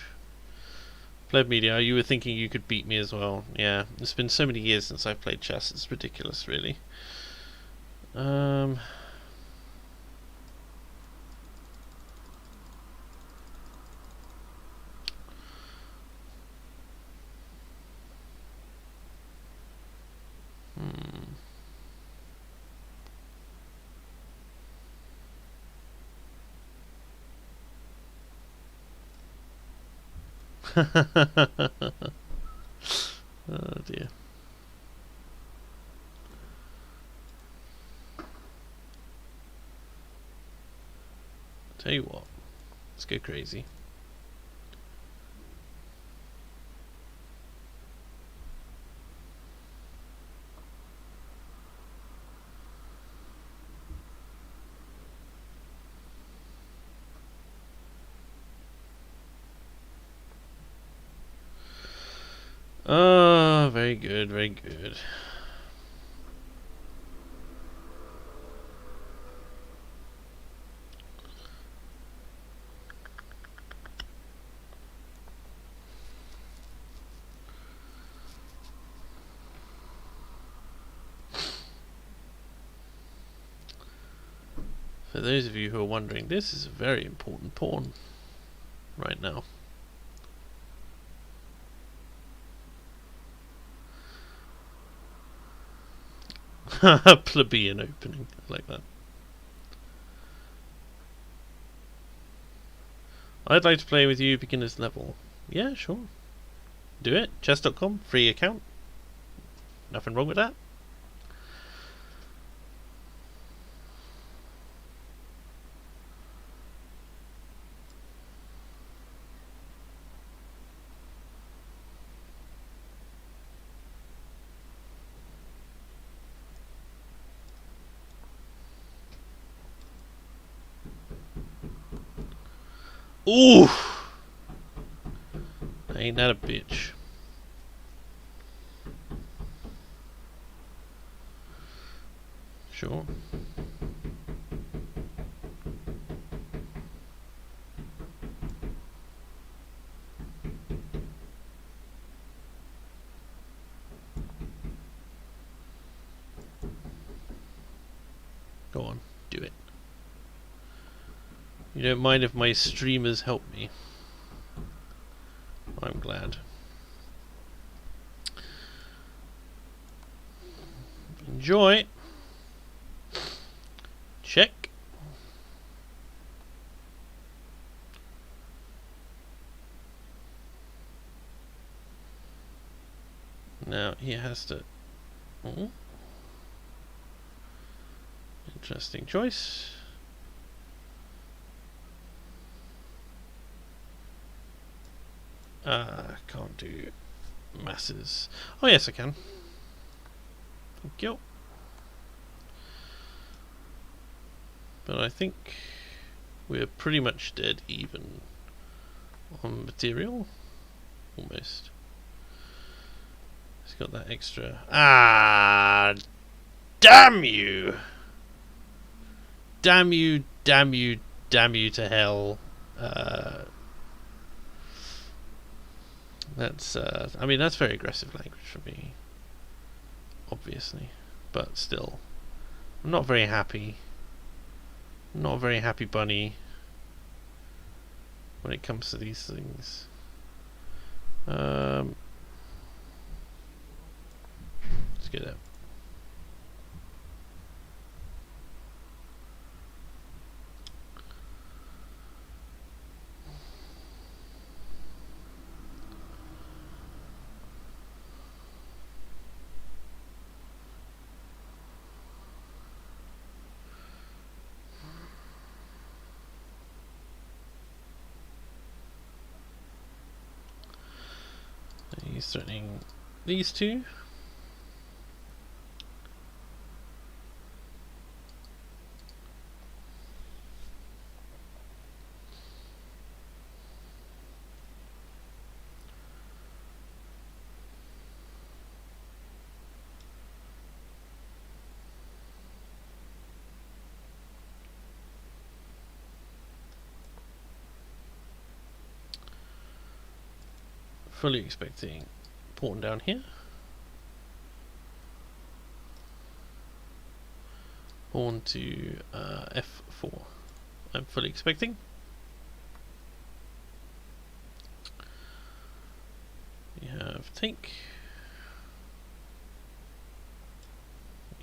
Pleb Media, you were thinking you could beat me as well. Yeah, it's been so many years since I've played chess, it's ridiculous, really. Um... Hmm. Oh dear. Tell you what, let's go crazy. Oh, very good, very good. For those of you who are wondering, this is a very important pawn right now. Plebeian opening, I like that. I'd like to play with you beginner's level. Yeah, sure. Do it. Chess.com, free account. Nothing wrong with that. Ooh! Ain't that a bitch. Sure. Go on, do it. You don't mind if my streamers help me? I'm glad. Enjoy. Check. Now he has to... Oh. Interesting choice. Can't do masses. Oh yes, I can. Thank you. But I think we're pretty much dead even on material. Almost. It's got that extra... Ah! Damn you! Damn you, damn you, damn you to hell. That's, I mean, that's very aggressive language for me. Obviously. But still. I'm not very happy. I'm not a very happy bunny when it comes to these things. Let's get out. He's threatening these two. Fully expecting pawn down here. Pawn to f4. I'm fully expecting. We have take.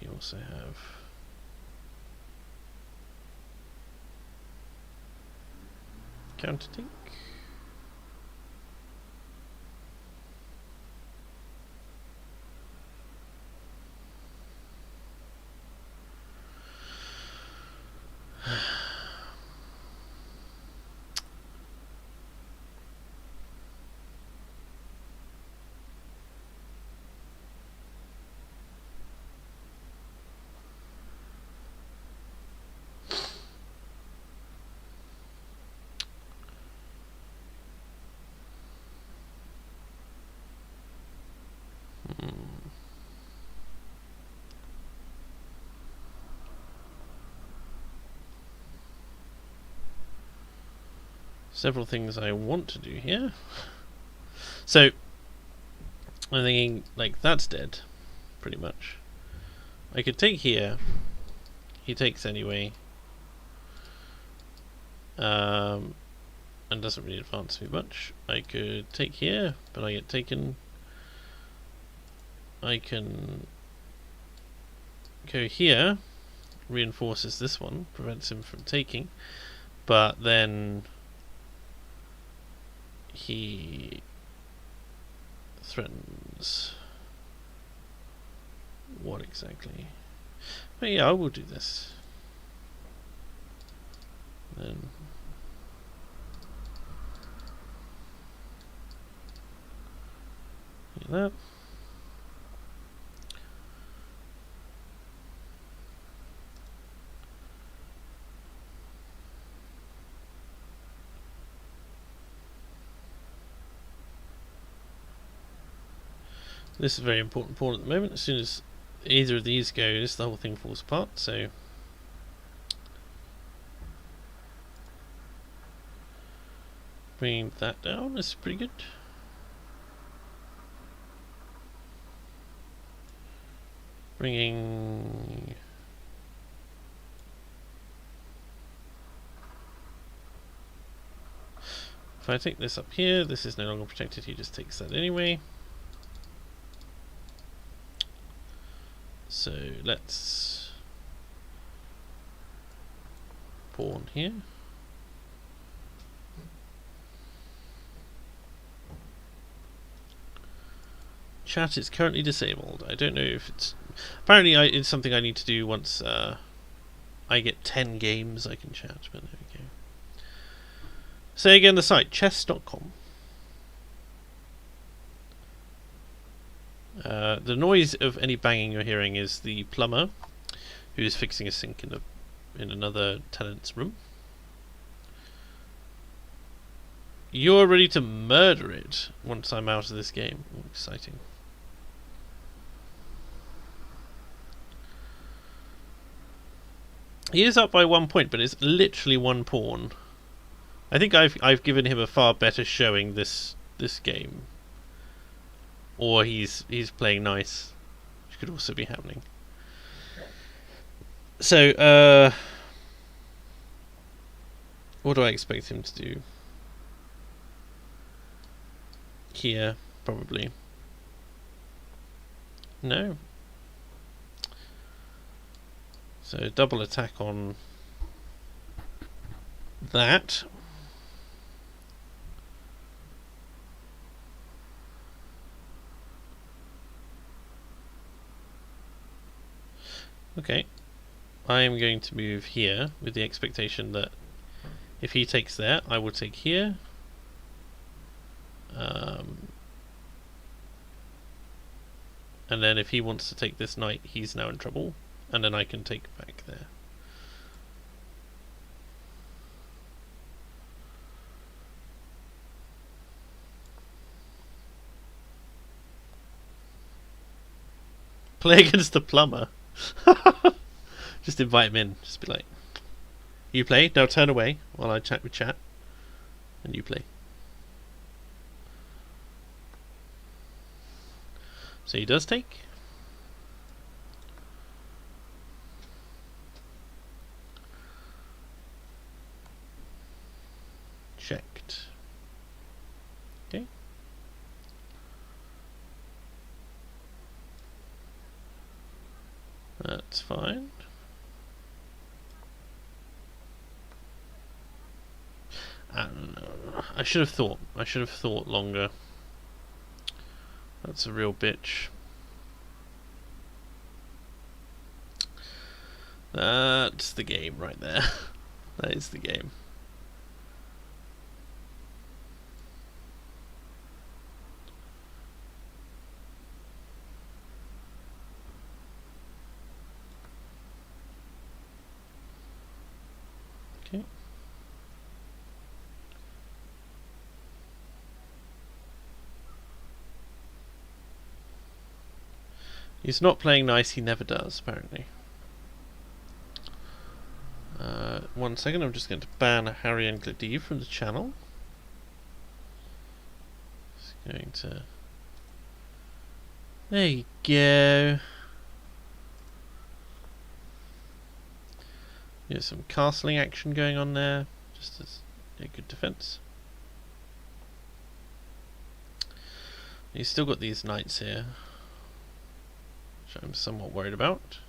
We also have counter take. Several things I want to do here. So I'm thinking, like, that's dead, pretty much. I could take here. He takes anyway. And doesn't really advance me much. I could take here, but I get taken. I can go here, reinforces this one, prevents him from taking, but then he threatens what exactly? But yeah, I will do this. Then that. This is a very important pawn at the moment. As soon as either of these goes, the whole thing falls apart. So bringing that down is pretty good. Bringing if I take this up here, this is no longer protected. He just takes that anyway. So let's pawn here. Chat is currently disabled. I don't know if it's... Apparently it's something I need to do once I get 10 games I can chat, but there we go. Say again the site, chess.com. The noise of any banging you're hearing is the plumber who is fixing a sink in another tenant's room. You're ready to murder it once I'm out of this game. Oh, exciting. He is up by 1 point, but it's literally 1 pawn. I think I've given him a far better showing this game. Or he's playing nice, which could also be happening. So, what do I expect him to do? Here, probably. No. So double attack on that. Okay. I am going to move here with the expectation that if he takes there, I will take here. And then if he wants to take this knight, he's now in trouble. And then I can take back there. Play against the plumber. Just invite him in. Just be like, you play, now turn away while I chat with chat. And you play. So he does take. Checked. Okay. That's fine. I should have thought. I should have thought longer. That's a real bitch. That's the game right there. That is the game. Okay. He's not playing nice, he never does, apparently. 1 second, I'm just going to ban Harry and Gladive from the channel. Just going to... There you go. There's some castling action going on there, just as a good defense. He's still got these knights here, which I'm somewhat worried about.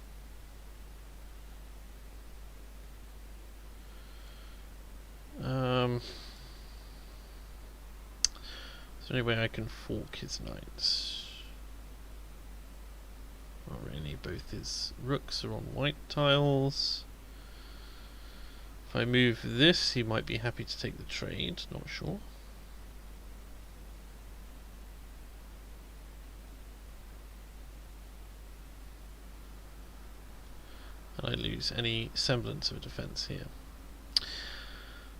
Is there any way I can fork his knights? Not really, both his rooks are on white tiles. If I move this, he might be happy to take the trade, not sure. And I lose any semblance of a defense here.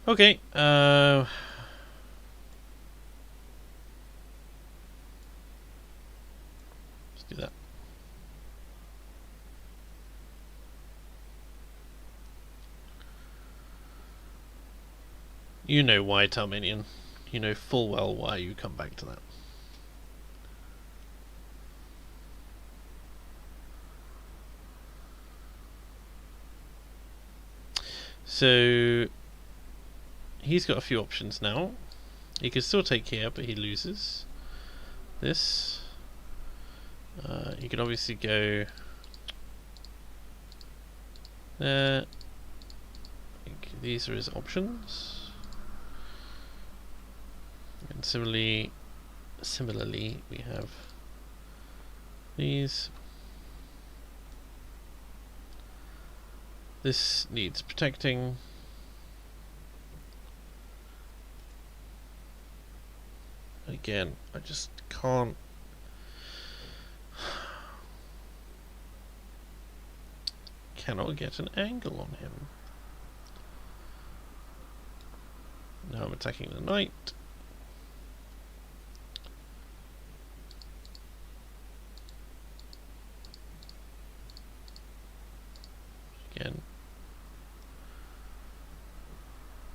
Okay, let's do that. You know why, Talmanian. You know full well why you come back to that. So he's got a few options now. He can still take here, but he loses this. He can obviously go there. I think these are his options. And similarly we have Please. This needs protecting. Again, I just can't. Cannot get an angle on him. Now I'm attacking the knight. Again.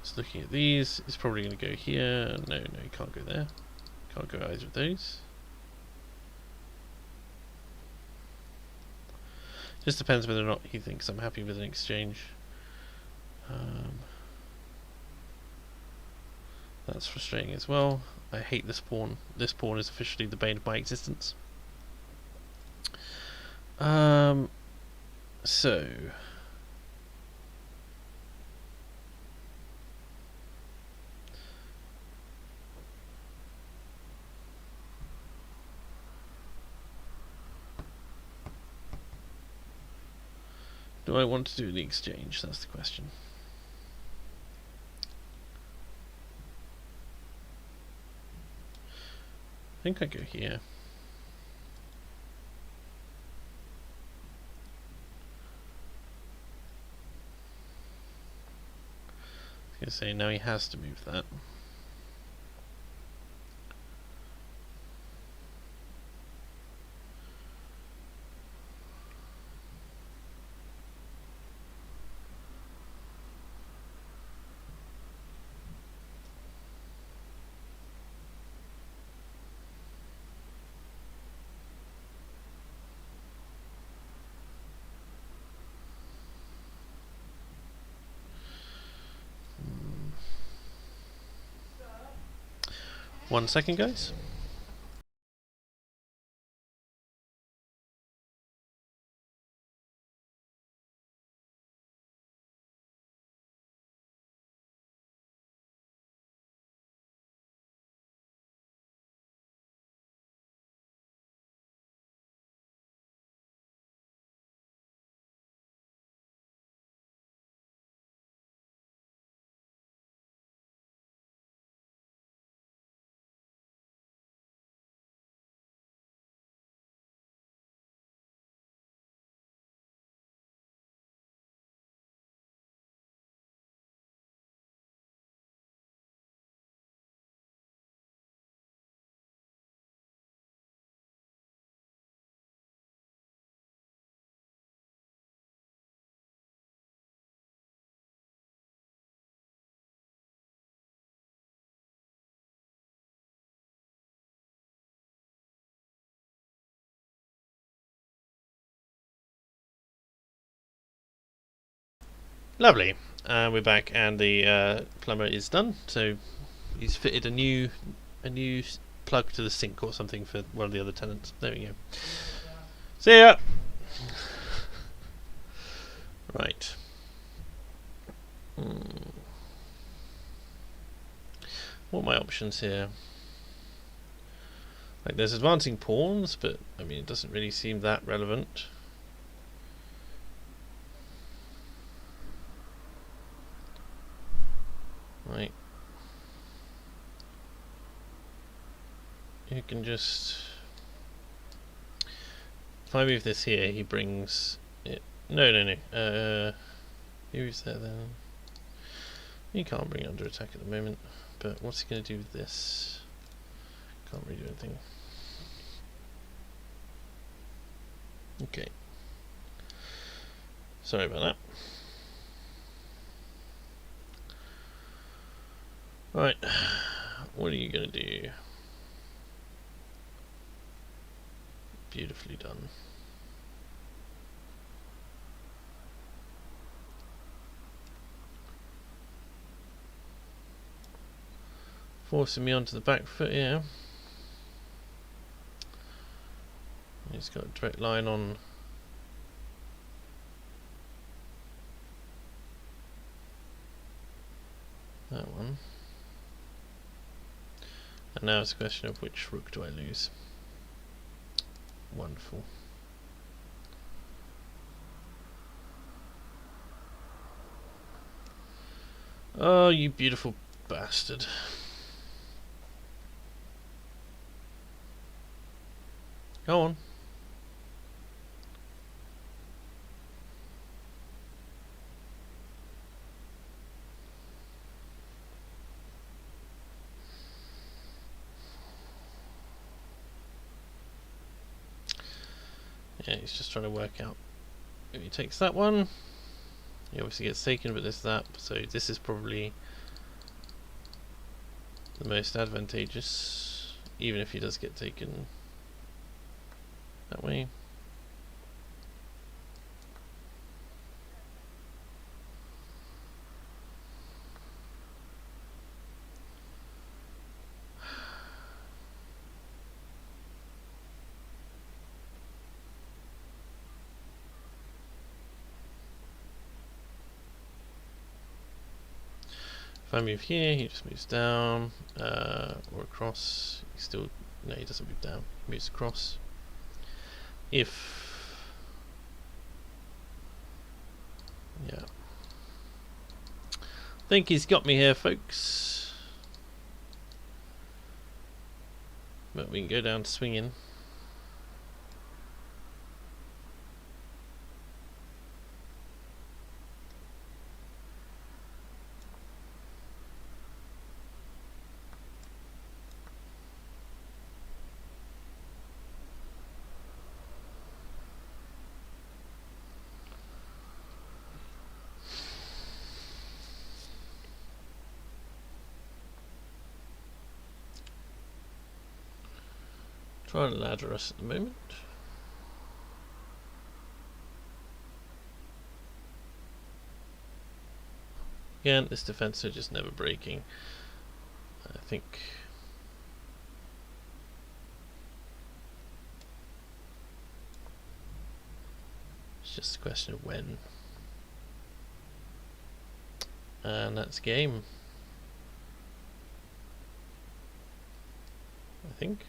Just looking at these, it's probably going to go here. No, you can't go there. Can't go either of those. Just depends whether or not he thinks I'm happy with an exchange. That's frustrating as well. I hate this pawn. This pawn is officially the bane of my existence. So do I want to do the exchange? That's the question. I think I go here. I was going to say, now he has to move that. One second, guys. Lovely. We're back, and the plumber is done. So he's fitted a new plug to the sink or something for one of the other tenants. There we go. See ya. Right. What are my options here? Like, there's advancing pawns, but I mean, it doesn't really seem that relevant. Right. You can just... If I move this here, he brings it... No. Who's there then? He can't bring it under attack at the moment, but what's he going to do with this? Can't really do anything. Okay. Sorry about that. Right, what are you going to do? Beautifully done. Forcing me onto the back foot here. He's got a direct line on that one. And now it's a question of which rook do I lose? Wonderful. Oh, you beautiful bastard. Go on. Yeah, he's just trying to work out if he takes that one. He obviously gets taken, but there's that. So this is probably the most advantageous, even if he does get taken that way. If I move here, he just moves down, or across. He still, no, he doesn't move down. He moves across. If, yeah, I think he's got me here, folks. But we can go down swinging. Trying to ladder us at the moment. Again, this defense are just never breaking. I think it's just a question of when. And that's game, I think.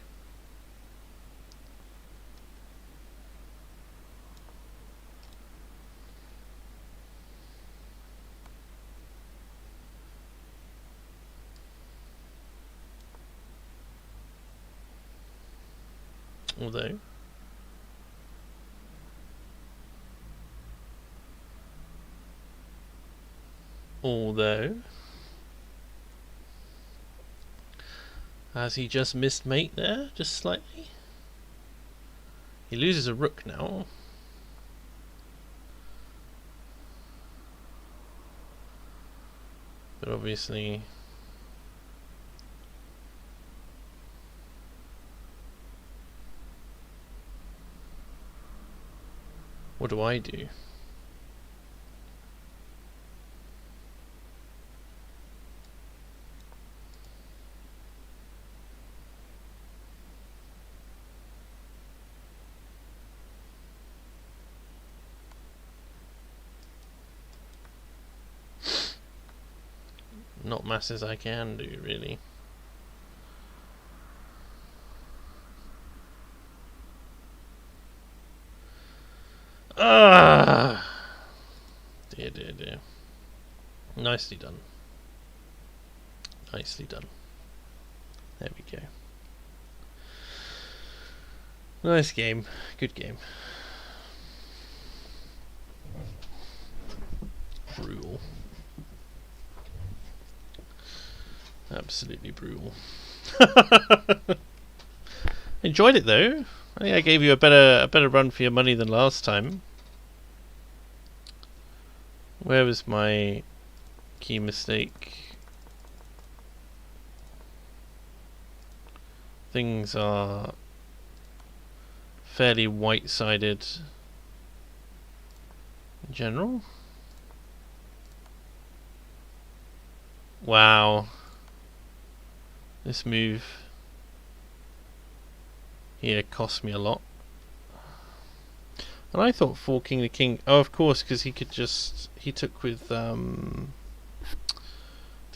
Although has he just missed mate there, just slightly? He loses a rook now. But obviously what do I do? Not much as I can do, really. Ah, dear, dear, dear. Nicely done. Nicely done. There we go. Nice game. Good game. Brutal. Absolutely brutal. Enjoyed it though. I think I gave you a better run for your money than last time. Where was my key mistake? Things are fairly white-sided in general. Wow. This move here cost me a lot. And I thought forking the king... Oh, of course, because he could just... He took with the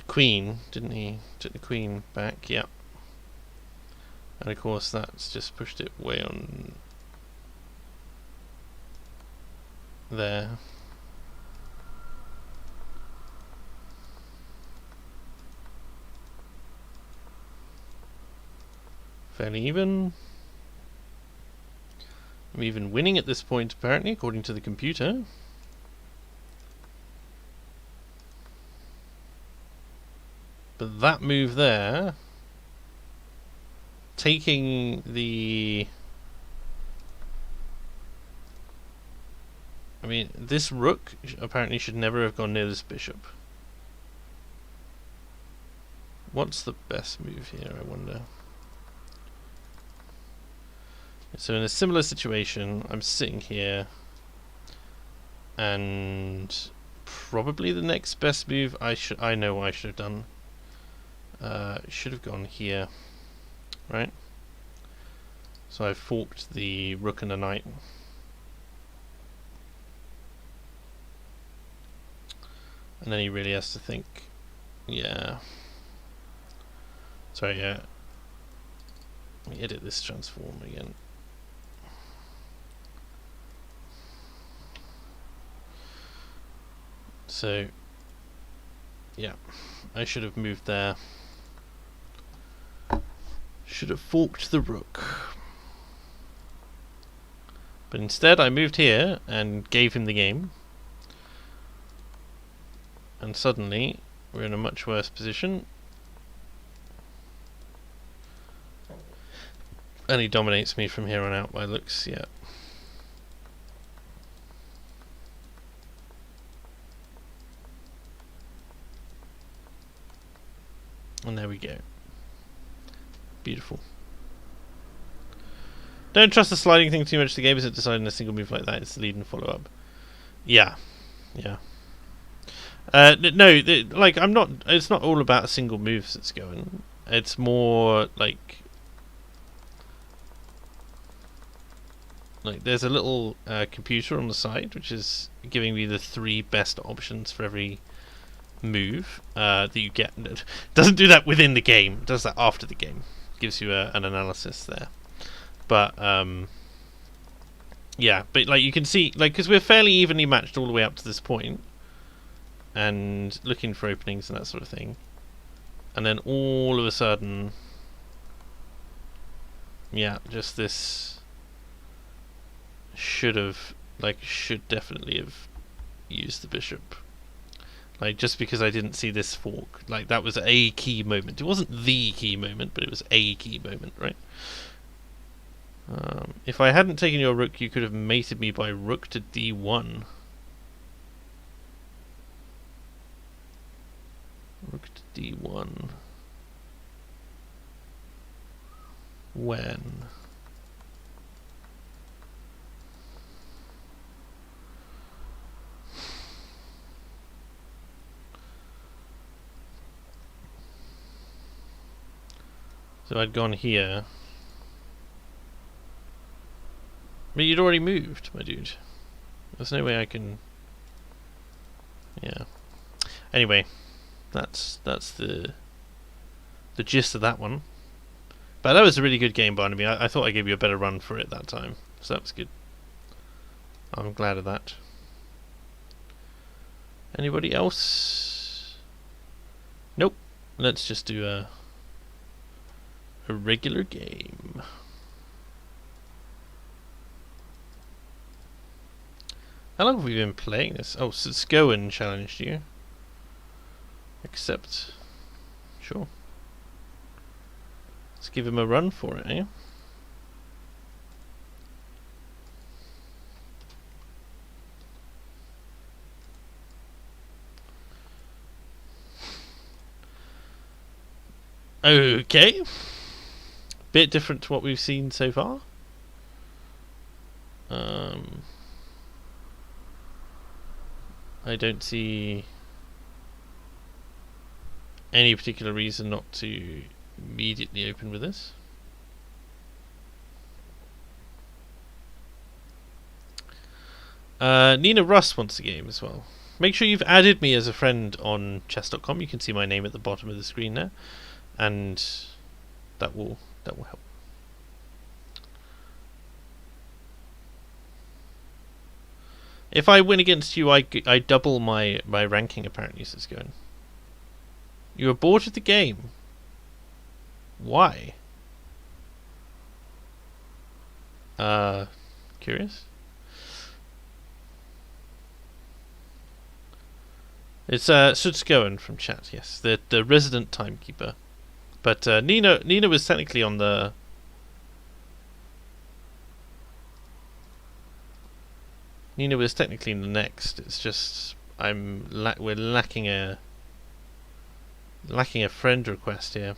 queen, didn't he? Took the queen back, yeah. And of course that's just pushed it way on there. Fairly even. I'm even winning at this point, apparently, according to the computer. But that move there, taking the... I mean, this rook apparently should never have gone near this bishop. What's the best move here, I wonder? So in a similar situation, I'm sitting here, and probably the next best move I know I should have done. Should have gone here, right? So I've forked the rook and the knight. And then he really has to think, yeah. Sorry, yeah. Let me edit this transform again. So, yeah, I should have moved there. Should have forked the rook. But instead I moved here and gave him the game. And suddenly we're in a much worse position. And he dominates me from here on out by looks, yeah. And there we go. Beautiful. Don't trust the sliding thing too much. The game isn't deciding a single move like that. It's the lead and follow up. Yeah. Yeah. No, like, I'm not... It's not all about single moves that's going. It's more like... there's a little computer on the side which is giving me the 3 best options for every move that you get. It doesn't do that within the game. It does that after the game. Gives you an analysis there. But yeah, but like you can see, like, because we're fairly evenly matched all the way up to this point, and looking for openings and that sort of thing, and then all of a sudden, yeah, just this should definitely have used the bishop. Like, just because I didn't see this fork, like, that was a key moment. It wasn't the key moment, but it was a key moment, right? If I hadn't taken your rook, you could have mated me by rook to d1. Rook to d1. When? So I'd gone here. But you'd already moved, my dude. There's no way I can... Yeah. Anyway, that's the gist of that one. But that was a really good game, Barnaby. I thought I gave you a better run for it that time, so that was good. I'm glad of that. Anybody else? Nope. Let's just do a regular game. How long have we been playing this? Oh, so Scowen challenged you. Accept. Sure. Let's give him a run for it, eh? Okay. Bit different to what we've seen so far. I don't see any particular reason not to immediately open with this. Nina Russ wants a game as well. Make sure you've added me as a friend on chess.com. You can see my name at the bottom of the screen there, and that will help. If I win against you, I double my ranking. Apparently, so it's going. You aborted the game. Why? Curious. It's Sudskoen from chat. Yes, the resident timekeeper. But Nina was technically on the. Nina was technically in the next. It's just we're lacking a friend request here.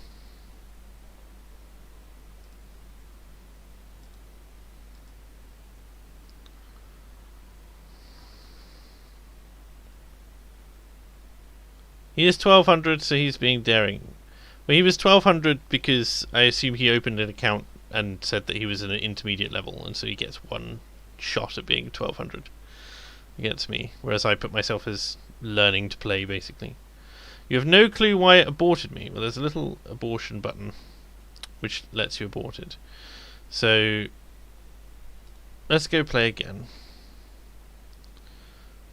He is 1200, so he's being daring. Well, he was 1200 because I assume he opened an account and said that he was at an intermediate level, and so he gets one shot at being 1200 against me, whereas I put myself as learning to play, basically. You have no clue why it aborted me. Well, there's a little abortion button which lets you abort it. So let's go play again.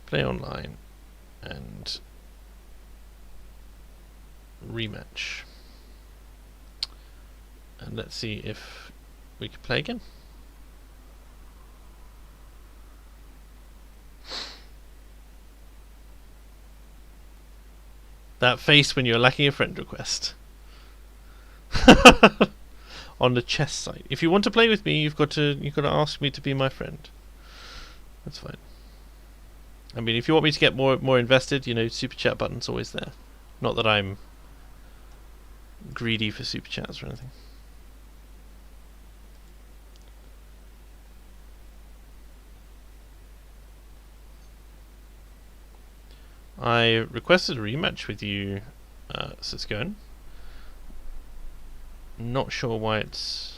Play online and rematch. And let's see if we can play again. That face when you're lacking a friend request. On the chess site. If you want to play with me, you've got to ask me to be my friend. That's fine. I mean, if you want me to get more invested, super chat button's always there. Not that I'm greedy for super chats or anything. I requested a rematch with you, Siscone. Not sure why it's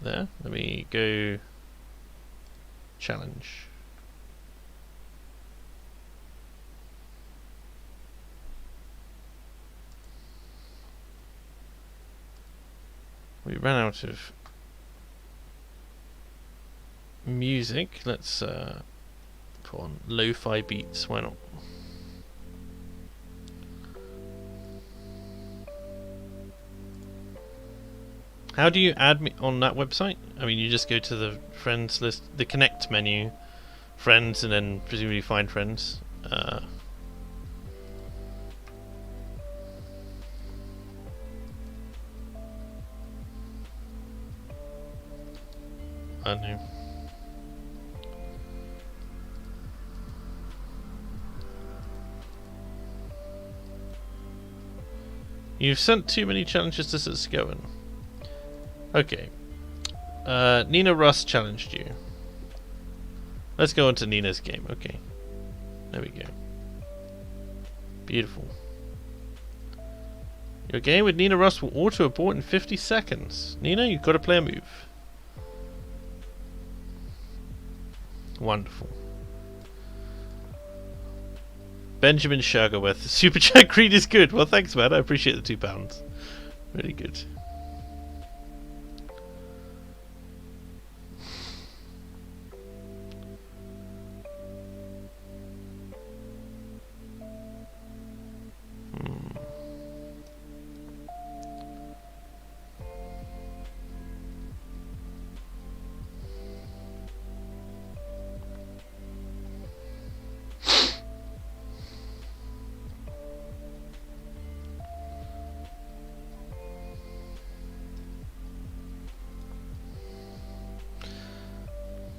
there. Let me go challenge. We ran out of music. Let's put on lo-fi beats. Why not? How do you add me on that website? I mean, you just go to the friends list, the connect menu, friends, and then presumably find friends. I don't know. You've sent too many challenges to Siscoen. Okay. Nina Russ challenged you. Let's go on to Nina's game. Okay. There we go. Beautiful. Your game with Nina Russ will auto-abort in 50 seconds. Nina, you've got to play a move. Wonderful. Benjamin Sugarworth. Super chat greed is good. Well, thanks, man. I appreciate the £2. Really good.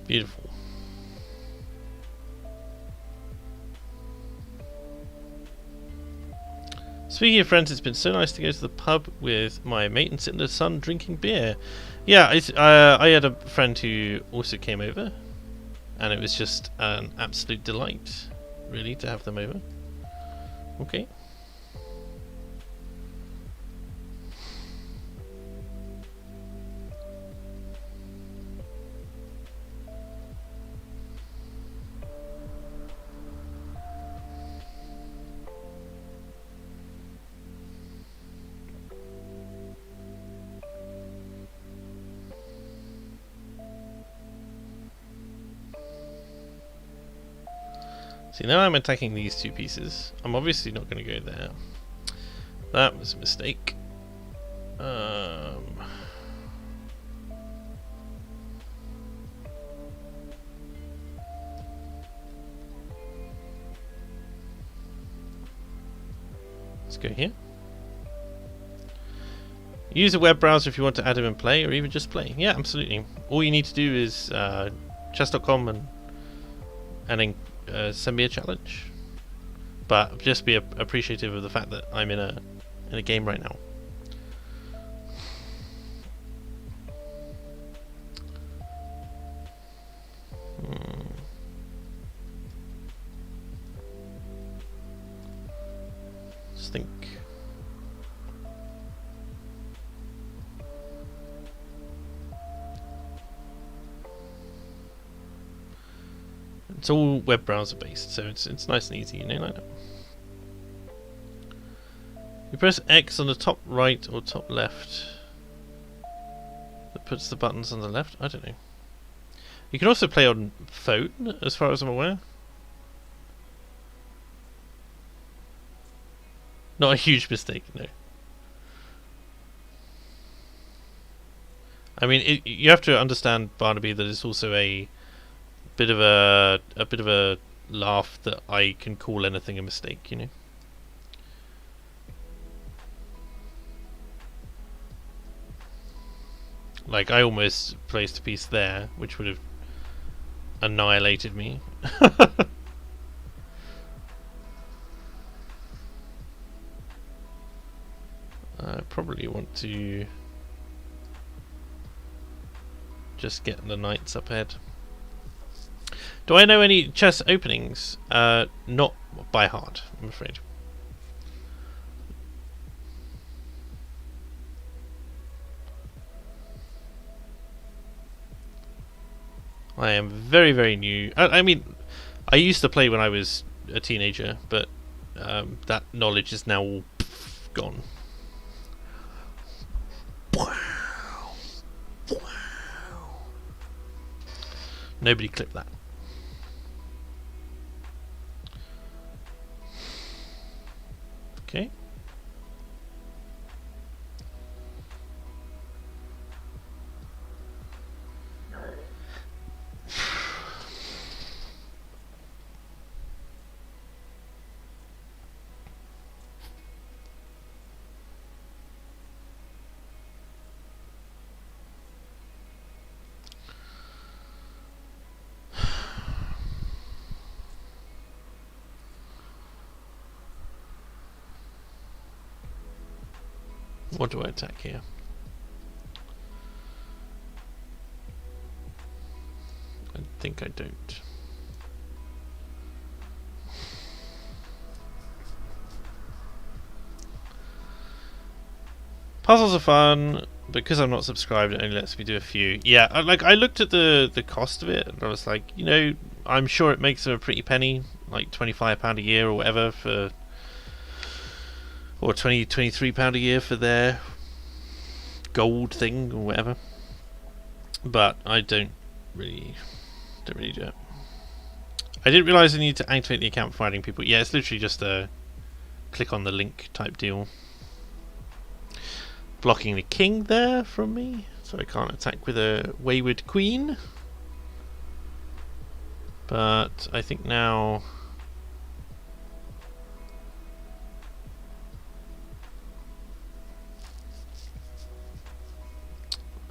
Beautiful. Speaking of friends, it's been so nice to go to the pub with my mate and sit in the sun drinking beer. Yeah, I had a friend who also came over, and it was just an absolute delight, really, to have them over. Okay. See, now I'm attacking these two pieces. I'm obviously not going to go there. That was a mistake. Let's go here. Use a web browser if you want to add him and play, or even just play. Yeah, absolutely. All you need to do is chess.com and then send me a challenge. But just be appreciative of the fact that I'm in a game right now. Just think. It's all web browser based, so it's nice and easy, you know, like that. You press X on the top right or top left. That puts the buttons on the left. I don't know. You can also play on phone, as far as I'm aware. Not a huge mistake, no. I mean, you have to understand, Barnaby, that it's also a bit of a laugh that I can call anything a mistake, you know. Like, I almost placed a piece there, which would have annihilated me. I probably want to just get the knights up ahead. Do I know any chess openings? Not by heart, I'm afraid. I am very, very new. I mean, I used to play when I was a teenager, but that knowledge is now all gone. Nobody clipped that. Okay. What do I attack here? I think I don't. Puzzles are fun. Because I'm not subscribed, it only lets me do a few. Yeah, I looked at the cost of it, and I was like, you know, I'm sure it makes them a pretty penny, like £25 a year or whatever for, or £23 a year for their gold thing or whatever. But I don't really do it. I didn't realise I need to activate the account before adding people. Yeah, it's literally just a click on the link type deal. Blocking the king there from me, so I can't attack with a wayward queen. But I think now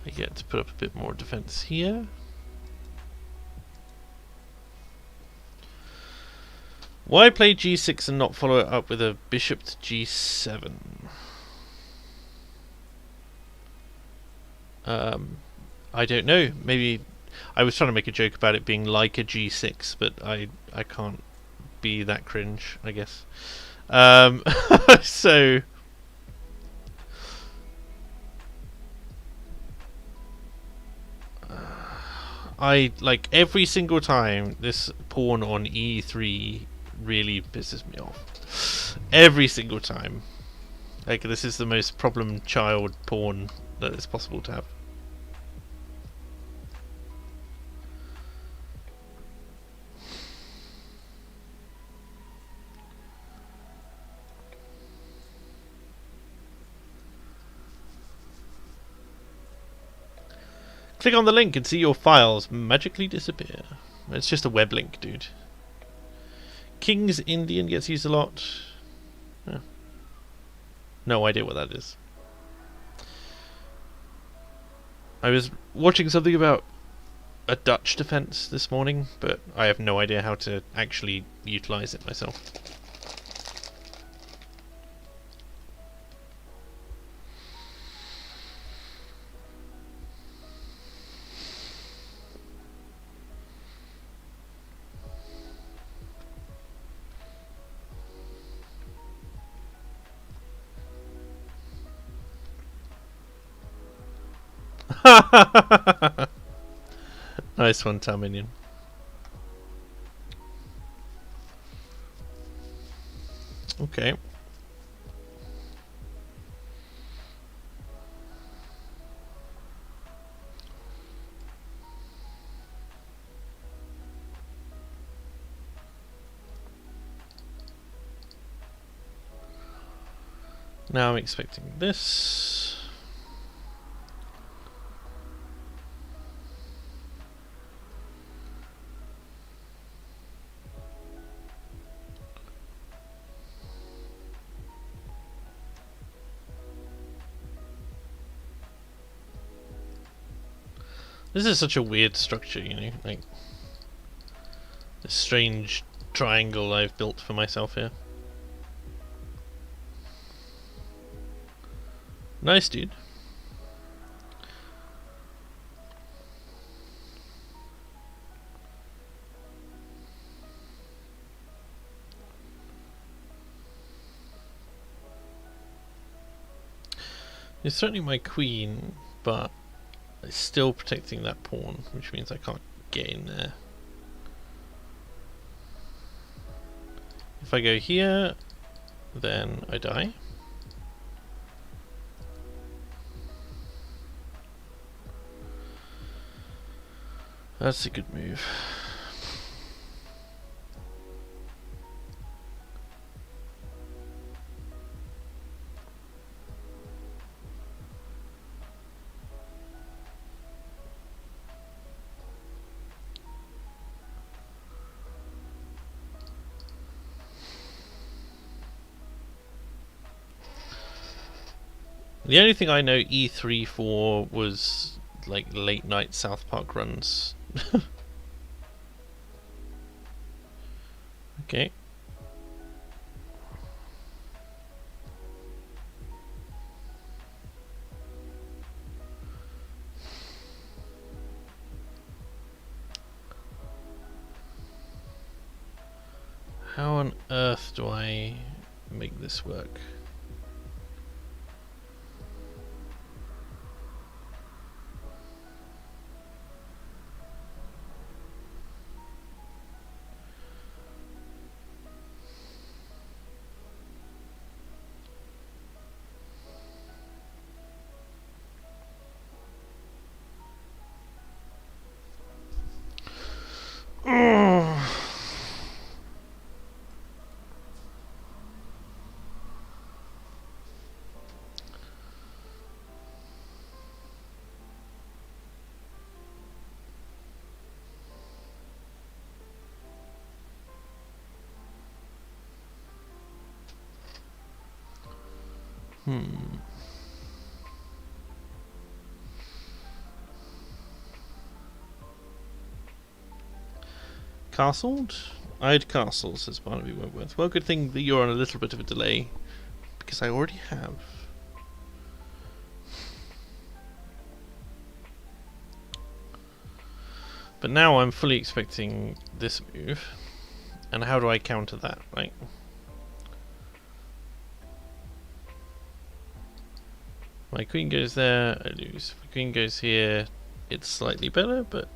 I get to put up a bit more defense here. Why play g6 and not follow it up with a bishop to g7? I don't know. Maybe I was trying to make a joke about it being like a g6, but I can't be that cringe, I guess. So I like every single time this pawn on e3 really pisses me off. Every single time. Like, this is the most problem child pawn that is possible to have. Click on the link and see your files magically disappear. It's just a web link, dude. King's Indian gets used a lot. Yeah. No idea what that is. I was watching something about a Dutch defense this morning, but I have no idea how to actually utilize it myself. Nice one, Taminion. Okay. Now I'm expecting this. This is such a weird structure, you know, like this strange triangle I've built for myself here. Nice, dude. You're threatening my queen, but it's still protecting that pawn, which means I can't get in there. If I go here, then I die. That's a good move. The only thing I know E3 for was like late night South Park runs. Okay. How on earth do I make this work? Castled? I'd castle, says Barnaby Wentworth. Well, good thing that you're on a little bit of a delay, because I already have. But now I'm fully expecting this move, and how do I counter that, right? My queen goes there, I lose. If the queen goes here, it's slightly better, but...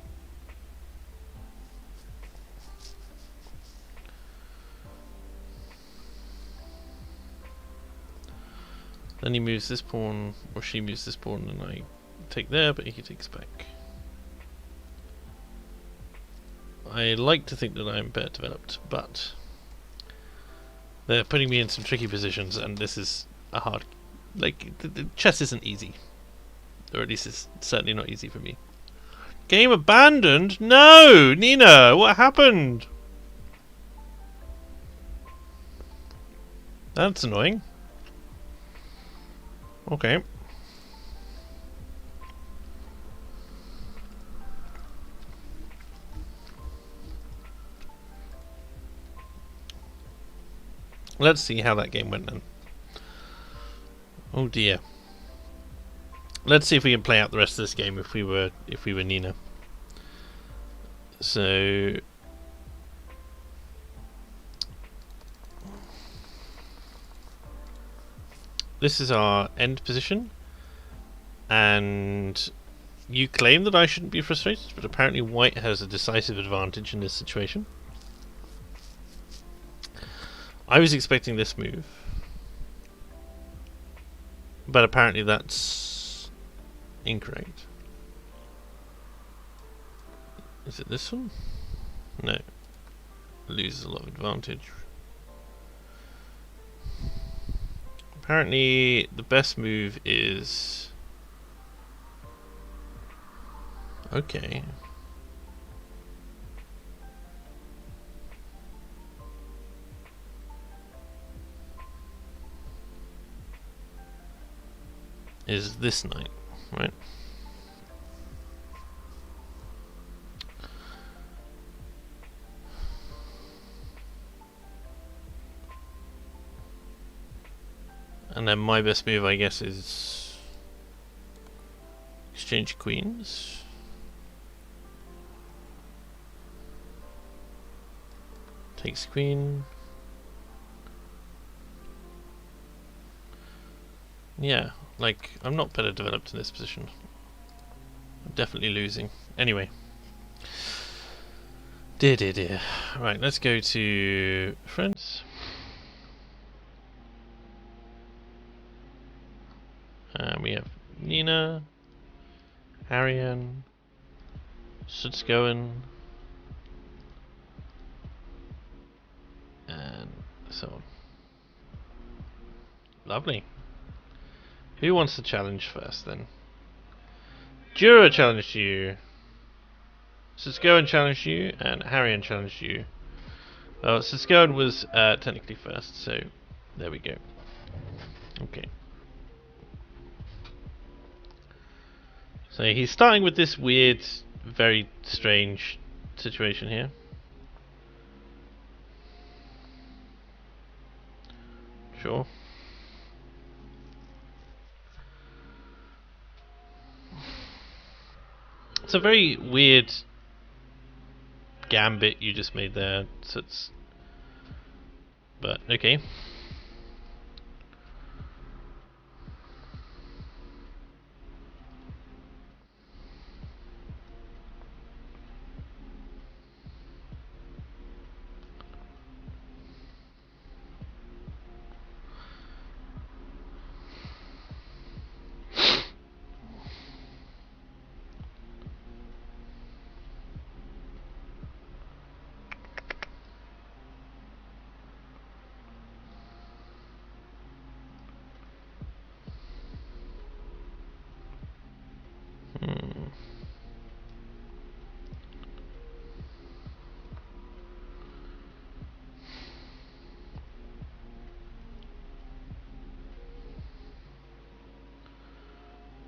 Then he moves this pawn, or she moves this pawn, and I take there, but he takes back. I like to think that I'm better developed, but they're putting me in some tricky positions, and this is a hard... Like, the chess isn't easy. Or at least it's certainly not easy for me. Game abandoned? No! Nina, what happened? That's annoying. Okay. Let's see how that game went then. Oh dear. Let's see if we can play out the rest of this game if we were Nina. So this is our end position, and you claim that I shouldn't be frustrated, but apparently white has a decisive advantage in this situation. I was expecting this move, but apparently that's incorrect. Is it this one? No. Loses a lot of advantage. Apparently the best move is... Okay. Is this knight, right? And then my best move, I guess, is exchange queens. Takes queen. Yeah, like, I'm not better developed in this position. I'm definitely losing. Anyway. Dear. Right, let's go to friends. We have Nina, Arian, Sudskoen, and so on. Lovely. Who wants to challenge first then? Jura challenged you. Sudskoen challenged you, and Harian challenged you. Well, Sudskoen was technically first, so there we go. Okay. So he's starting with this weird, very strange situation here. Sure. It's a very weird gambit you just made there. So it's... But, okay.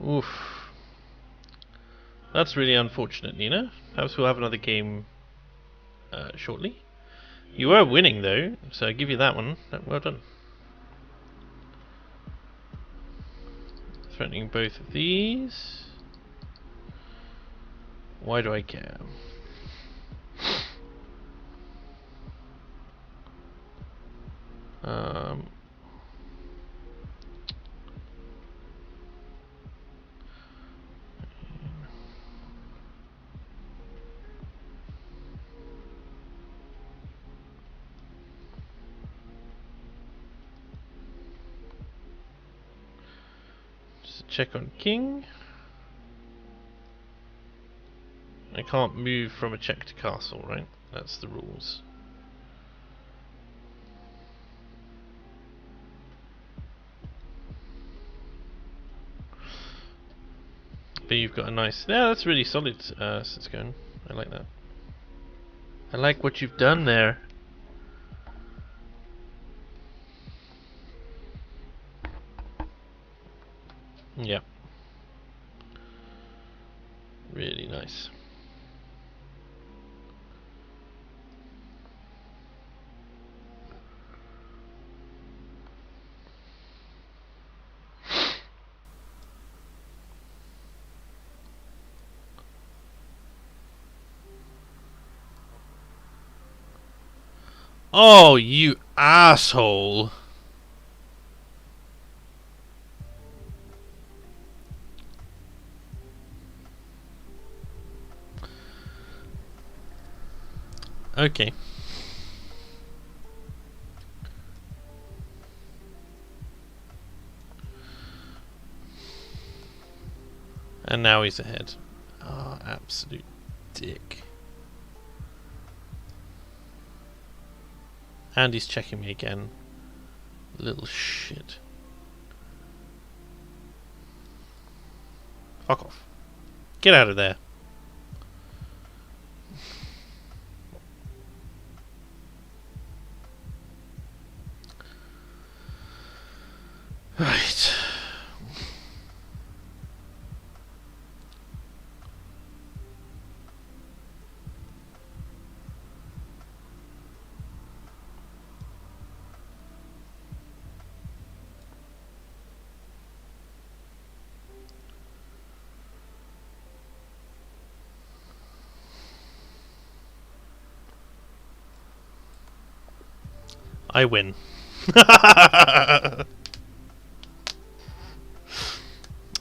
Oof. That's really unfortunate, Nina. Perhaps we'll have another game shortly. You were winning though, so I give you that one. Well done. Threatening both of these. Why do I care? Just check on king. I can't move from a check to castle, right? That's the rules. But hopefully you've got a nice... Yeah, that's really solid, it's going. I like that. I like what you've done there. Yep. Really nice. Oh, you asshole! Okay. And now he's ahead. Oh, absolute dick. And he's checking me again. Little shit. Fuck off. Get out of there. Right. I win.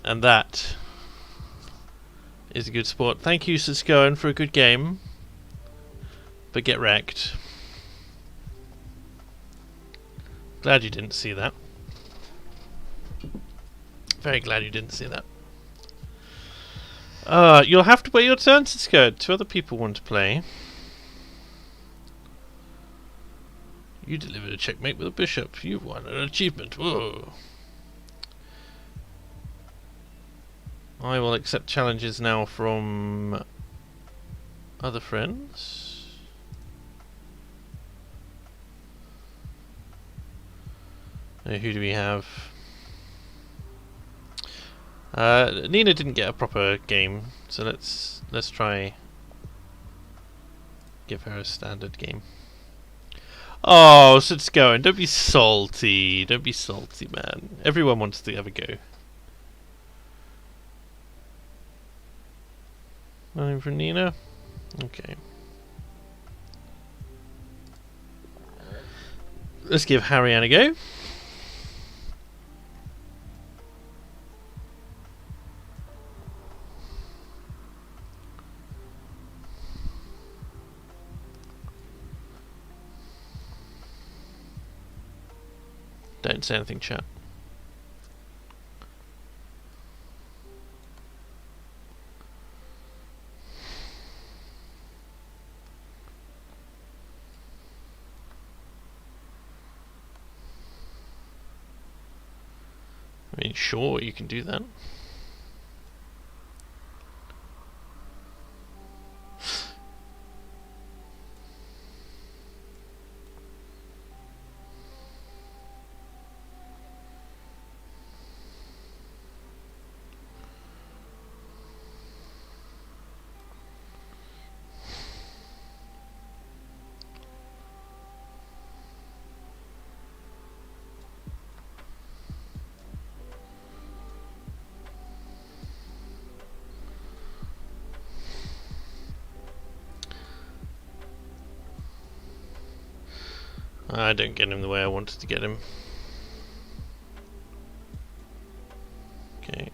And that is a good sport. Thank you, Siskoen, for a good game. But get wrecked. Glad you didn't see that. Very glad you didn't see that. You'll have to wait your turn, Siskoen. Two other people want to play. You delivered a checkmate with a bishop. You've won an achievement. Whoa. I will accept challenges now from other friends. Now, who do we have? Nina didn't get a proper game, so let's try give her a standard game. Oh, so it's going. Don't be salty. Don't be salty, man. Everyone wants to have a go. Nothing for Nina? Okay. Let's give Harry a go. Don't say anything, chat. I mean, sure, you can do that. I don't get him the way I wanted to get him. Okay.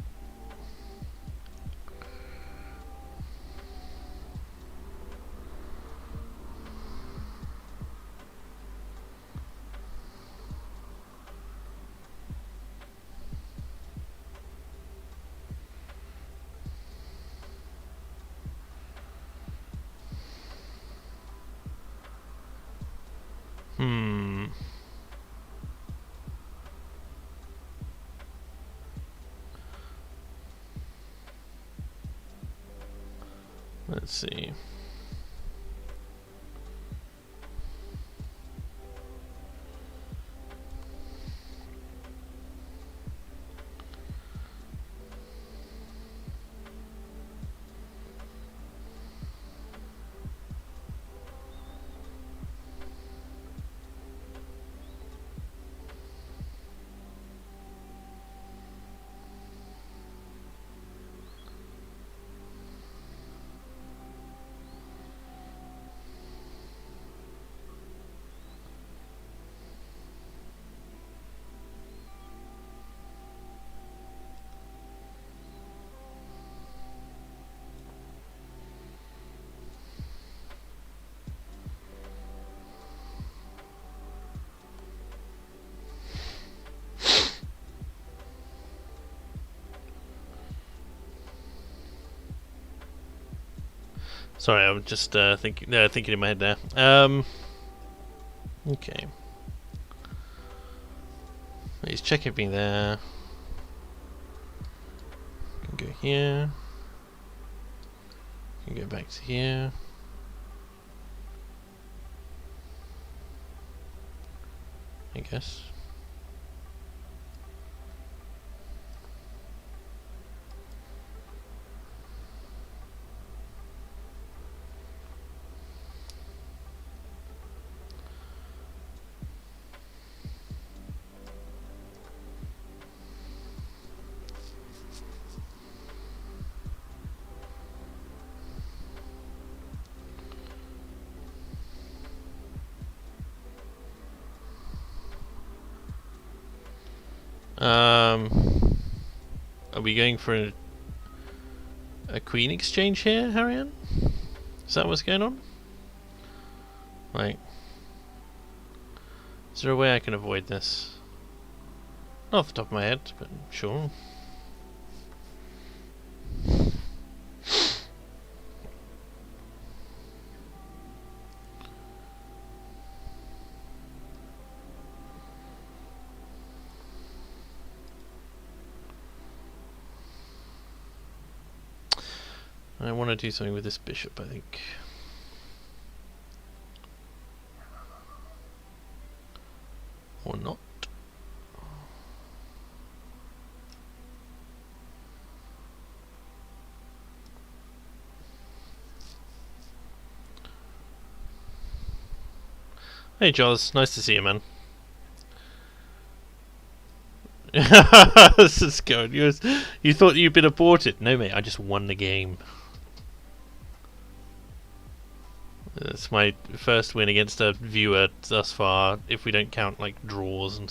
Let's see. Sorry, I'm just thinking in my head there. Okay. He's checking me there. Can go here. Can go back to here. I guess. Are we going for a queen exchange here, Harrian? Is that what's going on? Like, is there a way I can avoid this? Not off the top of my head, but sure. I want to do something with this bishop, I think. Or not. Hey Jaws, nice to see you, man. This is good. You thought you'd been aborted. No, mate, I just won the game. It's my first win against a viewer thus far, if we don't count like draws and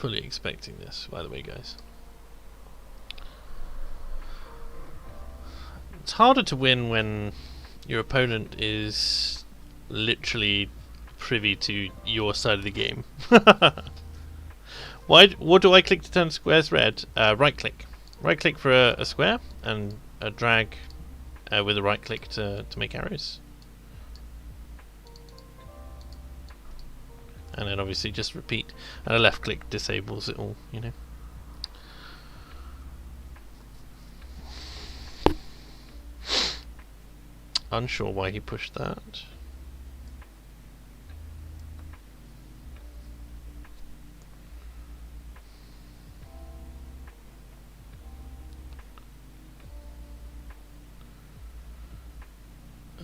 fully expecting this, by the way, guys. It's harder to win when your opponent is literally privy to your side of the game. What do I click to turn squares red? Right click. Right click for a square, and drag with a right click to make arrows. And then obviously just repeat. And a left click disables it all, you know. Unsure why he pushed that.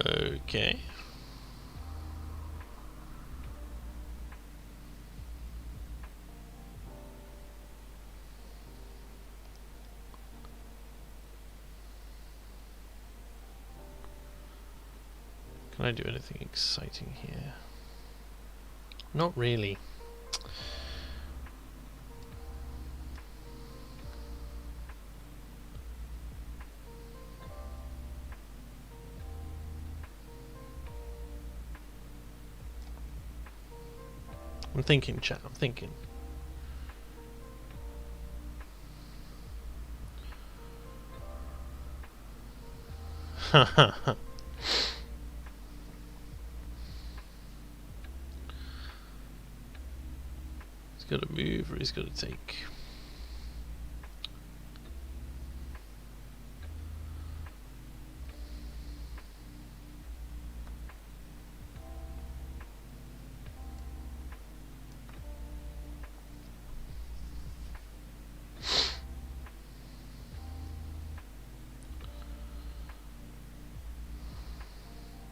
Okay. Can I do anything exciting here? Not really. I'm thinking, chat. I'm thinking. He's got to move, or he's got to take.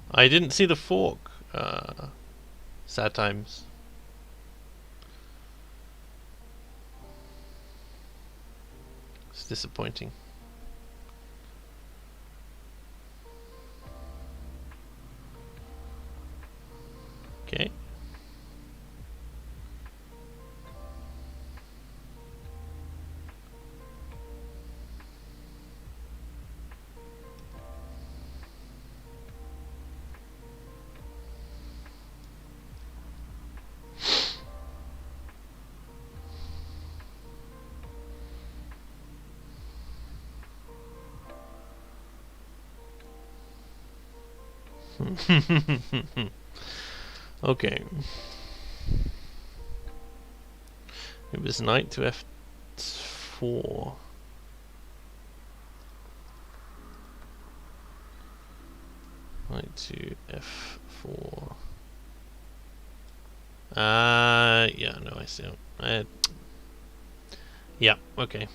I didn't see the fork. Sad times. It's disappointing. Okay. Okay. It was knight to f4. Knight to f4. Yeah, no, I see. Yeah, okay.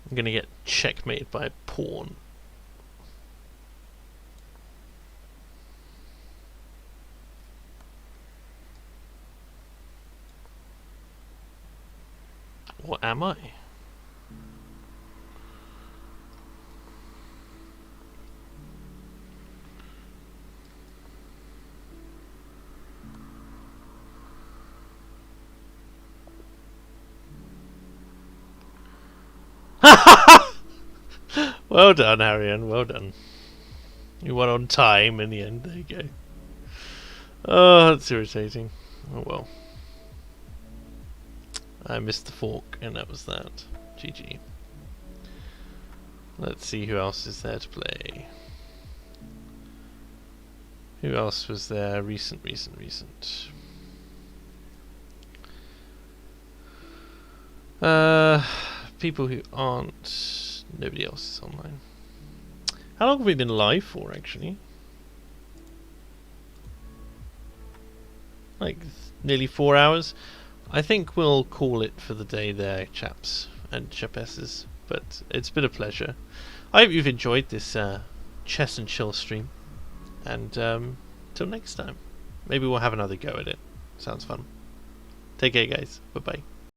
I'm gonna get checkmated by a pawn. Or am I? Well done, Arian. Well done. You won on time in the end. There you go. Oh, that's irritating. Oh well. I missed the fork, and that was that. GG. Let's see who else is there to play. Who else was there? Recent. People who aren't... Nobody else is online. How long have we been live for, actually? Like, nearly 4 hours? I think we'll call it for the day there, chaps and chapesses. But it's been a pleasure. I hope you've enjoyed this chess and chill stream. And till next time. Maybe we'll have another go at it. Sounds fun. Take care, guys. Bye-bye.